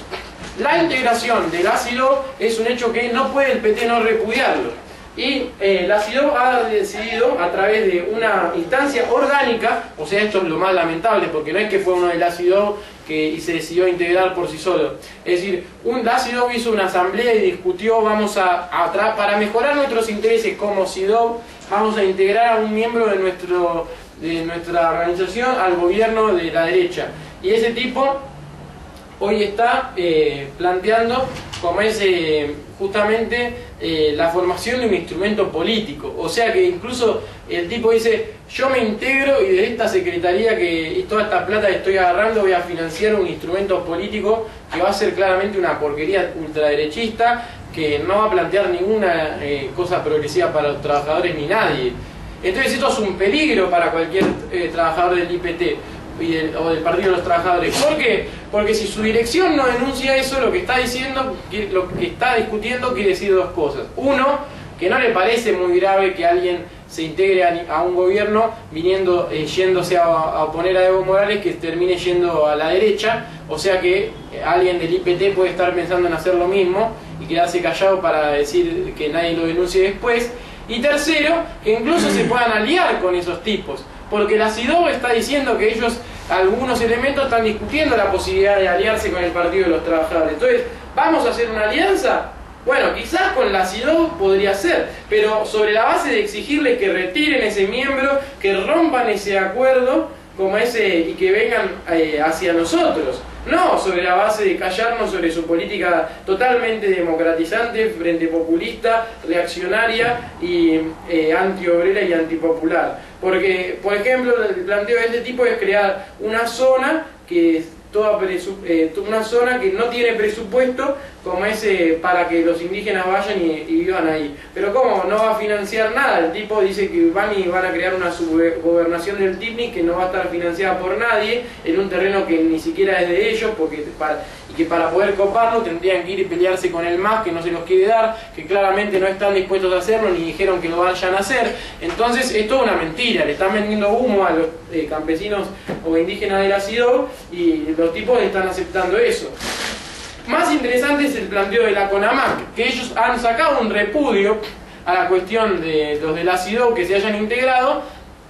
la integración del ácido es un hecho que no puede el PT no repudiarlo. Y la CIDOB ha decidido, a través de una instancia orgánica, o sea, esto es lo más lamentable, porque no es que fue uno de la CIDOB que se decidió integrar por sí solo. Es decir, la CIDOB hizo una asamblea y discutió, para mejorar nuestros intereses como CIDOB, vamos a integrar a un miembro de nuestra organización al gobierno de la derecha. Y ese tipo hoy está planteando como es justamente la formación de un instrumento político. O sea que incluso el tipo dice, yo me integro y de esta secretaría y toda esta plata que estoy agarrando voy a financiar un instrumento político que va a ser claramente una porquería ultraderechista, que no va a plantear ninguna cosa progresiva para los trabajadores ni nadie. Entonces esto es un peligro para cualquier trabajador del IPT o del Partido de los Trabajadores. ¿Por qué? Porque si su dirección no denuncia eso, lo que está diciendo, lo que está discutiendo quiere decir dos cosas. Uno, que no le parece muy grave que alguien se integre a un gobierno yéndose a oponer a Evo Morales, que termine yendo a la derecha, o sea que alguien del IPT puede estar pensando en hacer lo mismo y quedarse callado para decir que nadie lo denuncie después. Y tercero, que incluso se puedan aliar con esos tipos, porque la CIDOB está diciendo que ellos, algunos elementos, están discutiendo la posibilidad de aliarse con el Partido de los Trabajadores. Entonces, ¿vamos a hacer una alianza? Bueno, quizás con la CIDOB podría ser, pero sobre la base de exigirles que retiren ese miembro, que rompan ese acuerdo como y que vengan hacia nosotros. No sobre la base de callarnos sobre su política totalmente democratizante, frente populista, reaccionaria y antiobrera y antipopular. Porque, por ejemplo, el planteo de este tipo es crear una zona que no tiene presupuesto como ese para que los indígenas vayan y vivan ahí. Pero ¿cómo? No va a financiar nada. El tipo dice que van a crear una subgobernación del TIPNI que no va a estar financiada por nadie, en un terreno que ni siquiera es de ellos, y que para poder coparlo tendrían que ir y pelearse con el MAS, que no se los quiere dar, que claramente no están dispuestos a hacerlo, ni dijeron que lo vayan a hacer. Entonces es toda una mentira, le están vendiendo humo a los campesinos o indígenas de la CIDOB, y los tipos están aceptando eso. Más interesante es el planteo de la CONAMAC, que ellos han sacado un repudio a la cuestión de los de la CIDOB que se hayan integrado,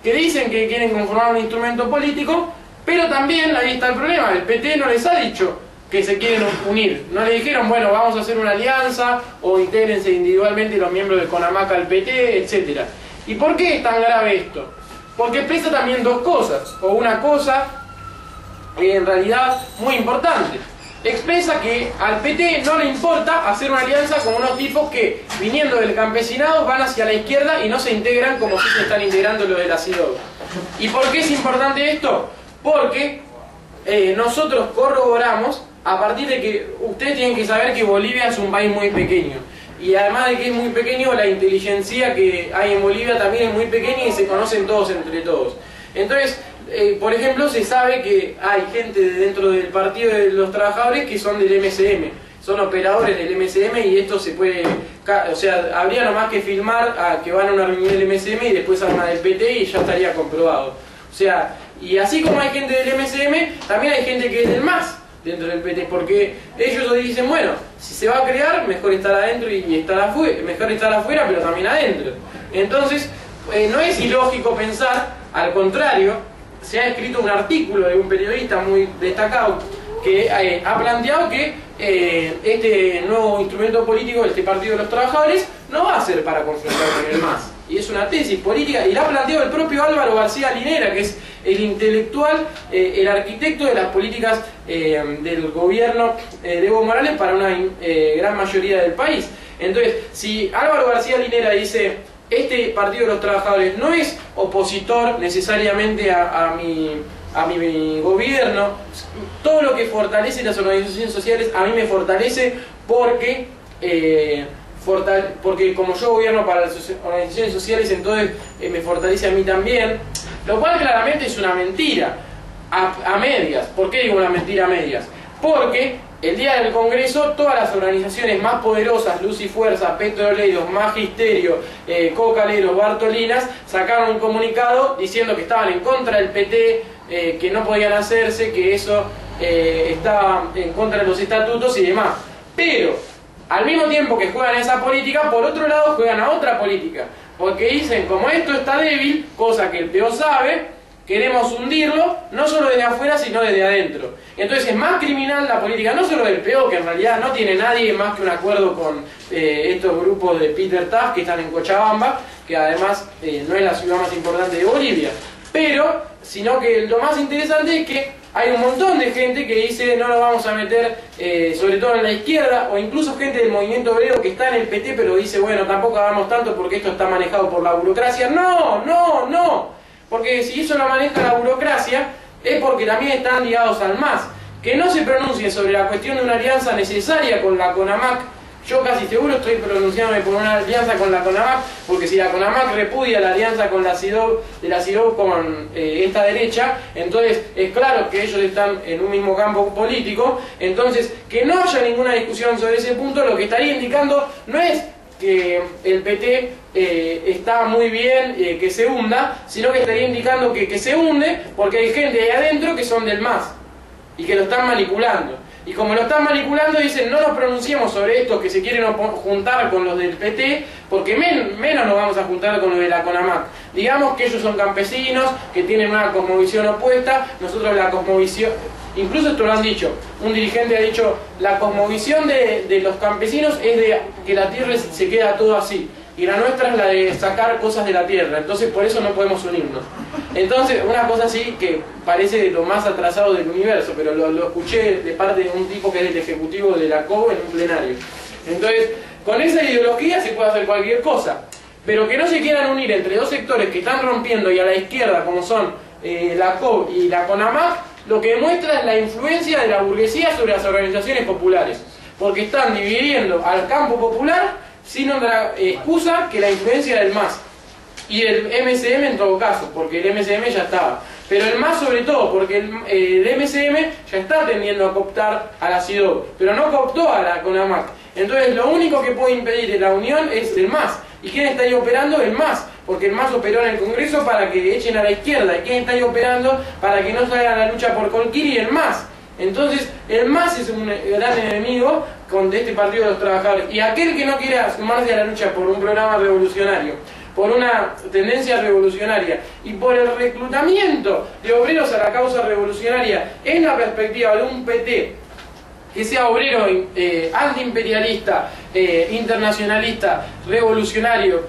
que dicen que quieren conformar un instrumento político, pero también ahí está el problema, el PT no les ha dicho que se quieren unir, no le dijeron, bueno, vamos a hacer una alianza, o intégrense individualmente los miembros de CONAMAC al PT, etc. ¿Y por qué es tan grave esto? Porque expresa también dos cosas, o una cosa en realidad muy importante. Expresa que al PT no le importa hacer una alianza con unos tipos que, viniendo del campesinado, van hacia la izquierda y no se integran como si se están integrando los de la CIDOB. ¿Y por qué es importante esto? Porque nosotros corroboramos, a partir de que ustedes tienen que saber que Bolivia es un país muy pequeño. Y además de que es muy pequeño, la inteligencia que hay en Bolivia también es muy pequeña y se conocen todos entre todos. Entonces, por ejemplo, se sabe que hay gente dentro del Partido de los Trabajadores que son del MCM, son operadores del MCM, y esto se puede, o sea, habría nomás que filmar a que van a una reunión del MCM y después a una del PT y ya estaría comprobado. O sea, y así como hay gente del MCM, también hay gente que es del MAS dentro del PT, porque ellos dicen, bueno, si se va a crear, mejor estar adentro y estar afuera, mejor estar afuera, pero también adentro. Entonces, no es ilógico pensar, al contrario. Se ha escrito un artículo de un periodista muy destacado que ha planteado que este nuevo instrumento político, este Partido de los Trabajadores, no va a ser para confrontar con el MAS. Y es una tesis política, y la ha planteado el propio Álvaro García Linera, que es el intelectual, el arquitecto de las políticas del gobierno de Evo Morales para una gran mayoría del país. Entonces, si Álvaro García Linera dice, este Partido de los Trabajadores no es opositor necesariamente a mi gobierno, todo lo que fortalece las organizaciones sociales a mí me fortalece porque como yo gobierno para las organizaciones sociales, entonces me fortalece a mí también, lo cual claramente es una mentira a medias. ¿Por qué digo una mentira a medias? Porque el día del Congreso, todas las organizaciones más poderosas, Luz y Fuerza, Petroleros, Magisterio, Cocaleros, Bartolinas, sacaron un comunicado diciendo que estaban en contra del PT, que no podían hacerse, que eso estaba en contra de los estatutos y demás. Pero, al mismo tiempo que juegan a esa política, por otro lado juegan a otra política. Porque dicen, como esto está débil, cosa que el PO sabe, queremos hundirlo, no solo desde afuera, sino desde adentro. Entonces es más criminal la política, no solo del PO, que en realidad no tiene nadie más que un acuerdo con estos grupos de Peter Taft que están en Cochabamba, que además no es la ciudad más importante de Bolivia, pero, sino que lo más interesante es que hay un montón de gente que dice no nos vamos a meter, sobre todo en la izquierda, o incluso gente del movimiento obrero que está en el PT, pero dice, bueno, tampoco hagamos tanto porque esto está manejado por la burocracia. ¡No, no, no! Porque si eso lo maneja la burocracia, es porque también están ligados al MAS. Que no se pronuncie sobre la cuestión de una alianza necesaria con la CONAMAC, yo casi seguro estoy pronunciándome por una alianza con la CONAMAC, porque si la CONAMAC repudia la alianza con la CIDOB con esta derecha, entonces es claro que ellos están en un mismo campo político. Entonces, que no haya ninguna discusión sobre ese punto, lo que estaría indicando no es que el PT está muy bien que se hunda, sino que estaría indicando que se hunde porque hay gente ahí adentro que son del MAS y que lo están manipulando. Y como lo están manipulando, dicen no nos pronunciemos sobre estos que se quieren juntar con los del PT, porque menos nos vamos a juntar con los de la CONAMAC. Digamos que ellos son campesinos, que tienen una cosmovisión opuesta, nosotros la cosmovisión... Incluso esto lo han dicho, un dirigente ha dicho, la cosmovisión de los campesinos es de que la tierra se queda todo así, y la nuestra es la de sacar cosas de la tierra, entonces por eso no podemos unirnos. Entonces, una cosa así que parece de lo más atrasado del universo, pero lo escuché de parte de un tipo que es el ejecutivo de la COB en un plenario. Entonces, con esa ideología se puede hacer cualquier cosa, pero que no se quieran unir entre dos sectores que están rompiendo y a la izquierda, como son la COB y la CONAMAC, lo que demuestra es la influencia de la burguesía sobre las organizaciones populares. porque están dividiendo al campo popular sin otra excusa que la influencia del MAS y del MSM en todo caso, porque el MSM ya estaba, pero el MAS sobre todo, porque el MSM ya está tendiendo a cooptar a la CIDO, pero no cooptó a la CONAMAC. Entonces lo único que puede impedir la unión es el MAS. ¿Y quién está ahí operando? El MAS, porque el MAS operó en el Congreso para que echen a la izquierda. ¿Y quién está ahí operando para que no salga la lucha por Colquiri? El MAS. Entonces el MAS es un gran enemigo de este Partido de los Trabajadores. Y aquel que no quiera sumarse a la lucha por un programa revolucionario, por una tendencia revolucionaria y por el reclutamiento de obreros a la causa revolucionaria en la perspectiva de un PT que sea obrero antiimperialista, internacionalista, revolucionario,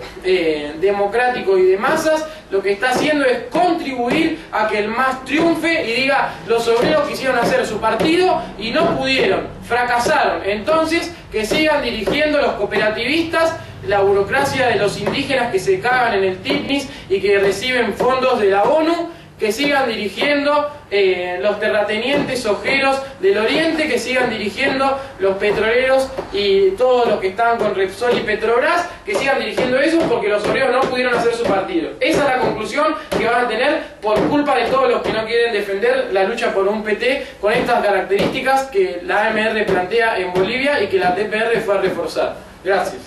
democrático y de masas, lo que está haciendo es contribuir a que el MAS triunfe y diga: los obreros quisieron hacer su partido y no pudieron, fracasaron. Entonces que sigan dirigiendo los cooperativistas, la burocracia de los indígenas que se cagan en el TIPNIS y que reciben fondos de la ONU, que sigan dirigiendo los terratenientes ojeros del oriente, que sigan dirigiendo los petroleros y todos los que estaban con Repsol y Petrobras, que sigan dirigiendo eso porque los obreros no pudieron hacer su partido. Esa es la conclusión que van a tener por culpa de todos los que no quieren defender la lucha por un PT con estas características que la AMR plantea en Bolivia y que la TPR fue a reforzar. Gracias.